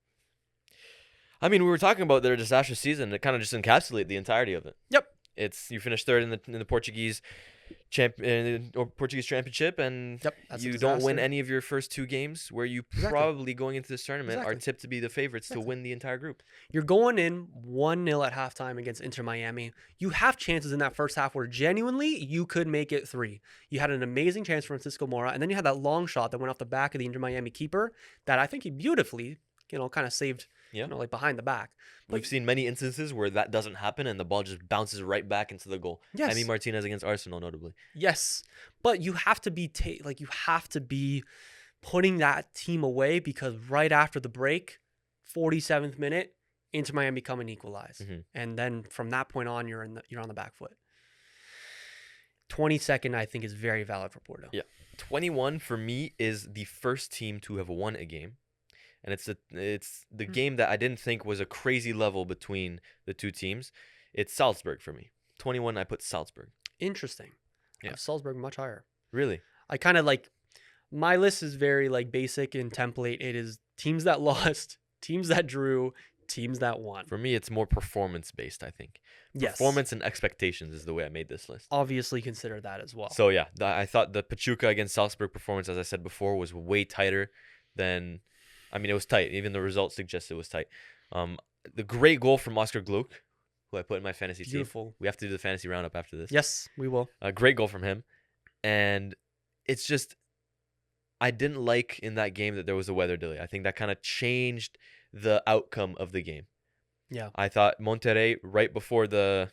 [SPEAKER 2] I mean, we were talking about their disastrous season. It kind of just encapsulated the entirety of it.
[SPEAKER 1] Yep.
[SPEAKER 2] You finished third in the Portuguese Portuguese championship, and
[SPEAKER 1] Yep, that's a
[SPEAKER 2] you don't win
[SPEAKER 1] disaster.
[SPEAKER 2] any of your first two games, where you
[SPEAKER 1] Exactly.
[SPEAKER 2] probably going into this tournament are
[SPEAKER 1] Exactly.
[SPEAKER 2] tipped to be the favorites to
[SPEAKER 1] Exactly.
[SPEAKER 2] win the entire group.
[SPEAKER 1] You're going in 1-0 at halftime against Inter Miami. You have chances in that first half where genuinely you could make it 3. You had an amazing chance for Francisco Mora, and then you had that long shot that went off the back of the Inter Miami keeper that I think he beautifully, kind of saved,
[SPEAKER 2] Yeah.
[SPEAKER 1] like behind the back.
[SPEAKER 2] We've seen many instances where that doesn't happen and the ball just bounces right back into the goal.
[SPEAKER 1] Yes.
[SPEAKER 2] Emi Martinez against Arsenal, notably.
[SPEAKER 1] Yes, but you have to be you have to be putting that team away because right after the break, 47th minute, Inter Miami come and equalize, and then from that point on, you're on the back foot. 22nd, I think, is very valid for Porto.
[SPEAKER 2] Yeah, 21 for me is the first team to have won a game, and it's the game that I didn't think was a crazy level between the two teams. It's Salzburg for me. 21, I put Salzburg.
[SPEAKER 1] Interesting. I
[SPEAKER 2] Yeah.
[SPEAKER 1] have Salzburg much higher.
[SPEAKER 2] Really?
[SPEAKER 1] I kind of my list is very basic and template. It is teams that lost, teams that drew, teams that won.
[SPEAKER 2] For me, it's more performance based, I think.
[SPEAKER 1] Yes.
[SPEAKER 2] Performance and expectations is the way I made this list.
[SPEAKER 1] Obviously consider that as well.
[SPEAKER 2] So yeah, I thought the Pachuca against Salzburg performance, as I said before, was way tighter than. I mean, it was tight. Even the results suggest it was tight. The great goal from Oscar Gluck, who I put in my fantasy
[SPEAKER 1] Beautiful.
[SPEAKER 2] team. We have to do the fantasy roundup after this.
[SPEAKER 1] Yes, we will.
[SPEAKER 2] A great goal from him. And it's just, I didn't like in that game that there was a weather delay. I think that kind of changed the outcome of the game.
[SPEAKER 1] Yeah.
[SPEAKER 2] I thought Monterrey, right before the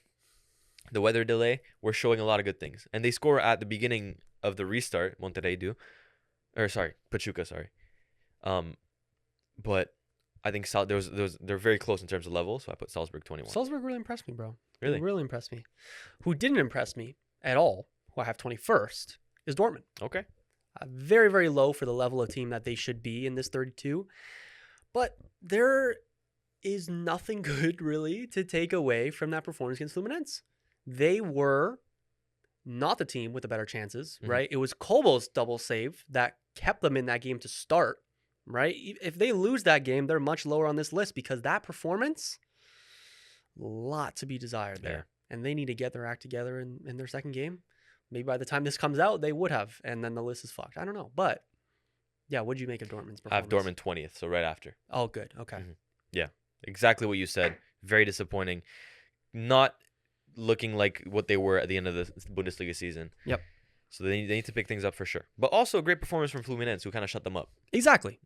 [SPEAKER 2] weather delay, were showing a lot of good things. And they score at the beginning of the restart, Monterrey do. Pachuca, sorry. But I think they're very close in terms of level, so I put Salzburg 21.
[SPEAKER 1] Salzburg really impressed me, bro.
[SPEAKER 2] Really?
[SPEAKER 1] They really impressed me. Who didn't impress me at all, who I have 21st, is Dortmund.
[SPEAKER 2] Okay.
[SPEAKER 1] Very, very low for the level of team that they should be in this 32. But there is nothing good, really, to take away from that performance against Fluminense. They were not the team with the better chances, right? It was Kobo's double save that kept them in that game to start, right? If they lose that game, they're much lower on this list because that performance, a lot to be desired there.
[SPEAKER 2] Yeah.
[SPEAKER 1] And they need to get their act together in their second game. Maybe by the time this comes out, they would have, and then the list is fucked. I don't know. But, yeah, what did you make of Dortmund's performance?
[SPEAKER 2] I have Dortmund 20th, so right after.
[SPEAKER 1] Oh, good. Okay.
[SPEAKER 2] Yeah, exactly what you said. Very disappointing. Not looking like what they were at the end of the Bundesliga season.
[SPEAKER 1] Yep.
[SPEAKER 2] So they need to pick things up for sure. But also a great performance from Fluminense, who kind of shut them up.
[SPEAKER 1] Exactly.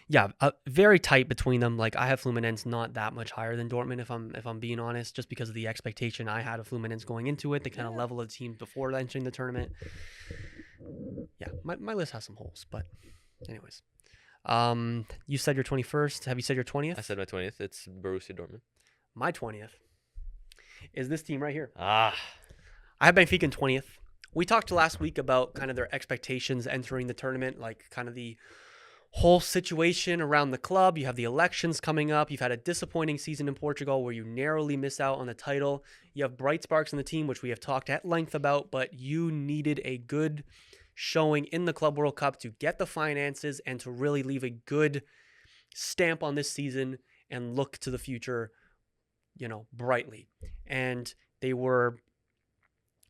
[SPEAKER 1] Yeah, very tight between them. Like I have Fluminense not that much higher than Dortmund, if I'm being honest, just because of the expectation I had of Fluminense going into it, the kind of level of teams before entering the tournament. Yeah, my list has some holes, but anyways. You said your 21st. Have you said your 20th?
[SPEAKER 2] I said my 20th. It's Borussia Dortmund.
[SPEAKER 1] My 20th is this team right here.
[SPEAKER 2] Ah.
[SPEAKER 1] I have Benfica in 20th. We talked last week about kind of their expectations entering the tournament, like kind of the whole situation around the club. You have the elections coming up. You've had a disappointing season in Portugal where you narrowly miss out on the title. You have bright sparks in the team, which we have talked at length about, but you needed a good showing in the Club World Cup to get the finances and to really leave a good stamp on this season and look to the future, brightly. And they were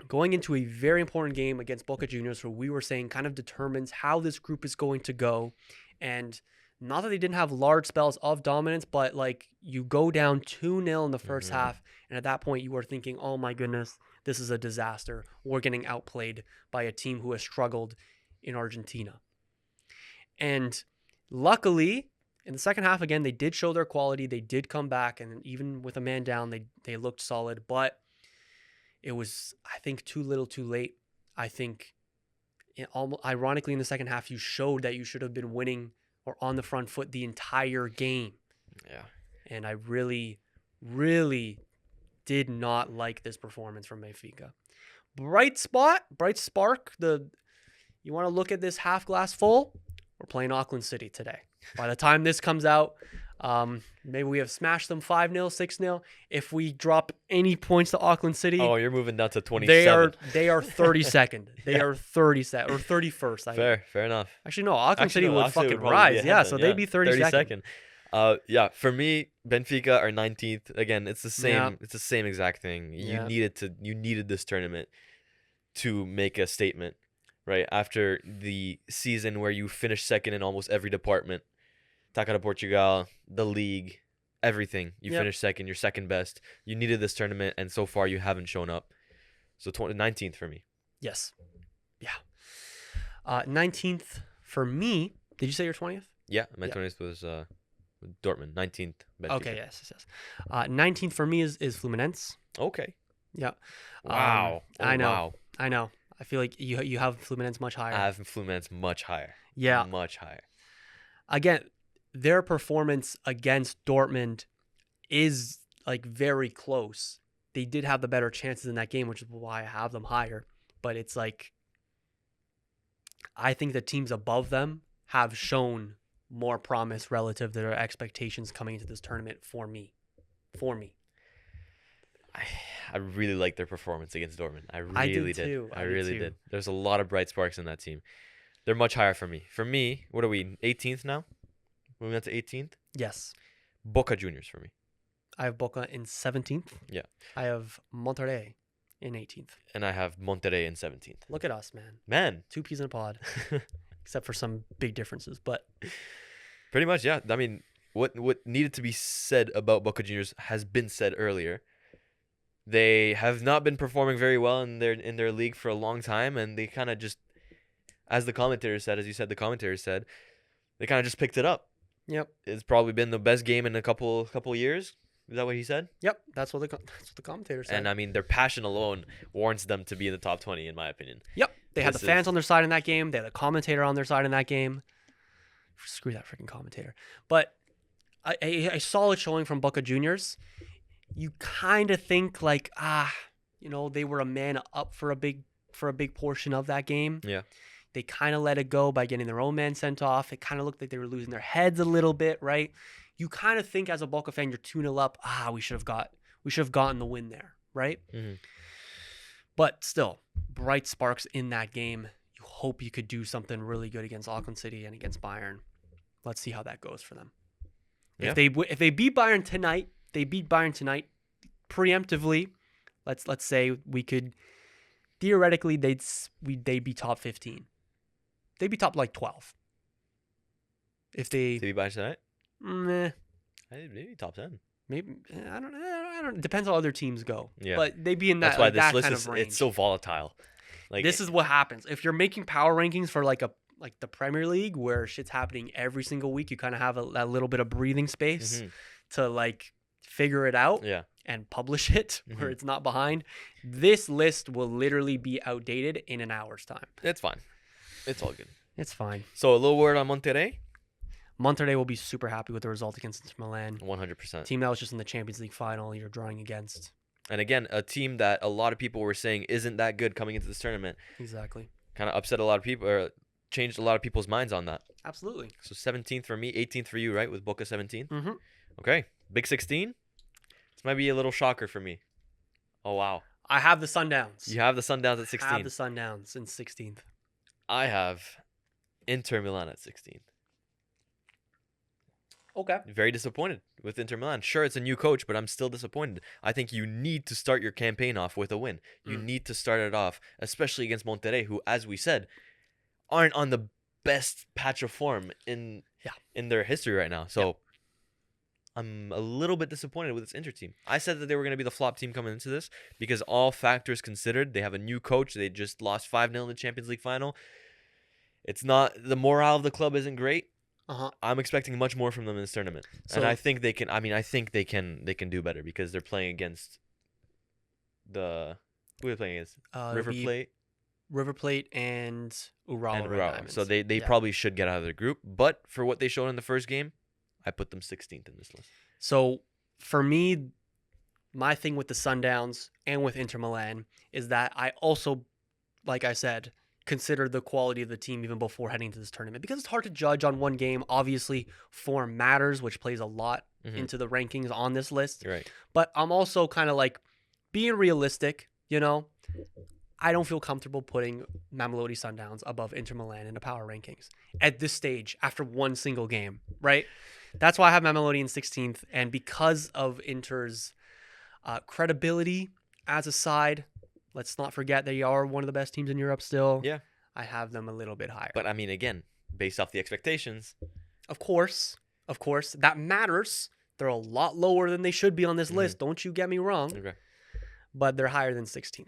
[SPEAKER 1] going into a very important game against Boca Juniors, who we were saying kind of determines how this group is going to go. And not that they didn't have large spells of dominance, but you go down 2-0 in the first half. And at that point you were thinking, oh my goodness, this is a disaster. We're getting outplayed by a team who has struggled in Argentina. And luckily in the second half, again, they did show their quality. They did come back. And even with a man down, they looked solid, but it was, I think, too little too late. I think, ironically, in the second half, you showed that you should have been winning or on the front foot the entire game.
[SPEAKER 2] Yeah.
[SPEAKER 1] And I really, really did not like this performance from Benfica. Bright spark. You want to look at this half glass full? We're playing Auckland City today. By the time this comes out, maybe we have smashed them 5-0, 6-0. If we drop any points to Auckland City,
[SPEAKER 2] you're moving down to 27.
[SPEAKER 1] They are 32nd. They are 32nd or 31st.
[SPEAKER 2] Fair enough.
[SPEAKER 1] Actually, no, Auckland City would
[SPEAKER 2] Auckland
[SPEAKER 1] fucking
[SPEAKER 2] would
[SPEAKER 1] rise.
[SPEAKER 2] be
[SPEAKER 1] Yeah,
[SPEAKER 2] ahead
[SPEAKER 1] so
[SPEAKER 2] then,
[SPEAKER 1] they'd be 32nd.
[SPEAKER 2] Yeah, for me, Benfica are 19th. Again, it's the same.
[SPEAKER 1] Yeah.
[SPEAKER 2] It's the same exact thing.
[SPEAKER 1] Yeah.
[SPEAKER 2] You needed this tournament to make a statement, right? After the season where you finished second in almost every department, Taça de Portugal, the league, everything. You finished second. You're second best. You needed this tournament, and so far you haven't shown up. So 19th for me.
[SPEAKER 1] Yes. Yeah. 19th for me. Did you say your 20th?
[SPEAKER 2] Yeah, my 20th was Dortmund. 19th. Benfica.
[SPEAKER 1] Okay. Yes. 19th for me is Fluminense.
[SPEAKER 2] Okay.
[SPEAKER 1] Yeah.
[SPEAKER 2] Wow.
[SPEAKER 1] I know.
[SPEAKER 2] Wow.
[SPEAKER 1] I know. I feel like you have Fluminense much higher.
[SPEAKER 2] I have Fluminense much higher.
[SPEAKER 1] Yeah.
[SPEAKER 2] Much higher.
[SPEAKER 1] Again, their performance against Dortmund is like very close. They did have the better chances in that game, which is why I have them higher. But it's like, I think the teams above them have shown more promise relative to their expectations coming into this tournament for me.
[SPEAKER 2] I really liked their performance against Dortmund. I really did.
[SPEAKER 1] Too.
[SPEAKER 2] I really did. There's a lot of bright sparks in that team. They're much higher for me. For me, what are we, 18th now? Moving on to 18th?
[SPEAKER 1] Yes.
[SPEAKER 2] Boca Juniors for me.
[SPEAKER 1] I have Boca in 17th.
[SPEAKER 2] Yeah.
[SPEAKER 1] I have Monterrey in 18th.
[SPEAKER 2] And I have Monterrey in 17th.
[SPEAKER 1] Look at us, man.
[SPEAKER 2] Man.
[SPEAKER 1] 2 peas in a pod. Except for some big differences, but
[SPEAKER 2] pretty much, yeah. I mean, what needed to be said about Boca Juniors has been said earlier. They have not been performing very well in their league for a long time, and they kind of just, as the commentator said, they kind of just picked it up.
[SPEAKER 1] Yep.
[SPEAKER 2] It's probably been the best game in a couple years. Is that what he said?
[SPEAKER 1] Yep, that's what the commentator said.
[SPEAKER 2] And I mean, their passion alone warrants them to be in the top 20, in my opinion.
[SPEAKER 1] Yep, they had the fans on their side in that game. They had the commentator on their side in that game. Screw that freaking commentator. But a solid showing from Boca Juniors. You kind of think like, they were a man up for a big portion of that game.
[SPEAKER 2] Yeah.
[SPEAKER 1] They kind of let it go by getting their own man sent off. It kind of looked like they were losing their heads a little bit, right? You kind of think as a Boca fan, you're 2-0 up. We should have gotten the win there, right?
[SPEAKER 2] Mm-hmm.
[SPEAKER 1] But still, bright sparks in that game. You hope you could do something really good against Auckland City and against Bayern. Let's see how that goes for them.
[SPEAKER 2] Yeah.
[SPEAKER 1] If they beat Bayern tonight, preemptively. Let's say we could theoretically they'd be top 15. They'd be top like 12. If they
[SPEAKER 2] beat Bayern tonight.
[SPEAKER 1] Meh.
[SPEAKER 2] Maybe top 10.
[SPEAKER 1] Maybe I don't know. Depends how other teams go.
[SPEAKER 2] Yeah.
[SPEAKER 1] But they'd be in that.
[SPEAKER 2] That's why
[SPEAKER 1] that
[SPEAKER 2] this
[SPEAKER 1] kind
[SPEAKER 2] list
[SPEAKER 1] of range.
[SPEAKER 2] it's so volatile. Like
[SPEAKER 1] this is what happens if you're making power rankings for like the Premier League where shit's happening every single week. You kind of have a little bit of breathing space to like figure it out.
[SPEAKER 2] Yeah.
[SPEAKER 1] And publish it where it's not behind. This list will literally be outdated in an hour's time.
[SPEAKER 2] It's fine. It's all good.
[SPEAKER 1] It's fine.
[SPEAKER 2] So a little word on Monterrey.
[SPEAKER 1] Monterrey will be super happy with the result against Inter Milan.
[SPEAKER 2] 100%.
[SPEAKER 1] Team that was just in the Champions League final you're drawing against.
[SPEAKER 2] And again, a team that a lot of people were saying isn't that good coming into this tournament.
[SPEAKER 1] Exactly.
[SPEAKER 2] Kind of upset a lot of people, or changed a lot of people's minds on that.
[SPEAKER 1] Absolutely.
[SPEAKER 2] So 17th for me, 18th for you, right? With Boca 17th.
[SPEAKER 1] Mm-hmm.
[SPEAKER 2] Okay. Big 16. This might be a little shocker for me. Oh, wow.
[SPEAKER 1] I have the Sundowns.
[SPEAKER 2] You have the Sundowns at 16.
[SPEAKER 1] I have the Sundowns in 16th.
[SPEAKER 2] I have Inter Milan at 16th.
[SPEAKER 1] Okay.
[SPEAKER 2] Very disappointed with Inter Milan. Sure, it's a new coach, but I'm still disappointed. I think you need to start your campaign off with a win. You need to start it off, especially against Monterrey, who, as we said, aren't on the best patch of form in their history right now. So I'm a little bit disappointed with this Inter team. I said that they were going to be the flop team coming into this because all factors considered, they have a new coach. They just lost 5-0 in the Champions League final. It's not, the morale of the club isn't great. I'm expecting much more from them in this tournament, and I think they can. I mean, I think they can do better because they're playing against who are they playing against?
[SPEAKER 1] River Plate and Urawa.
[SPEAKER 2] Urawa. So they probably should get out of their group. But for what they showed in the first game, I put them 16th in this list.
[SPEAKER 1] So for me, my thing with the Sundowns and with Inter Milan is that I also, like I said, consider the quality of the team even before heading to this tournament, because it's hard to judge on one game. Obviously, form matters, which plays a lot into the rankings on this list.
[SPEAKER 2] Right.
[SPEAKER 1] But I'm also kind of like being realistic, you know. I don't feel comfortable putting Mamelodi Sundowns above Inter Milan in the power rankings at this stage after one single game, right? That's why I have Mamelodi in 16th. And because of Inter's credibility as a side, let's not forget they are one of the best teams in Europe still.
[SPEAKER 2] Yeah.
[SPEAKER 1] I have them a little bit higher.
[SPEAKER 2] But I mean, again, based off the expectations.
[SPEAKER 1] Of course, that matters. They're a lot lower than they should be on this list. Don't you get me wrong.
[SPEAKER 2] Okay.
[SPEAKER 1] But they're higher than 16th.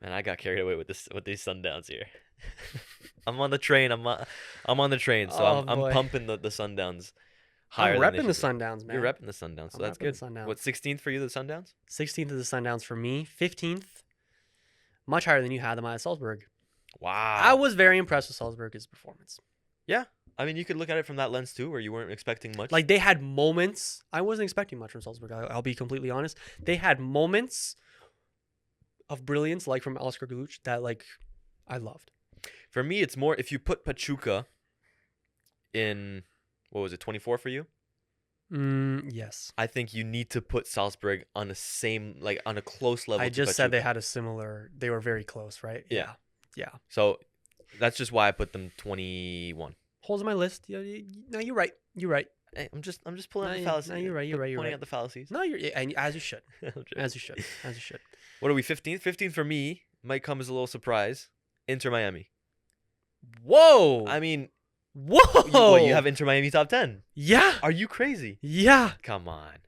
[SPEAKER 2] Man, I got carried away with these Sundowns here. I'm on the train. I'm on the train, so I'm pumping the Sundowns higher.
[SPEAKER 1] I'm
[SPEAKER 2] than
[SPEAKER 1] repping the Sundowns, man.
[SPEAKER 2] You're repping the Sundowns, so that's good. What, 16th for you, the Sundowns?
[SPEAKER 1] 16th is the Sundowns for me. 15th, much higher than you had them at Salzburg.
[SPEAKER 2] Wow.
[SPEAKER 1] I was very impressed with Salzburg's performance.
[SPEAKER 2] Yeah. I mean, you could look at it from that lens too, where you weren't expecting much.
[SPEAKER 1] Like, they had moments. I wasn't expecting much from Salzburg. I'll be completely honest. They had moments of brilliance, like from Oscar Galuch, that like I loved.
[SPEAKER 2] For me, it's more if you put Pachuca in, what was it, 24 for you?
[SPEAKER 1] Yes.
[SPEAKER 2] I think you need to put Salzburg on the same, like on a close level.
[SPEAKER 1] I just said they had a similar. They were very close, right?
[SPEAKER 2] Yeah.
[SPEAKER 1] Yeah.
[SPEAKER 2] So that's just why I put them 21.
[SPEAKER 1] Holes in my list. Yeah, no, you're right. You're right.
[SPEAKER 2] Hey, I'm just pulling out the fallacies.
[SPEAKER 1] No, you're right. You're right.
[SPEAKER 2] Pointing out the fallacies.
[SPEAKER 1] No, and as you should. As you should. As you should.
[SPEAKER 2] What are we, 15th? 15th for me might come as a little surprise. Inter Miami.
[SPEAKER 1] Whoa.
[SPEAKER 2] I mean,
[SPEAKER 1] whoa.
[SPEAKER 2] You have Inter Miami top 10.
[SPEAKER 1] Yeah.
[SPEAKER 2] Are you crazy?
[SPEAKER 1] Yeah.
[SPEAKER 2] Come on.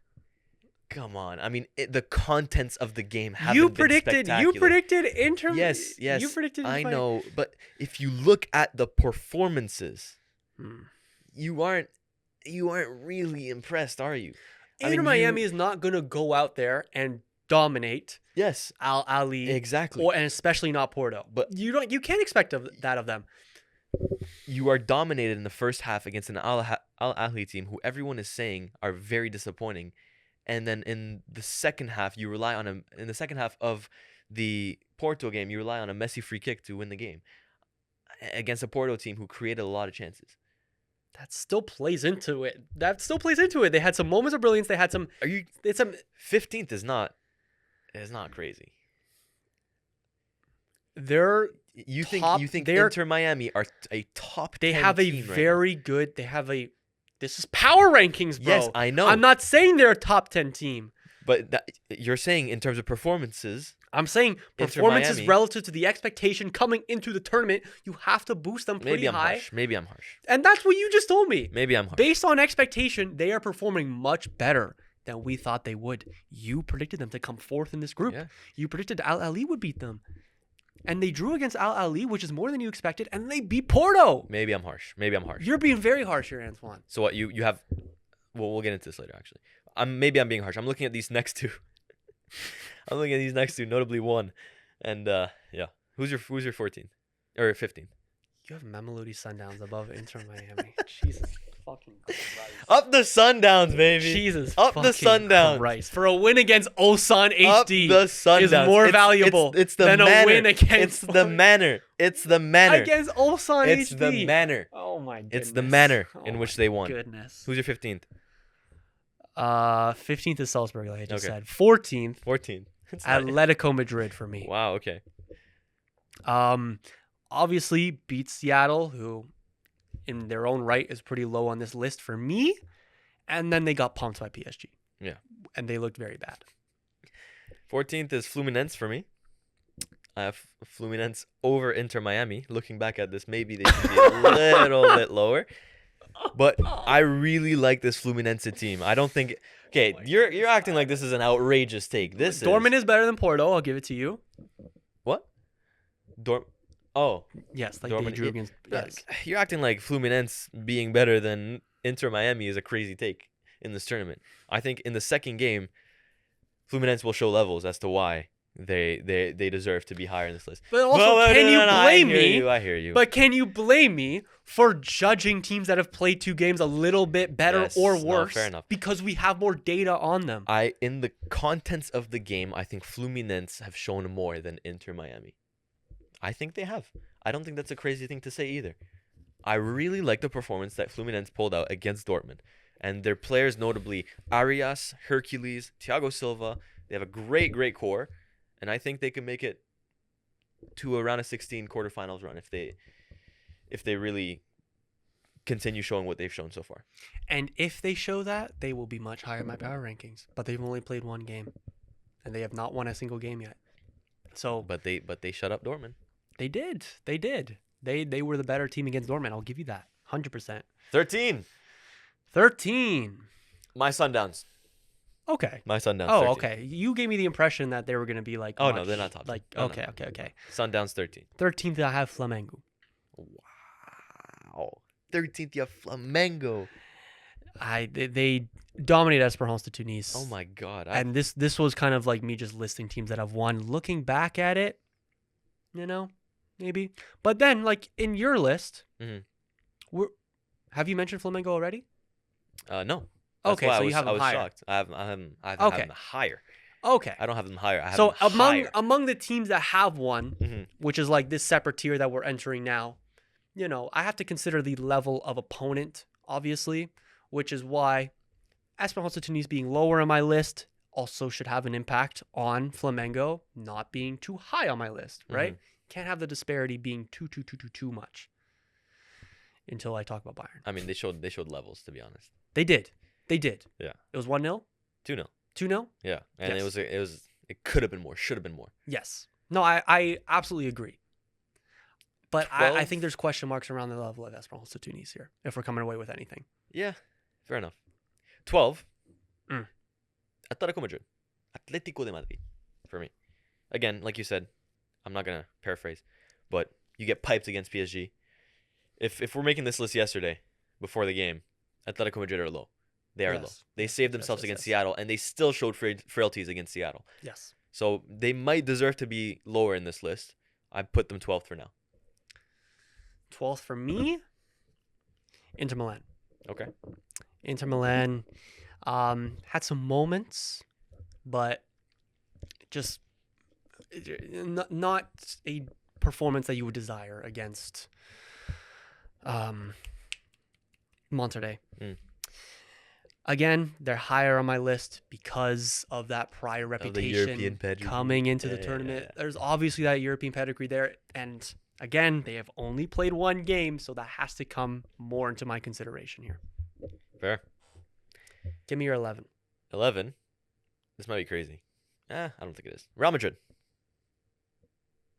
[SPEAKER 2] I mean, the contents of the game haven't
[SPEAKER 1] You
[SPEAKER 2] been
[SPEAKER 1] predicted Inter.
[SPEAKER 2] Yes.
[SPEAKER 1] You predicted.
[SPEAKER 2] I know, but if you look at the performances, you aren't really impressed, are you?
[SPEAKER 1] Inter Miami is not going to go out there and dominate.
[SPEAKER 2] Yes.
[SPEAKER 1] Al Ahly.
[SPEAKER 2] Exactly.
[SPEAKER 1] And especially not Porto. But you can't expect that of them.
[SPEAKER 2] You are dominated in the first half against an Al Ahly team who everyone is saying are very disappointing. And then in the second half, in the second half of the Porto game, you rely on a Messi free kick to win the game against a Porto team who created a lot of chances.
[SPEAKER 1] That still plays into it. They had some moments of brilliance. They had some. It's some.
[SPEAKER 2] 15th is not crazy. You think Inter Miami are a top 10
[SPEAKER 1] They have a
[SPEAKER 2] team
[SPEAKER 1] very
[SPEAKER 2] right
[SPEAKER 1] good. They have a. This is power rankings, bro.
[SPEAKER 2] Yes, I know.
[SPEAKER 1] I'm not saying they're a top 10 team.
[SPEAKER 2] But you're saying in terms of performances.
[SPEAKER 1] I'm saying performances relative to the expectation coming into the tournament, you have to boost them pretty high.
[SPEAKER 2] Maybe I'm harsh.
[SPEAKER 1] And that's what you just told me.
[SPEAKER 2] Maybe I'm harsh.
[SPEAKER 1] Based on expectation, they are performing much better than we thought they would. You predicted them to come fourth in this group. Yeah. You predicted Al Ahly would beat them. And they drew against Al Ahly, which is more than you expected, and they beat Porto.
[SPEAKER 2] Maybe I'm harsh.
[SPEAKER 1] You're being very harsh here, Antoine.
[SPEAKER 2] So what you have? Well, we'll get into this later. Actually, maybe I'm being harsh. I'm looking at these next two. Notably one, and yeah. Who's your 14th or 15th?
[SPEAKER 1] You have Mamelodi Sundowns above Inter Miami. Jesus fucking Christ.
[SPEAKER 2] Up the Sundowns, baby.
[SPEAKER 1] Jesus
[SPEAKER 2] up the Sundowns.
[SPEAKER 1] Christ. For a win against Ulsan HD
[SPEAKER 2] the Sundowns
[SPEAKER 1] is more valuable than a win against.
[SPEAKER 2] It's the manner. It's the manner.
[SPEAKER 1] Against Ulsan HD.
[SPEAKER 2] It's the manner.
[SPEAKER 1] Oh my goodness.
[SPEAKER 2] It's the manner in which they won.
[SPEAKER 1] Goodness.
[SPEAKER 2] Who's your 15th?
[SPEAKER 1] 15th is Salzburg, like I just said. 14th. Atletico Madrid for me.
[SPEAKER 2] Wow. Okay.
[SPEAKER 1] Obviously beats Seattle, who in their own right is pretty low on this list for me. And then they got pumped by PSG.
[SPEAKER 2] Yeah.
[SPEAKER 1] And they looked very bad.
[SPEAKER 2] 14th is Fluminense for me. I have Fluminense over Inter Miami. Looking back at this, maybe they should be a little bit lower. But I really like this Fluminense team. I don't think... Okay, you're acting like this is an outrageous take.
[SPEAKER 1] Dortmund is better than Porto. I'll give it to you.
[SPEAKER 2] What? Oh.
[SPEAKER 1] Yes, like
[SPEAKER 2] Dortmund,
[SPEAKER 1] they drew against... Yes.
[SPEAKER 2] You're acting like Fluminense being better than Inter Miami is a crazy take in this tournament. I think in the second game, Fluminense will show levels as to why they deserve to be higher in this list.
[SPEAKER 1] But also, can you blame me?
[SPEAKER 2] I hear you.
[SPEAKER 1] But can you blame me for judging teams that have played 2 games a little bit better or worse?
[SPEAKER 2] Fair enough.
[SPEAKER 1] Because we have more data on them.
[SPEAKER 2] In the contents of the game, I think Fluminense have shown more than Inter Miami. I think they have. I don't think that's a crazy thing to say either. I really like the performance that Fluminense pulled out against Dortmund. And their players, notably Arias, Hercules, Thiago Silva, they have a great, great core. And I think they can make it to a round of 16 quarterfinals run if they really continue showing what they've shown so far.
[SPEAKER 1] And if they show that, they will be much higher in my power rankings. But they've only played 1 game. And they have not won a single game yet. So,
[SPEAKER 2] But they shut up Dortmund.
[SPEAKER 1] They did. They were the better team against Dortmund. I'll give you that. 100%.
[SPEAKER 2] 13. My Sundowns.
[SPEAKER 1] Okay.
[SPEAKER 2] My Sundowns.
[SPEAKER 1] Oh,
[SPEAKER 2] 13.
[SPEAKER 1] okay. You gave me the impression that they were going to be like.
[SPEAKER 2] Oh, no, they're not top 10.
[SPEAKER 1] Like,
[SPEAKER 2] No,
[SPEAKER 1] okay,
[SPEAKER 2] no.
[SPEAKER 1] okay.
[SPEAKER 2] Sundowns 13.
[SPEAKER 1] 13th, I have Flamengo.
[SPEAKER 2] Wow. 13th, you have Flamengo.
[SPEAKER 1] They dominated Esperance de Tunis.
[SPEAKER 2] Oh my God.
[SPEAKER 1] And this was kind of like me just listing teams that have won. Looking back at it, maybe. But then, like in your list, have you mentioned Flamengo already?
[SPEAKER 2] No. That's
[SPEAKER 1] okay,
[SPEAKER 2] why
[SPEAKER 1] so you have them
[SPEAKER 2] I was
[SPEAKER 1] higher.
[SPEAKER 2] shocked. I have them higher.
[SPEAKER 1] Okay.
[SPEAKER 2] I don't have them higher. I have
[SPEAKER 1] So
[SPEAKER 2] them higher.
[SPEAKER 1] among the teams that have won, which is like this separate tier that we're entering now, I have to consider the level of opponent, obviously, which is why Esperance de Tunis being lower on my list also should have an impact on Flamengo not being too high on my list, right? Can't have the disparity being too much until I talk about Bayern.
[SPEAKER 2] I mean, they showed levels, to be honest.
[SPEAKER 1] They did.
[SPEAKER 2] Yeah.
[SPEAKER 1] It was 1-0?
[SPEAKER 2] 2-0.
[SPEAKER 1] 2-0?
[SPEAKER 2] Yeah. And
[SPEAKER 1] Yes.
[SPEAKER 2] it could have been more, should have been more.
[SPEAKER 1] Yes. No, I absolutely agree. But I
[SPEAKER 2] 12?
[SPEAKER 1] think there's question marks around the level of Esperance de Tunis here, if we're coming away with anything.
[SPEAKER 2] Yeah. Fair enough. 12.
[SPEAKER 1] Mm.
[SPEAKER 2] Atletico Madrid. Atlético de Madrid. For me. Again, like you said, I'm not going to paraphrase, but you get piped against PSG. If we're making this list yesterday, before the game, Atletico Madrid are low. They are low. They saved themselves against Seattle, and they still showed frailties against Seattle.
[SPEAKER 1] Yes.
[SPEAKER 2] So they might deserve to be lower in this list. I put them 12th for now.
[SPEAKER 1] 12th for me, Inter Milan.
[SPEAKER 2] Okay.
[SPEAKER 1] Inter Milan had some moments, but just not a performance that you would desire against Monterrey. Again, they're higher on my list because of that prior reputation
[SPEAKER 2] European pedigree.
[SPEAKER 1] coming into the tournament. There's obviously that European pedigree there, and again, they have only played 1 game, so that has to come more into my consideration here.
[SPEAKER 2] Fair.
[SPEAKER 1] Give me your 11.
[SPEAKER 2] 11. This might be crazy. I don't think it is. Real Madrid.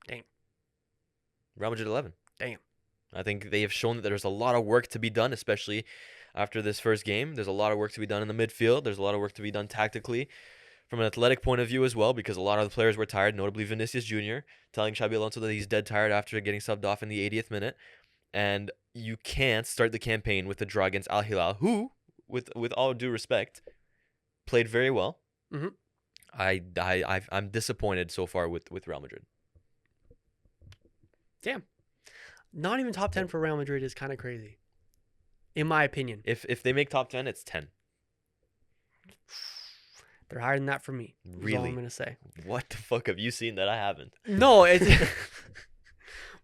[SPEAKER 1] Damn.
[SPEAKER 2] Real Madrid 11.
[SPEAKER 1] Damn.
[SPEAKER 2] I think they have shown that there's a lot of work to be done, especially after this first game. There's a lot of work to be done in the midfield. There's a lot of work to be done tactically from an athletic point of view as well, because a lot of the players were tired, notably Vinicius Jr., telling Xabi Alonso that he's dead tired after getting subbed off in the 80th minute. And you can't start the campaign with a draw against Al Hilal, who, with all due respect, played very well. I'm disappointed so far with Real Madrid.
[SPEAKER 1] Damn. Not even top 10 for Real Madrid is kind of crazy, in my opinion.
[SPEAKER 2] If they make top 10, it's 10.
[SPEAKER 1] They're higher than that for me.
[SPEAKER 2] Really?
[SPEAKER 1] That's all I'm going to say.
[SPEAKER 2] What the fuck have you seen that I haven't?
[SPEAKER 1] No, it's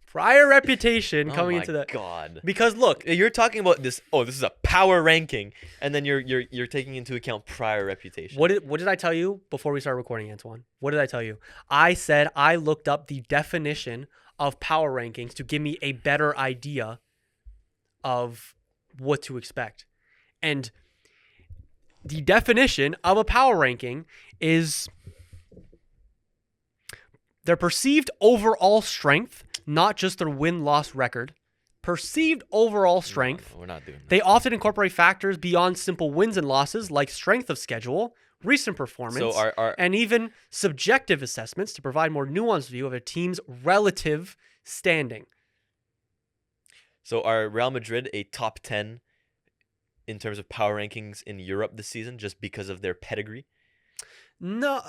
[SPEAKER 1] prior reputation coming into
[SPEAKER 2] Oh my
[SPEAKER 1] the
[SPEAKER 2] God.
[SPEAKER 1] Because look,
[SPEAKER 2] You're talking about this. Oh, this is a power ranking, and then you're taking into account prior reputation.
[SPEAKER 1] what did I tell you before we started recording, Antoine? What did I tell you? I said I looked up the definition of power rankings to give me a better idea of what to expect. And the definition of a power ranking is their perceived overall strength, not just their win-loss record. Perceived overall strength.
[SPEAKER 2] No, we're not doing that.
[SPEAKER 1] They often incorporate factors beyond simple wins and losses like strength of schedule, recent performance, and even subjective assessments to provide more nuanced view of a team's relative standing.
[SPEAKER 2] So are Real Madrid a top 10 in terms of power rankings in Europe this season just because of their pedigree?
[SPEAKER 1] No,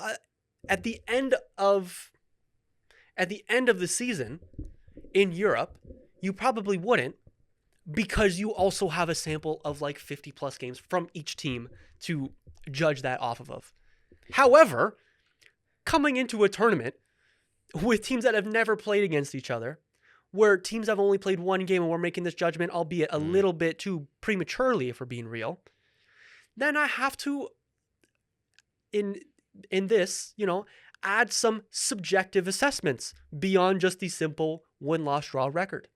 [SPEAKER 1] at the end of the season in Europe, you probably wouldn't, because you also have a sample of like 50 plus games from each team to judge that off of. However, coming into a tournament with teams that have never played against each other, where teams have only played one game and we're making this judgment, albeit a little bit too prematurely if we're being real, then I have to, in this, add some subjective assessments beyond just the simple win-loss draw record.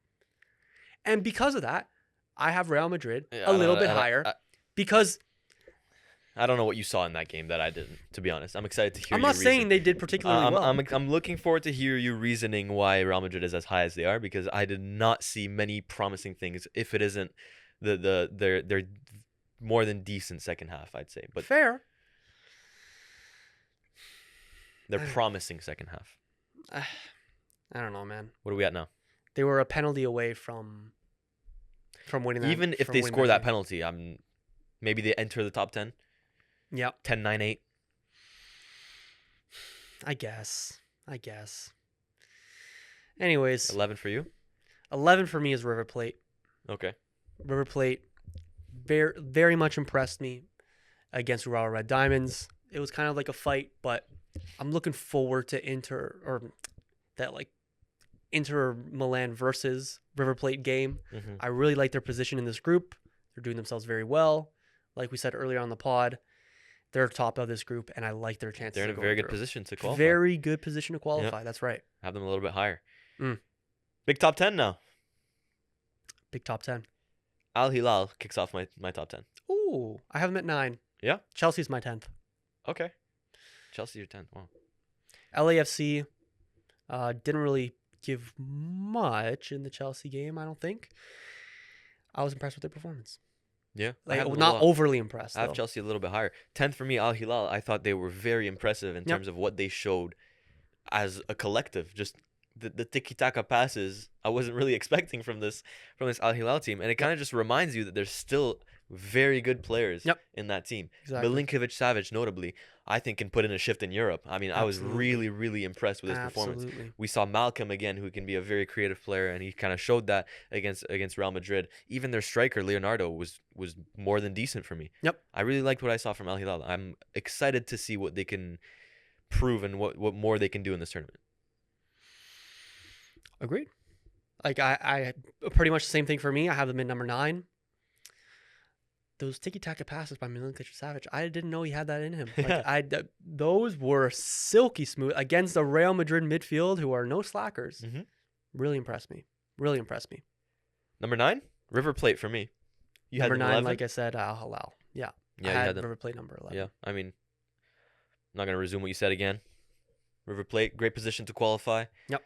[SPEAKER 1] And because of that, I have Real Madrid a little bit higher because
[SPEAKER 2] I don't know what you saw in that game that I didn't, to be honest. I'm excited to hear.
[SPEAKER 1] I'm not saying they did particularly well.
[SPEAKER 2] I'm looking forward to hear you reasoning why Real Madrid is as high as they are, because I did not see many promising things. If it isn't they're more than decent second half, I'd say. But
[SPEAKER 1] fair.
[SPEAKER 2] They're promising second half.
[SPEAKER 1] I don't know, man.
[SPEAKER 2] What are we at now?
[SPEAKER 1] They were a penalty away from winning that.
[SPEAKER 2] Even if they score that penalty, maybe they enter the top 10.
[SPEAKER 1] Yep.
[SPEAKER 2] 10-9-8.
[SPEAKER 1] I guess. Anyways.
[SPEAKER 2] 11 for you?
[SPEAKER 1] 11 for me is River Plate.
[SPEAKER 2] Okay.
[SPEAKER 1] River Plate very, very much impressed me against Urawa Red Diamonds. It was kind of like a fight, but I'm looking forward to Inter Milan versus River Plate game.
[SPEAKER 2] Mm-hmm.
[SPEAKER 1] I really like their position in this group. They're doing themselves very well. Like we said earlier on the pod, they're top of this group, and I like their chances.
[SPEAKER 2] They're in a very good position to qualify.
[SPEAKER 1] Very good position to qualify.
[SPEAKER 2] Yep.
[SPEAKER 1] That's right.
[SPEAKER 2] Have them a little bit higher. Big top 10 now.
[SPEAKER 1] Big top 10.
[SPEAKER 2] Al Hilal kicks off my top 10.
[SPEAKER 1] Ooh, I have them at 9.
[SPEAKER 2] Yeah?
[SPEAKER 1] Chelsea's my 10th.
[SPEAKER 2] Okay. Chelsea, your 10th. Wow.
[SPEAKER 1] LAFC didn't really give much in the Chelsea game, I don't think. I was impressed with their performance.
[SPEAKER 2] Yeah.
[SPEAKER 1] Not overly impressed.
[SPEAKER 2] I have Chelsea a little bit higher. 10th for me, Al Hilal. I thought they were very impressive in terms of what they showed as a collective. Just the tiki-taka passes I wasn't really expecting from this Al Hilal team. And it kind of just reminds you that there's still very good players in that team.
[SPEAKER 1] Exactly.
[SPEAKER 2] Milinkovic-Savic, notably, I think can put in a shift in Europe. I mean, I was really, really impressed with his performance. We saw Malcolm again, who can be a very creative player, and he kind of showed that against Real Madrid. Even their striker, Leonardo, was more than decent for me.
[SPEAKER 1] Yep.
[SPEAKER 2] I really liked what I saw from Al Hilal. I'm excited to see what they can prove and what more they can do in this tournament.
[SPEAKER 1] Agreed. Like I pretty much the same thing for me. I have them in number 9. Those tiki-taka passes by Milinkovic-Savic, I didn't know he had that in him. Like those were silky smooth against the Real Madrid midfield, who are no slackers.
[SPEAKER 2] Mm-hmm.
[SPEAKER 1] Really impressed me.
[SPEAKER 2] Number 9, River Plate for me. You
[SPEAKER 1] number
[SPEAKER 2] had
[SPEAKER 1] 9,
[SPEAKER 2] 11?
[SPEAKER 1] like I said, Al Hilal. Yeah.
[SPEAKER 2] Yeah,
[SPEAKER 1] I
[SPEAKER 2] you
[SPEAKER 1] had
[SPEAKER 2] them.
[SPEAKER 1] River Plate number 11.
[SPEAKER 2] Yeah, I mean, I'm not gonna resume what you said again. River Plate, great position to qualify.
[SPEAKER 1] Yep.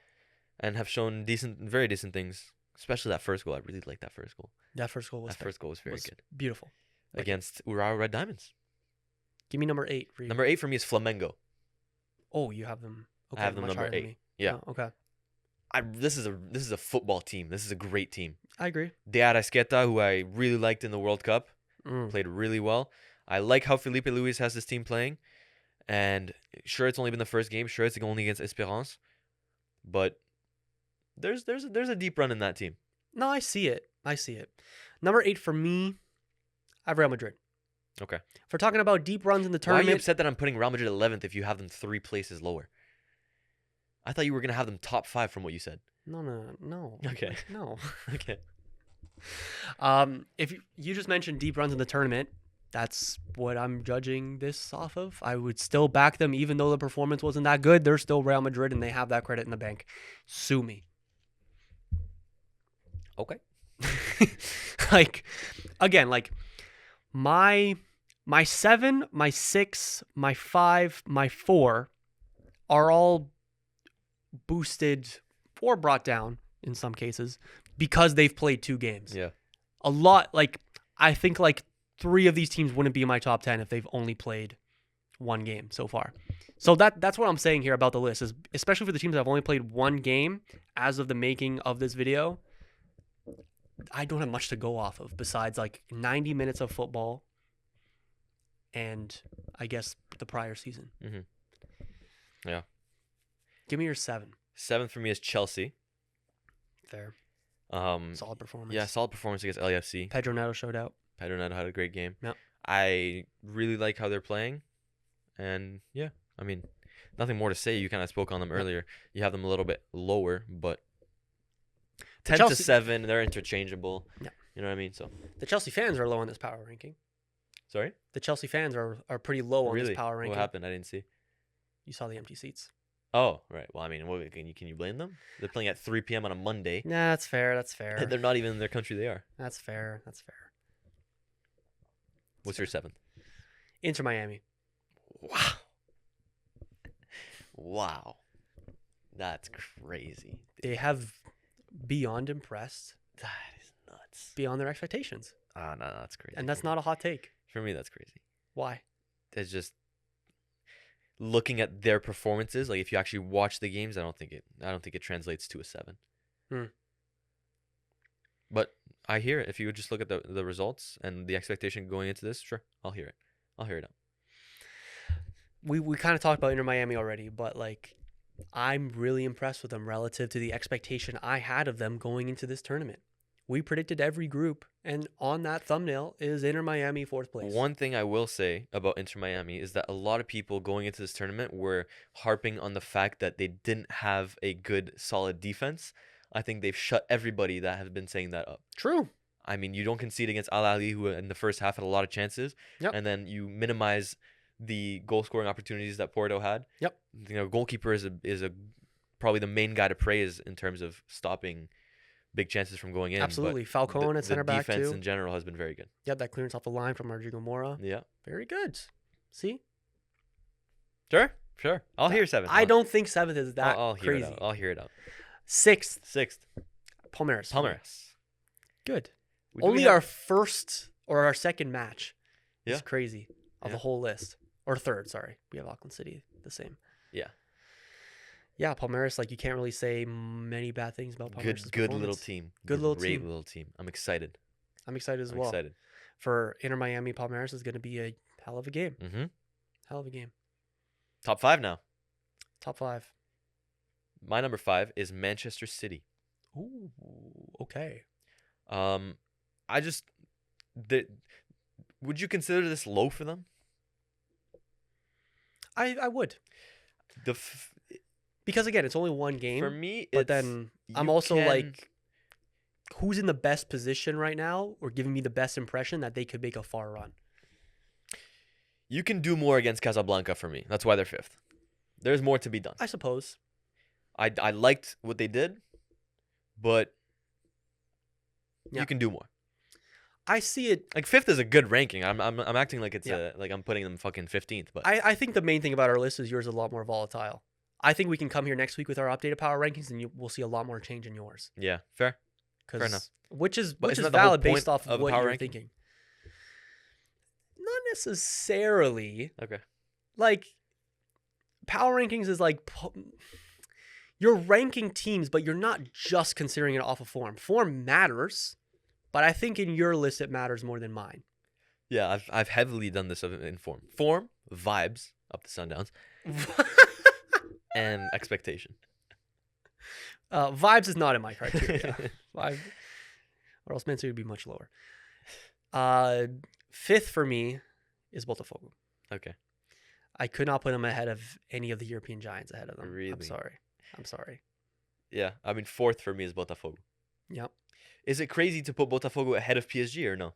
[SPEAKER 2] And have shown very decent things, especially that first goal. I really liked that first goal.
[SPEAKER 1] That first goal was
[SPEAKER 2] very good.
[SPEAKER 1] Beautiful.
[SPEAKER 2] Against Urawa Red Diamonds.
[SPEAKER 1] Give me number 8 for you.
[SPEAKER 2] Number 8 for me is Flamengo.
[SPEAKER 1] Oh, you have them. Okay,
[SPEAKER 2] I have them number 8. Yeah.
[SPEAKER 1] Oh, okay.
[SPEAKER 2] This is a football team. This is a great team.
[SPEAKER 1] I agree.
[SPEAKER 2] De Arrascaeta, who I really liked in the World Cup, played really well. I like how Felipe Luis has this team playing. And sure, it's only been the first game. Sure, it's only against Esperance. But there's a deep run in that team.
[SPEAKER 1] No, I see it. Number 8 for me, I have Real Madrid.
[SPEAKER 2] Okay.
[SPEAKER 1] If we're talking about deep runs in the tournament.
[SPEAKER 2] Why are you upset that I'm putting Real Madrid 11th if you have them 3 places lower? I thought you were going to have them top 5 from what you said.
[SPEAKER 1] No.
[SPEAKER 2] Okay.
[SPEAKER 1] No.
[SPEAKER 2] Okay.
[SPEAKER 1] If you just mentioned deep runs in the tournament, that's what I'm judging this off of. I would still back them even though the performance wasn't that good. They're still Real Madrid and they have that credit in the bank. Sue me.
[SPEAKER 2] Okay.
[SPEAKER 1] My 7, my 6, my 5, my 4 are all boosted or brought down in some cases because they've played 2 games.
[SPEAKER 2] Yeah.
[SPEAKER 1] A lot, I think 3 of these teams wouldn't be in my top 10 if they've only played 1 game so far. So that's what I'm saying here about the list, is especially for the teams that have only played 1 game as of the making of this video. I don't have much to go off of besides 90 minutes of football and I guess the prior season.
[SPEAKER 2] Mm-hmm. Yeah.
[SPEAKER 1] Give me your 7.
[SPEAKER 2] 7th for me is Chelsea.
[SPEAKER 1] Fair. Solid performance.
[SPEAKER 2] Yeah, solid performance against LAFC.
[SPEAKER 1] Pedro Neto showed out.
[SPEAKER 2] Pedro Neto had a great game.
[SPEAKER 1] Yep.
[SPEAKER 2] I really like how they're playing. And, yeah, I mean, nothing more to say. You kind of spoke on them earlier. You have them a little bit lower, but 10 to 7, they're interchangeable.
[SPEAKER 1] Yeah.
[SPEAKER 2] You know what I mean? So
[SPEAKER 1] the Chelsea fans are low on this power ranking.
[SPEAKER 2] Sorry?
[SPEAKER 1] The Chelsea fans are pretty low on this power ranking.
[SPEAKER 2] What happened? I didn't see.
[SPEAKER 1] You saw the empty seats.
[SPEAKER 2] Oh, right. Well, I mean, can you blame them? They're playing at 3 p.m. on a Monday.
[SPEAKER 1] Nah, that's fair. That's fair.
[SPEAKER 2] They're not even in their country they are.
[SPEAKER 1] That's fair. That's fair.
[SPEAKER 2] What's your 7th?
[SPEAKER 1] Inter Miami.
[SPEAKER 2] Wow. Wow. That's crazy.
[SPEAKER 1] They have beyond impressed.
[SPEAKER 2] That is nuts.
[SPEAKER 1] Beyond their expectations.
[SPEAKER 2] Oh, no, that's crazy.
[SPEAKER 1] And that's not a hot take.
[SPEAKER 2] For me, that's crazy.
[SPEAKER 1] Why?
[SPEAKER 2] It's just looking at their performances. Like if you actually watch the games, I don't think it translates to a 7. But I hear it. If you would just look at the results and the expectation going into this, sure, I'll hear it. I'll hear it out.
[SPEAKER 1] We kind of talked about Inter Miami already, but like I'm really impressed with them relative to the expectation I had of them going into this tournament. We predicted every group, and on that thumbnail is Inter Miami 4th place.
[SPEAKER 2] One thing I will say about Inter Miami is that a lot of people going into this tournament were harping on the fact that they didn't have a good, solid defense. I think they've shut everybody that has been saying that up.
[SPEAKER 1] True.
[SPEAKER 2] I mean, you don't concede against Al Ahly, who in the first half had a lot of chances, and then you minimize the goal-scoring opportunities that Porto had.
[SPEAKER 1] Yep.
[SPEAKER 2] You know, goalkeeper is probably the main guy to praise in terms of stopping big chances from going in.
[SPEAKER 1] Absolutely. Falcone at center back too.
[SPEAKER 2] The defense in general has been very good.
[SPEAKER 1] Yep, that clearance off the line from Rodrigo Mora.
[SPEAKER 2] Yeah.
[SPEAKER 1] Very good. See?
[SPEAKER 2] Sure. I'll hear 7th.
[SPEAKER 1] I don't think 7th is that crazy.
[SPEAKER 2] I'll hear it out.
[SPEAKER 1] 6th. Palmeiras. Good. Only our first or our second match is crazy of the whole list. Or 3rd, sorry. We have Auckland City the same.
[SPEAKER 2] Yeah.
[SPEAKER 1] Yeah, Palmeiras, like you can't really say many bad things about Palmeiras.
[SPEAKER 2] Good little team.
[SPEAKER 1] Great
[SPEAKER 2] little team. I'm excited.
[SPEAKER 1] I'm excited as well. For Inter Miami, Palmeiras is going to be a hell of a game.
[SPEAKER 2] Mm-hmm.
[SPEAKER 1] Hell of a game.
[SPEAKER 2] Top 5 now.
[SPEAKER 1] Top 5.
[SPEAKER 2] My number 5 is Manchester City.
[SPEAKER 1] Ooh, okay.
[SPEAKER 2] Would you consider this low for them?
[SPEAKER 1] I would. Because again, it's only one game.
[SPEAKER 2] For me,
[SPEAKER 1] but then I'm also like, who's in the best position right now, or giving me the best impression that they could make a far run?
[SPEAKER 2] You can do more against Casablanca for me. That's why they're 5th. There's more to be done.
[SPEAKER 1] I suppose.
[SPEAKER 2] I liked what they did, but you can do more.
[SPEAKER 1] I see it
[SPEAKER 2] like 5th is a good ranking. I'm acting like it's like I'm putting them fucking 15th. But
[SPEAKER 1] I think the main thing about our list is yours is a lot more volatile. I think we can come here next week with our updated power rankings, and we'll see a lot more change in yours.
[SPEAKER 2] Yeah, fair enough.
[SPEAKER 1] Which is valid based off of what you're thinking. Not necessarily.
[SPEAKER 2] Okay.
[SPEAKER 1] Like power rankings is like you're ranking teams, but you're not just considering it off of form. Form matters. But I think in your list it matters more than mine.
[SPEAKER 2] Yeah, I've heavily done this in form. Form, vibes, up the Sundowns, and expectation.
[SPEAKER 1] Vibes is not in my criteria. Vibe, or else Man City would be much lower. 5th for me is Botafogo.
[SPEAKER 2] Okay.
[SPEAKER 1] I could not put them ahead of any of the European giants ahead of them.
[SPEAKER 2] Really?
[SPEAKER 1] I'm sorry.
[SPEAKER 2] Yeah, I mean 4th for me is Botafogo.
[SPEAKER 1] Yep.
[SPEAKER 2] Is it crazy to put Botafogo ahead of PSG or no?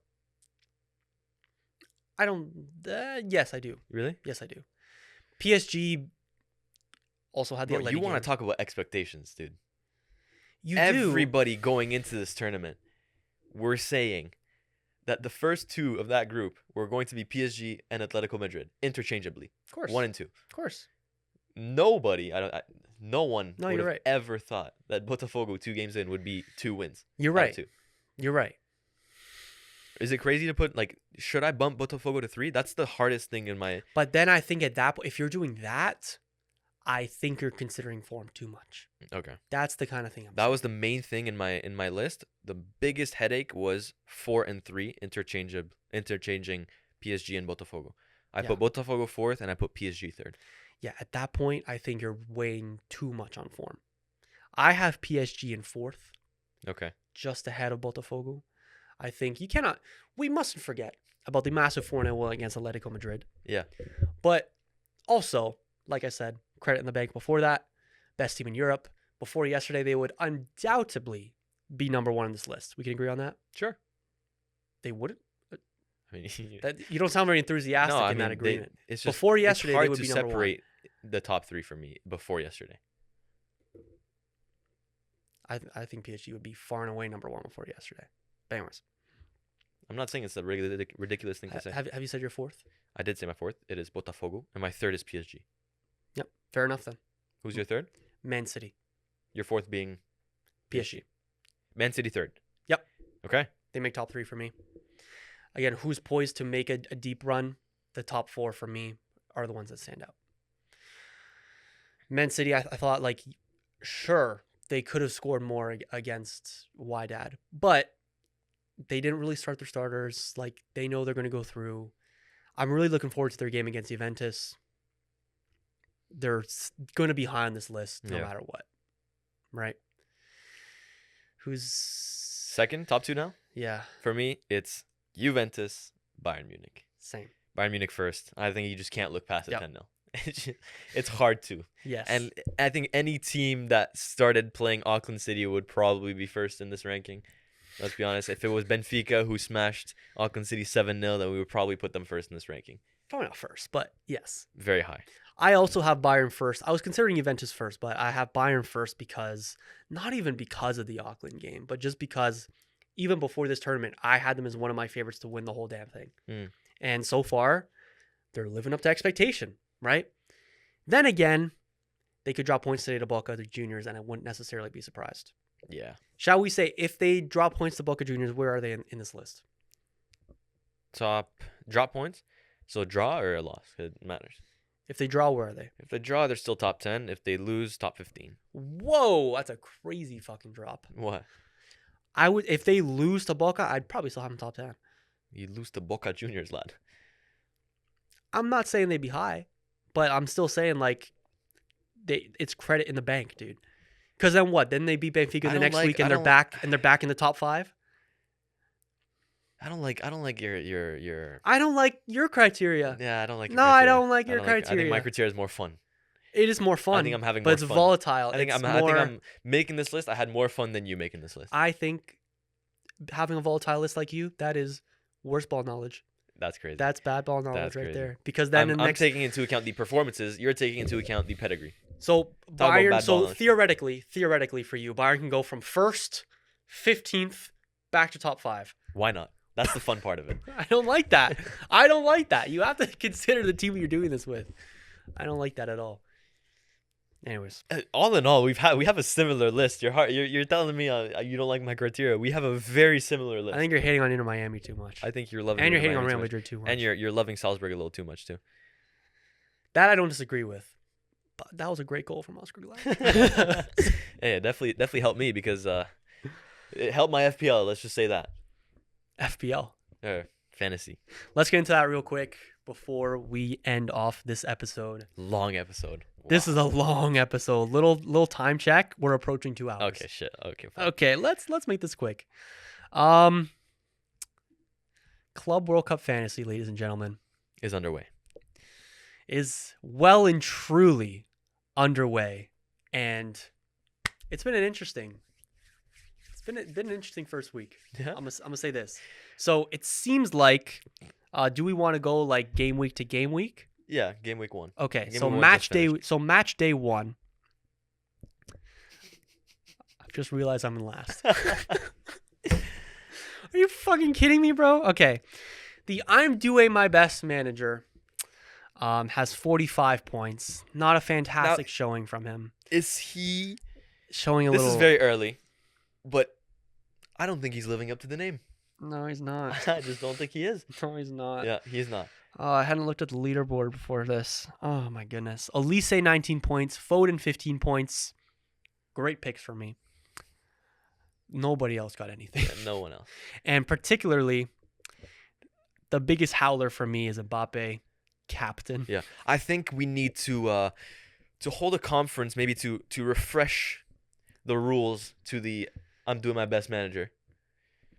[SPEAKER 1] I don't. Yes, I do.
[SPEAKER 2] Really?
[SPEAKER 1] Yes, I do. PSG also had the.
[SPEAKER 2] Bro, you want to talk about expectations, dude?
[SPEAKER 1] Everybody
[SPEAKER 2] going into this tournament, we're saying that the first 2 of that group were going to be PSG and Atletico Madrid interchangeably.
[SPEAKER 1] Of course.
[SPEAKER 2] 1 and 2.
[SPEAKER 1] Of course.
[SPEAKER 2] Nobody, no one would have
[SPEAKER 1] right.
[SPEAKER 2] ever thought that Botafogo 2 games in would be 2 wins.
[SPEAKER 1] You're right. You're right.
[SPEAKER 2] Is it crazy to put, like, should I bump Botafogo to 3? That's the hardest thing in my...
[SPEAKER 1] But then I think at that point, if you're doing that, I think you're considering form too much.
[SPEAKER 2] Okay.
[SPEAKER 1] That's the kind of thing
[SPEAKER 2] That was the main thing in my list. The biggest headache was 4 and 3 interchanging PSG and Botafogo. I put Botafogo fourth, and I put PSG third.
[SPEAKER 1] Yeah, at that point, I think you're weighing too much on form. I have PSG in fourth.
[SPEAKER 2] Okay.
[SPEAKER 1] Just ahead of Botafogo. I think we mustn't forget about the massive 4-0 win against Atletico Madrid.
[SPEAKER 2] Yeah.
[SPEAKER 1] But also, like I said, credit in the bank before that, best team in Europe. Before yesterday, they would undoubtedly be number one on this list. We can agree on that?
[SPEAKER 2] Sure.
[SPEAKER 1] They wouldn't?
[SPEAKER 2] I mean,
[SPEAKER 1] You don't sound very enthusiastic in that agreement.
[SPEAKER 2] It's just,
[SPEAKER 1] before yesterday,
[SPEAKER 2] it's hard
[SPEAKER 1] they would
[SPEAKER 2] to
[SPEAKER 1] be number
[SPEAKER 2] separate the top three for me before yesterday.
[SPEAKER 1] I think PSG would be far and away number one before yesterday. But anyways.
[SPEAKER 2] I'm not saying it's a ridiculous thing to say.
[SPEAKER 1] Have you said your fourth?
[SPEAKER 2] I did say my fourth. It is Botafogo. And my third is PSG.
[SPEAKER 1] Yep. Fair enough then.
[SPEAKER 2] Who's your third?
[SPEAKER 1] Man City.
[SPEAKER 2] Your fourth being?
[SPEAKER 1] PSG.
[SPEAKER 2] Man City third.
[SPEAKER 1] Yep.
[SPEAKER 2] Okay.
[SPEAKER 1] They make top three for me. Again, who's poised to make a deep run? The top four for me are the ones that stand out. Man City, I thought, like, sure, they could have scored more against Wydad, but they didn't really start their starters. Like, they know they're going to go through. I'm really looking forward to their game against Juventus. They're going to be high on this list no matter what. Right? Who's
[SPEAKER 2] second? Top two now?
[SPEAKER 1] Yeah.
[SPEAKER 2] For me, it's Juventus, Bayern Munich.
[SPEAKER 1] Same.
[SPEAKER 2] Bayern Munich first. I think you just can't look past a 10-0. It's hard to.
[SPEAKER 1] Yes.
[SPEAKER 2] And I think any team that started playing Auckland City would probably be first in this ranking. Let's be honest. If it was Benfica who smashed Auckland City 7-0, then we would probably put them first in this ranking.
[SPEAKER 1] Probably not first, but yes.
[SPEAKER 2] Very high.
[SPEAKER 1] I also have Bayern first. I was considering Juventus first, but I have Bayern first because, not even because of the Auckland game, but just because even before this tournament, I had them as one of my favorites to win the whole damn thing. And so far, they're living up to expectation, right? Then again, they could drop points today to Boca, the juniors, and I wouldn't necessarily be surprised.
[SPEAKER 2] Yeah.
[SPEAKER 1] Shall we say, if they drop points to Boca juniors, where are they in this list?
[SPEAKER 2] Top drop points? So draw or a loss? It matters.
[SPEAKER 1] If they draw, where are they?
[SPEAKER 2] If they draw, they're still top 10. If they lose, top 15.
[SPEAKER 1] Whoa, that's a crazy fucking drop.
[SPEAKER 2] What?
[SPEAKER 1] If they lose to Boca, I'd probably still have them top 10.
[SPEAKER 2] You lose to Boca Juniors, lad.
[SPEAKER 1] I'm not saying they'd be high, but I'm still saying, like, it's credit in the bank, dude. Because then what? Then they beat Benfica the next week and they're back in the top 5.
[SPEAKER 2] I don't like your
[SPEAKER 1] I don't like your criteria.
[SPEAKER 2] Yeah, I don't like your
[SPEAKER 1] criteria.
[SPEAKER 2] criteria.
[SPEAKER 1] I don't like your criteria.
[SPEAKER 2] I think my criteria is more fun.
[SPEAKER 1] It is more fun.
[SPEAKER 2] I think I'm having
[SPEAKER 1] more
[SPEAKER 2] fun.
[SPEAKER 1] But it's volatile.
[SPEAKER 2] I think I'm making this list. I had more fun than you making this list.
[SPEAKER 1] I think having a volatile list like you, that is worse ball knowledge.
[SPEAKER 2] That's crazy.
[SPEAKER 1] That's bad ball knowledge right there. Because then
[SPEAKER 2] I'm taking into account the performances. You're taking into account the pedigree.
[SPEAKER 1] So Bayern. So theoretically for you, Bayern can go from first, 15th, back to top 5.
[SPEAKER 2] Why not? That's the fun part of it.
[SPEAKER 1] I don't like that. I don't like that. You have to consider the team you're doing this with. I don't like that at all. Anyways,
[SPEAKER 2] all in all, we have a similar list. You're telling me you don't like my criteria. We have a very similar list.
[SPEAKER 1] I think you're hating on Inter Miami too much.
[SPEAKER 2] I think you're loving.
[SPEAKER 1] And you're hating on Real Madrid too much.
[SPEAKER 2] And you're loving Salzburg a little too much too.
[SPEAKER 1] That I don't disagree with. But that was a great goal from Oscar Glass.
[SPEAKER 2] Hey, it definitely helped me because it helped my FPL. Let's just say that.
[SPEAKER 1] FPL.
[SPEAKER 2] Fantasy.
[SPEAKER 1] Let's get into that real quick before we end off this episode.
[SPEAKER 2] Long episode. Wow.
[SPEAKER 1] This is a long episode. Little time check. We're approaching 2 hours.
[SPEAKER 2] Okay, shit. Okay, fine.
[SPEAKER 1] Okay, let's make this quick. Club World Cup Fantasy, ladies and gentlemen,
[SPEAKER 2] is underway.
[SPEAKER 1] Is well and truly underway, and it's been an interesting first week.
[SPEAKER 2] Yeah.
[SPEAKER 1] I'm gonna say this. So it seems like, do we want to go like game week to game week?
[SPEAKER 2] Yeah, game week 1.
[SPEAKER 1] Okay,
[SPEAKER 2] game
[SPEAKER 1] so
[SPEAKER 2] week
[SPEAKER 1] match day. So match day 1. I've just realized I'm in last. Are you fucking kidding me, bro? Okay, the I'm doing my best manager has 45 points. Not a fantastic showing from him.
[SPEAKER 2] Is he
[SPEAKER 1] showing a little?
[SPEAKER 2] This is very early, but I don't think he's living up to the name.
[SPEAKER 1] No, he's not.
[SPEAKER 2] I just don't think he is.
[SPEAKER 1] No, he's not.
[SPEAKER 2] Yeah, he's not.
[SPEAKER 1] I hadn't looked at the leaderboard before this. Oh, my goodness. Elise, 19 points. Foden, 15 points. Great picks for me. Nobody else got anything.
[SPEAKER 2] Yeah, no one else.
[SPEAKER 1] And particularly, the biggest howler for me is Mbappe. captain.
[SPEAKER 2] Yeah, I think we need to hold a conference, maybe to refresh the rules to the I'm doing my best manager,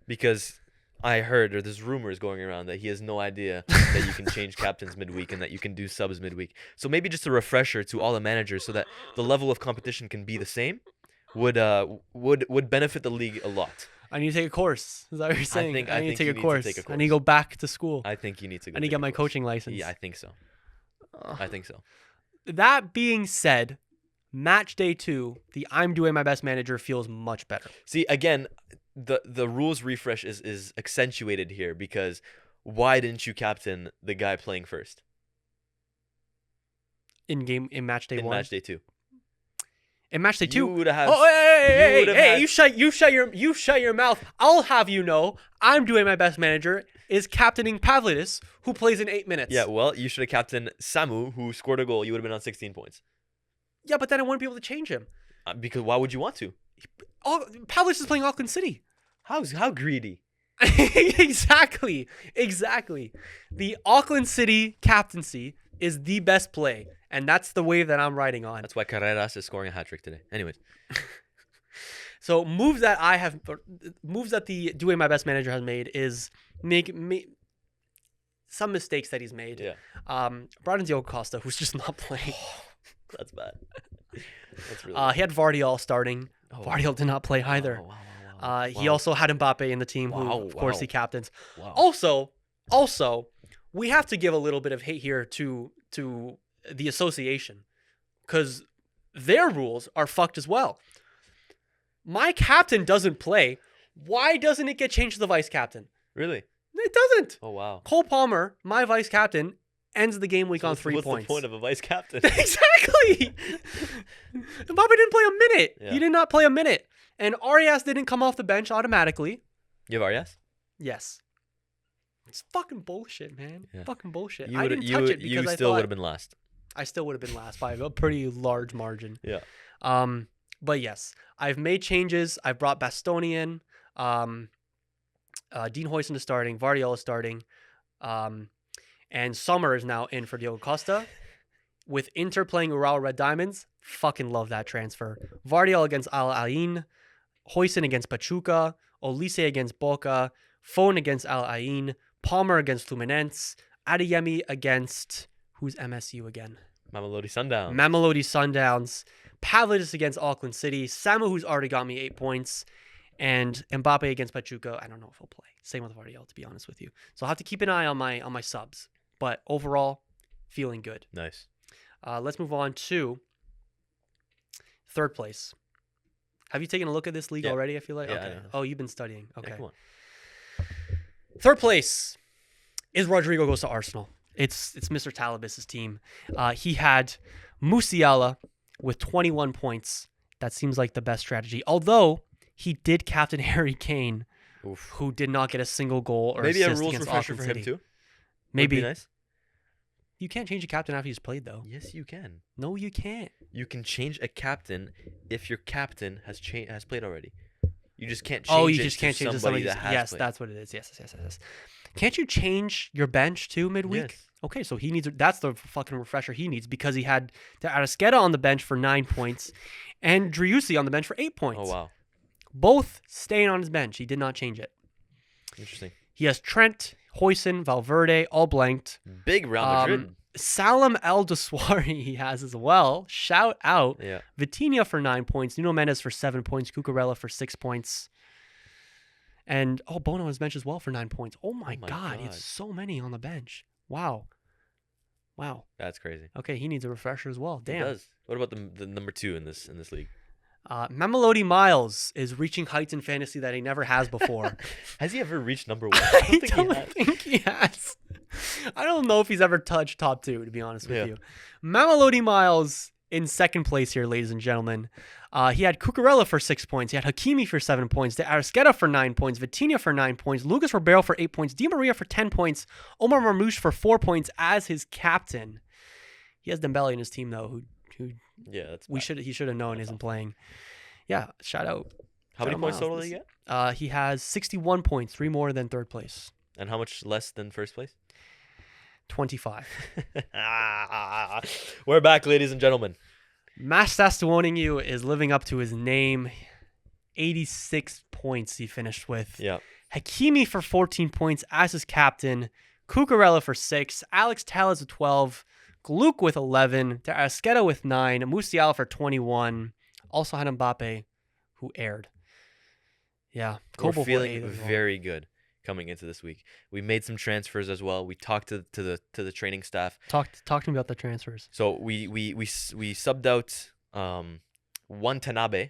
[SPEAKER 2] because I heard, or there's rumors going around that he has no idea that you can change captains midweek and that you can do subs midweek. So maybe just a refresher to all the managers so that the level of competition can be the same would benefit the league a lot.
[SPEAKER 1] I need to take a course. Is that what you're saying? I need to take a course. I need to go back to school.
[SPEAKER 2] I think you need to go.
[SPEAKER 1] I need to get my coaching license.
[SPEAKER 2] Yeah, I think so. I think so.
[SPEAKER 1] That being said, match day 2, the I'm doing my best manager feels much better.
[SPEAKER 2] See, again, the rules refresh is accentuated here because why didn't you captain the guy playing first?
[SPEAKER 1] In match day 1?
[SPEAKER 2] In match day 2.
[SPEAKER 1] In match day 2.
[SPEAKER 2] You would have.
[SPEAKER 1] Oh, hey! You shut your mouth. I'll have you know, I'm doing my best manager is captaining Pavlidis, who plays in 8 minutes.
[SPEAKER 2] Yeah, well, you should have captained Samu, who scored a goal. You would have been on 16 points.
[SPEAKER 1] Yeah, but then I wouldn't be able to change him.
[SPEAKER 2] Because why would you want to?
[SPEAKER 1] Pavlidis is playing Auckland City.
[SPEAKER 2] How greedy?
[SPEAKER 1] Exactly. The Auckland City captaincy is the best play, and that's the wave that I'm riding on.
[SPEAKER 2] That's why Carreras is scoring a hat trick today. Anyways.
[SPEAKER 1] So moves that the doing my best manager has made is make some mistakes that he's made.
[SPEAKER 2] Yeah.
[SPEAKER 1] Brought in Diogo Costa, who's just not playing.
[SPEAKER 2] That's bad. That's really bad.
[SPEAKER 1] He had Vardiol starting. Vardiol did not play either.
[SPEAKER 2] Wow.
[SPEAKER 1] He also had Mbappe in the team, who of course he captains.
[SPEAKER 2] Wow.
[SPEAKER 1] Also, we have to give a little bit of hate here to the association, because their rules are fucked as well. My captain doesn't play. Why doesn't it get changed to the vice captain?
[SPEAKER 2] Really?
[SPEAKER 1] It doesn't.
[SPEAKER 2] Oh, wow.
[SPEAKER 1] Cole Palmer, my vice captain, ends the game week on 3 points.
[SPEAKER 2] What's the point of a vice captain?
[SPEAKER 1] Exactly. Mbappe didn't play a minute.
[SPEAKER 2] Yeah.
[SPEAKER 1] He did not play a minute. And Arias didn't come off the bench automatically.
[SPEAKER 2] You have Arias?
[SPEAKER 1] Yes. It's fucking bullshit, man.
[SPEAKER 2] Yeah.
[SPEAKER 1] Fucking bullshit.
[SPEAKER 2] You
[SPEAKER 1] I didn't touch it because I
[SPEAKER 2] still
[SPEAKER 1] thought
[SPEAKER 2] would have been last.
[SPEAKER 1] I still would have been last by a pretty large margin.
[SPEAKER 2] Yeah.
[SPEAKER 1] But yes, I've made changes. I've brought Bastoni in. Dean Huijsen is starting. Vardiol is starting. And Sommer is now in for Diogo Costa. With Inter playing Ural Red Diamonds, fucking love that transfer. Vardiol against Al Ain. Huijsen against Pachuca. Olise against Boca. Fon against Al Ain. Palmer against Fluminense. Adeyemi against... Who's MSU again?
[SPEAKER 2] Mamelodi Sundowns.
[SPEAKER 1] Mamelodi Sundowns. Pavlidis against Auckland City. Samu, who's already got me 8 points. And Mbappe against Pachuca. I don't know if he'll play. Same with Vardiol, to be honest with you. So I'll have to keep an eye on my subs. But overall, feeling good.
[SPEAKER 2] Nice.
[SPEAKER 1] Let's move on to 3rd place. Have you taken a look at this league already, I feel like?
[SPEAKER 2] Yeah,
[SPEAKER 1] okay. Oh, you've been studying. Okay.
[SPEAKER 2] Yeah, come on.
[SPEAKER 1] 3rd place is Rodrigo goes to Arsenal. It's Mr. Talibis' team. He had Musiala with 21 points. That seems like the best strategy. Although he did captain Harry Kane, who did not get a single goal or assist against Auckland City. Maybe a rules refresher for him too. Maybe.
[SPEAKER 2] Would be nice.
[SPEAKER 1] You can't change a captain after he's played, though.
[SPEAKER 2] Yes, you can.
[SPEAKER 1] No, you can't.
[SPEAKER 2] You can change a captain if your captain has played already. You just can't change to somebody that has played.
[SPEAKER 1] Yes, that's what it is. Yes. Can't you change your bench too midweek?
[SPEAKER 2] Yes.
[SPEAKER 1] Okay, so that's the fucking refresher he needs, because he had Arrasqueta on the bench for 9 points and Driussi on the bench for 8 points.
[SPEAKER 2] Oh, wow.
[SPEAKER 1] Both staying on his bench. He did not change it.
[SPEAKER 2] Interesting.
[SPEAKER 1] He has Trent, Huijsen, Valverde, all blanked.
[SPEAKER 2] Big Real Madrid.
[SPEAKER 1] Salam El Doswari he has as well. Shout out.
[SPEAKER 2] Yeah.
[SPEAKER 1] Vitinha for 9 points. Nuno Mendes for 7 points. Cucurella for 6 points. And Bono on his bench as well for 9 points. Oh my God. He has so many on the bench. Wow.
[SPEAKER 2] That's crazy.
[SPEAKER 1] Okay, he needs a refresher as well. Damn.
[SPEAKER 2] He does. What about the number 2 in this league?
[SPEAKER 1] Mamelodi Miles is reaching heights in fantasy that he never has before.
[SPEAKER 2] Has he ever reached number 1? I don't
[SPEAKER 1] think he has. I don't know if he's ever touched top 2, to be honest with you. Mamelodi Miles in 2nd place here, ladies and gentlemen. He had Cucurella for 6 points. He had Hakimi for 7 points. De Arrasqueta for 9 points. Vitinha for 9 points. Lucas Ribeiro for 8 points. Di Maria for 10 points. Omar Marmoush for 4 points as his captain. He has Dembele in his team, though, who he should have known isn't playing. Yeah, shout out.
[SPEAKER 2] How many points total did he get?
[SPEAKER 1] He has 61 points, 3 more than 3rd place.
[SPEAKER 2] And how much less than 1st place?
[SPEAKER 1] 25.
[SPEAKER 2] We're back, ladies and gentlemen.
[SPEAKER 1] Mastastuoningu is living up to his name. 86 points he finished with.
[SPEAKER 2] Yeah.
[SPEAKER 1] Hakimi for 14 points as his captain. Cucurella for 6. Alex Telles with 12. Gluck with 11. Arrascaeta with 9. Musiala for 21. Also had Mbappe, who aired. Yeah.
[SPEAKER 2] We're
[SPEAKER 1] Kobo for
[SPEAKER 2] feeling
[SPEAKER 1] 8 as well.
[SPEAKER 2] very good coming into this week. We made some transfers as well. We talked to the training staff.
[SPEAKER 1] Talk to me about the transfers.
[SPEAKER 2] So we subbed out one Tanabe,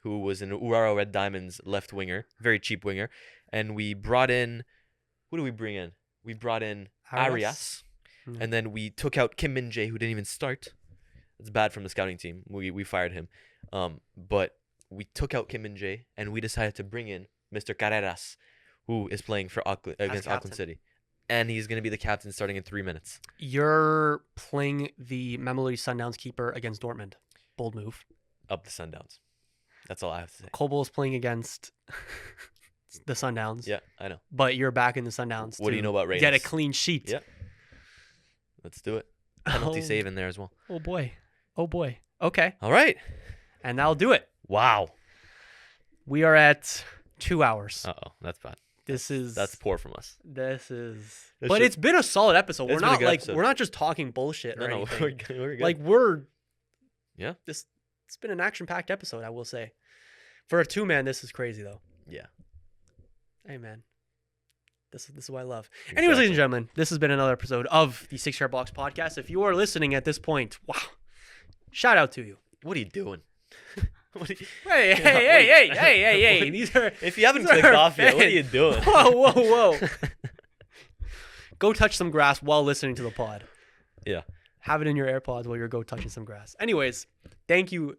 [SPEAKER 2] who was an Urawa Red Diamonds left winger, very cheap winger, and we brought in, who do we bring in? We brought in Arias, and then we took out Kim Min-jae, who didn't even start. It's bad from the scouting team. We fired him, but we took out Kim Min-jae, and we decided to bring in Mr. Carreras, who is playing for against Auckland City. And he's going to be the captain starting in 3 minutes.
[SPEAKER 1] You're playing the Mamelodi Sundowns keeper against Dortmund. Bold move.
[SPEAKER 2] Up the Sundowns. That's all I have to say.
[SPEAKER 1] Kobo is playing against the Sundowns.
[SPEAKER 2] Yeah, I know.
[SPEAKER 1] But you're back in the Sundowns.
[SPEAKER 2] What do you know about Reyes?
[SPEAKER 1] Get a clean sheet.
[SPEAKER 2] Yeah. Let's do it. Penalty save in there as well.
[SPEAKER 1] Oh, boy. Oh, boy. Okay.
[SPEAKER 2] All right.
[SPEAKER 1] And that'll do it.
[SPEAKER 2] Wow.
[SPEAKER 1] We are at 2 hours.
[SPEAKER 2] Uh-oh. That's bad.
[SPEAKER 1] That's
[SPEAKER 2] poor from us.
[SPEAKER 1] But it's been a solid episode. We're not
[SPEAKER 2] episode.
[SPEAKER 1] We're not just talking bullshit or
[SPEAKER 2] No,
[SPEAKER 1] anything.
[SPEAKER 2] we're good.
[SPEAKER 1] Like
[SPEAKER 2] Yeah.
[SPEAKER 1] It's been an action-packed episode, I will say. For a 2-man, this is crazy though.
[SPEAKER 2] Yeah.
[SPEAKER 1] Hey man. This is what I love. Anyways, ladies and gentlemen, this has been another episode of the 6ixYardBox podcast. If you are listening at this point, wow. Shout out to you.
[SPEAKER 2] What are you doing?
[SPEAKER 1] Hey. These are
[SPEAKER 2] if you haven't clicked off yet, what are you doing?
[SPEAKER 1] Whoa. Go touch some grass while listening to the pod.
[SPEAKER 2] Yeah.
[SPEAKER 1] Have it in your AirPods while you're touching some grass. Anyways, thank you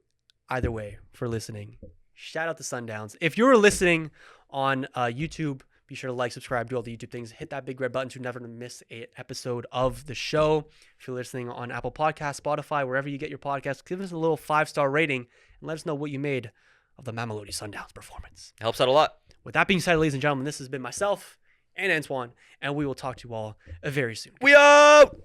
[SPEAKER 1] either way for listening. Shout out to Sundowns. If you're listening on YouTube, be sure to like, subscribe, do all the YouTube things. Hit that big red button to never miss an episode of the show. If you're listening on Apple Podcasts, Spotify, wherever you get your podcasts, give us a little 5-star rating and let us know what you made of the Mamelodi Sundowns performance.
[SPEAKER 2] Helps out a lot.
[SPEAKER 1] With that being said, ladies and gentlemen, this has been myself and Antoine, and we will talk to you all very soon.
[SPEAKER 2] We out!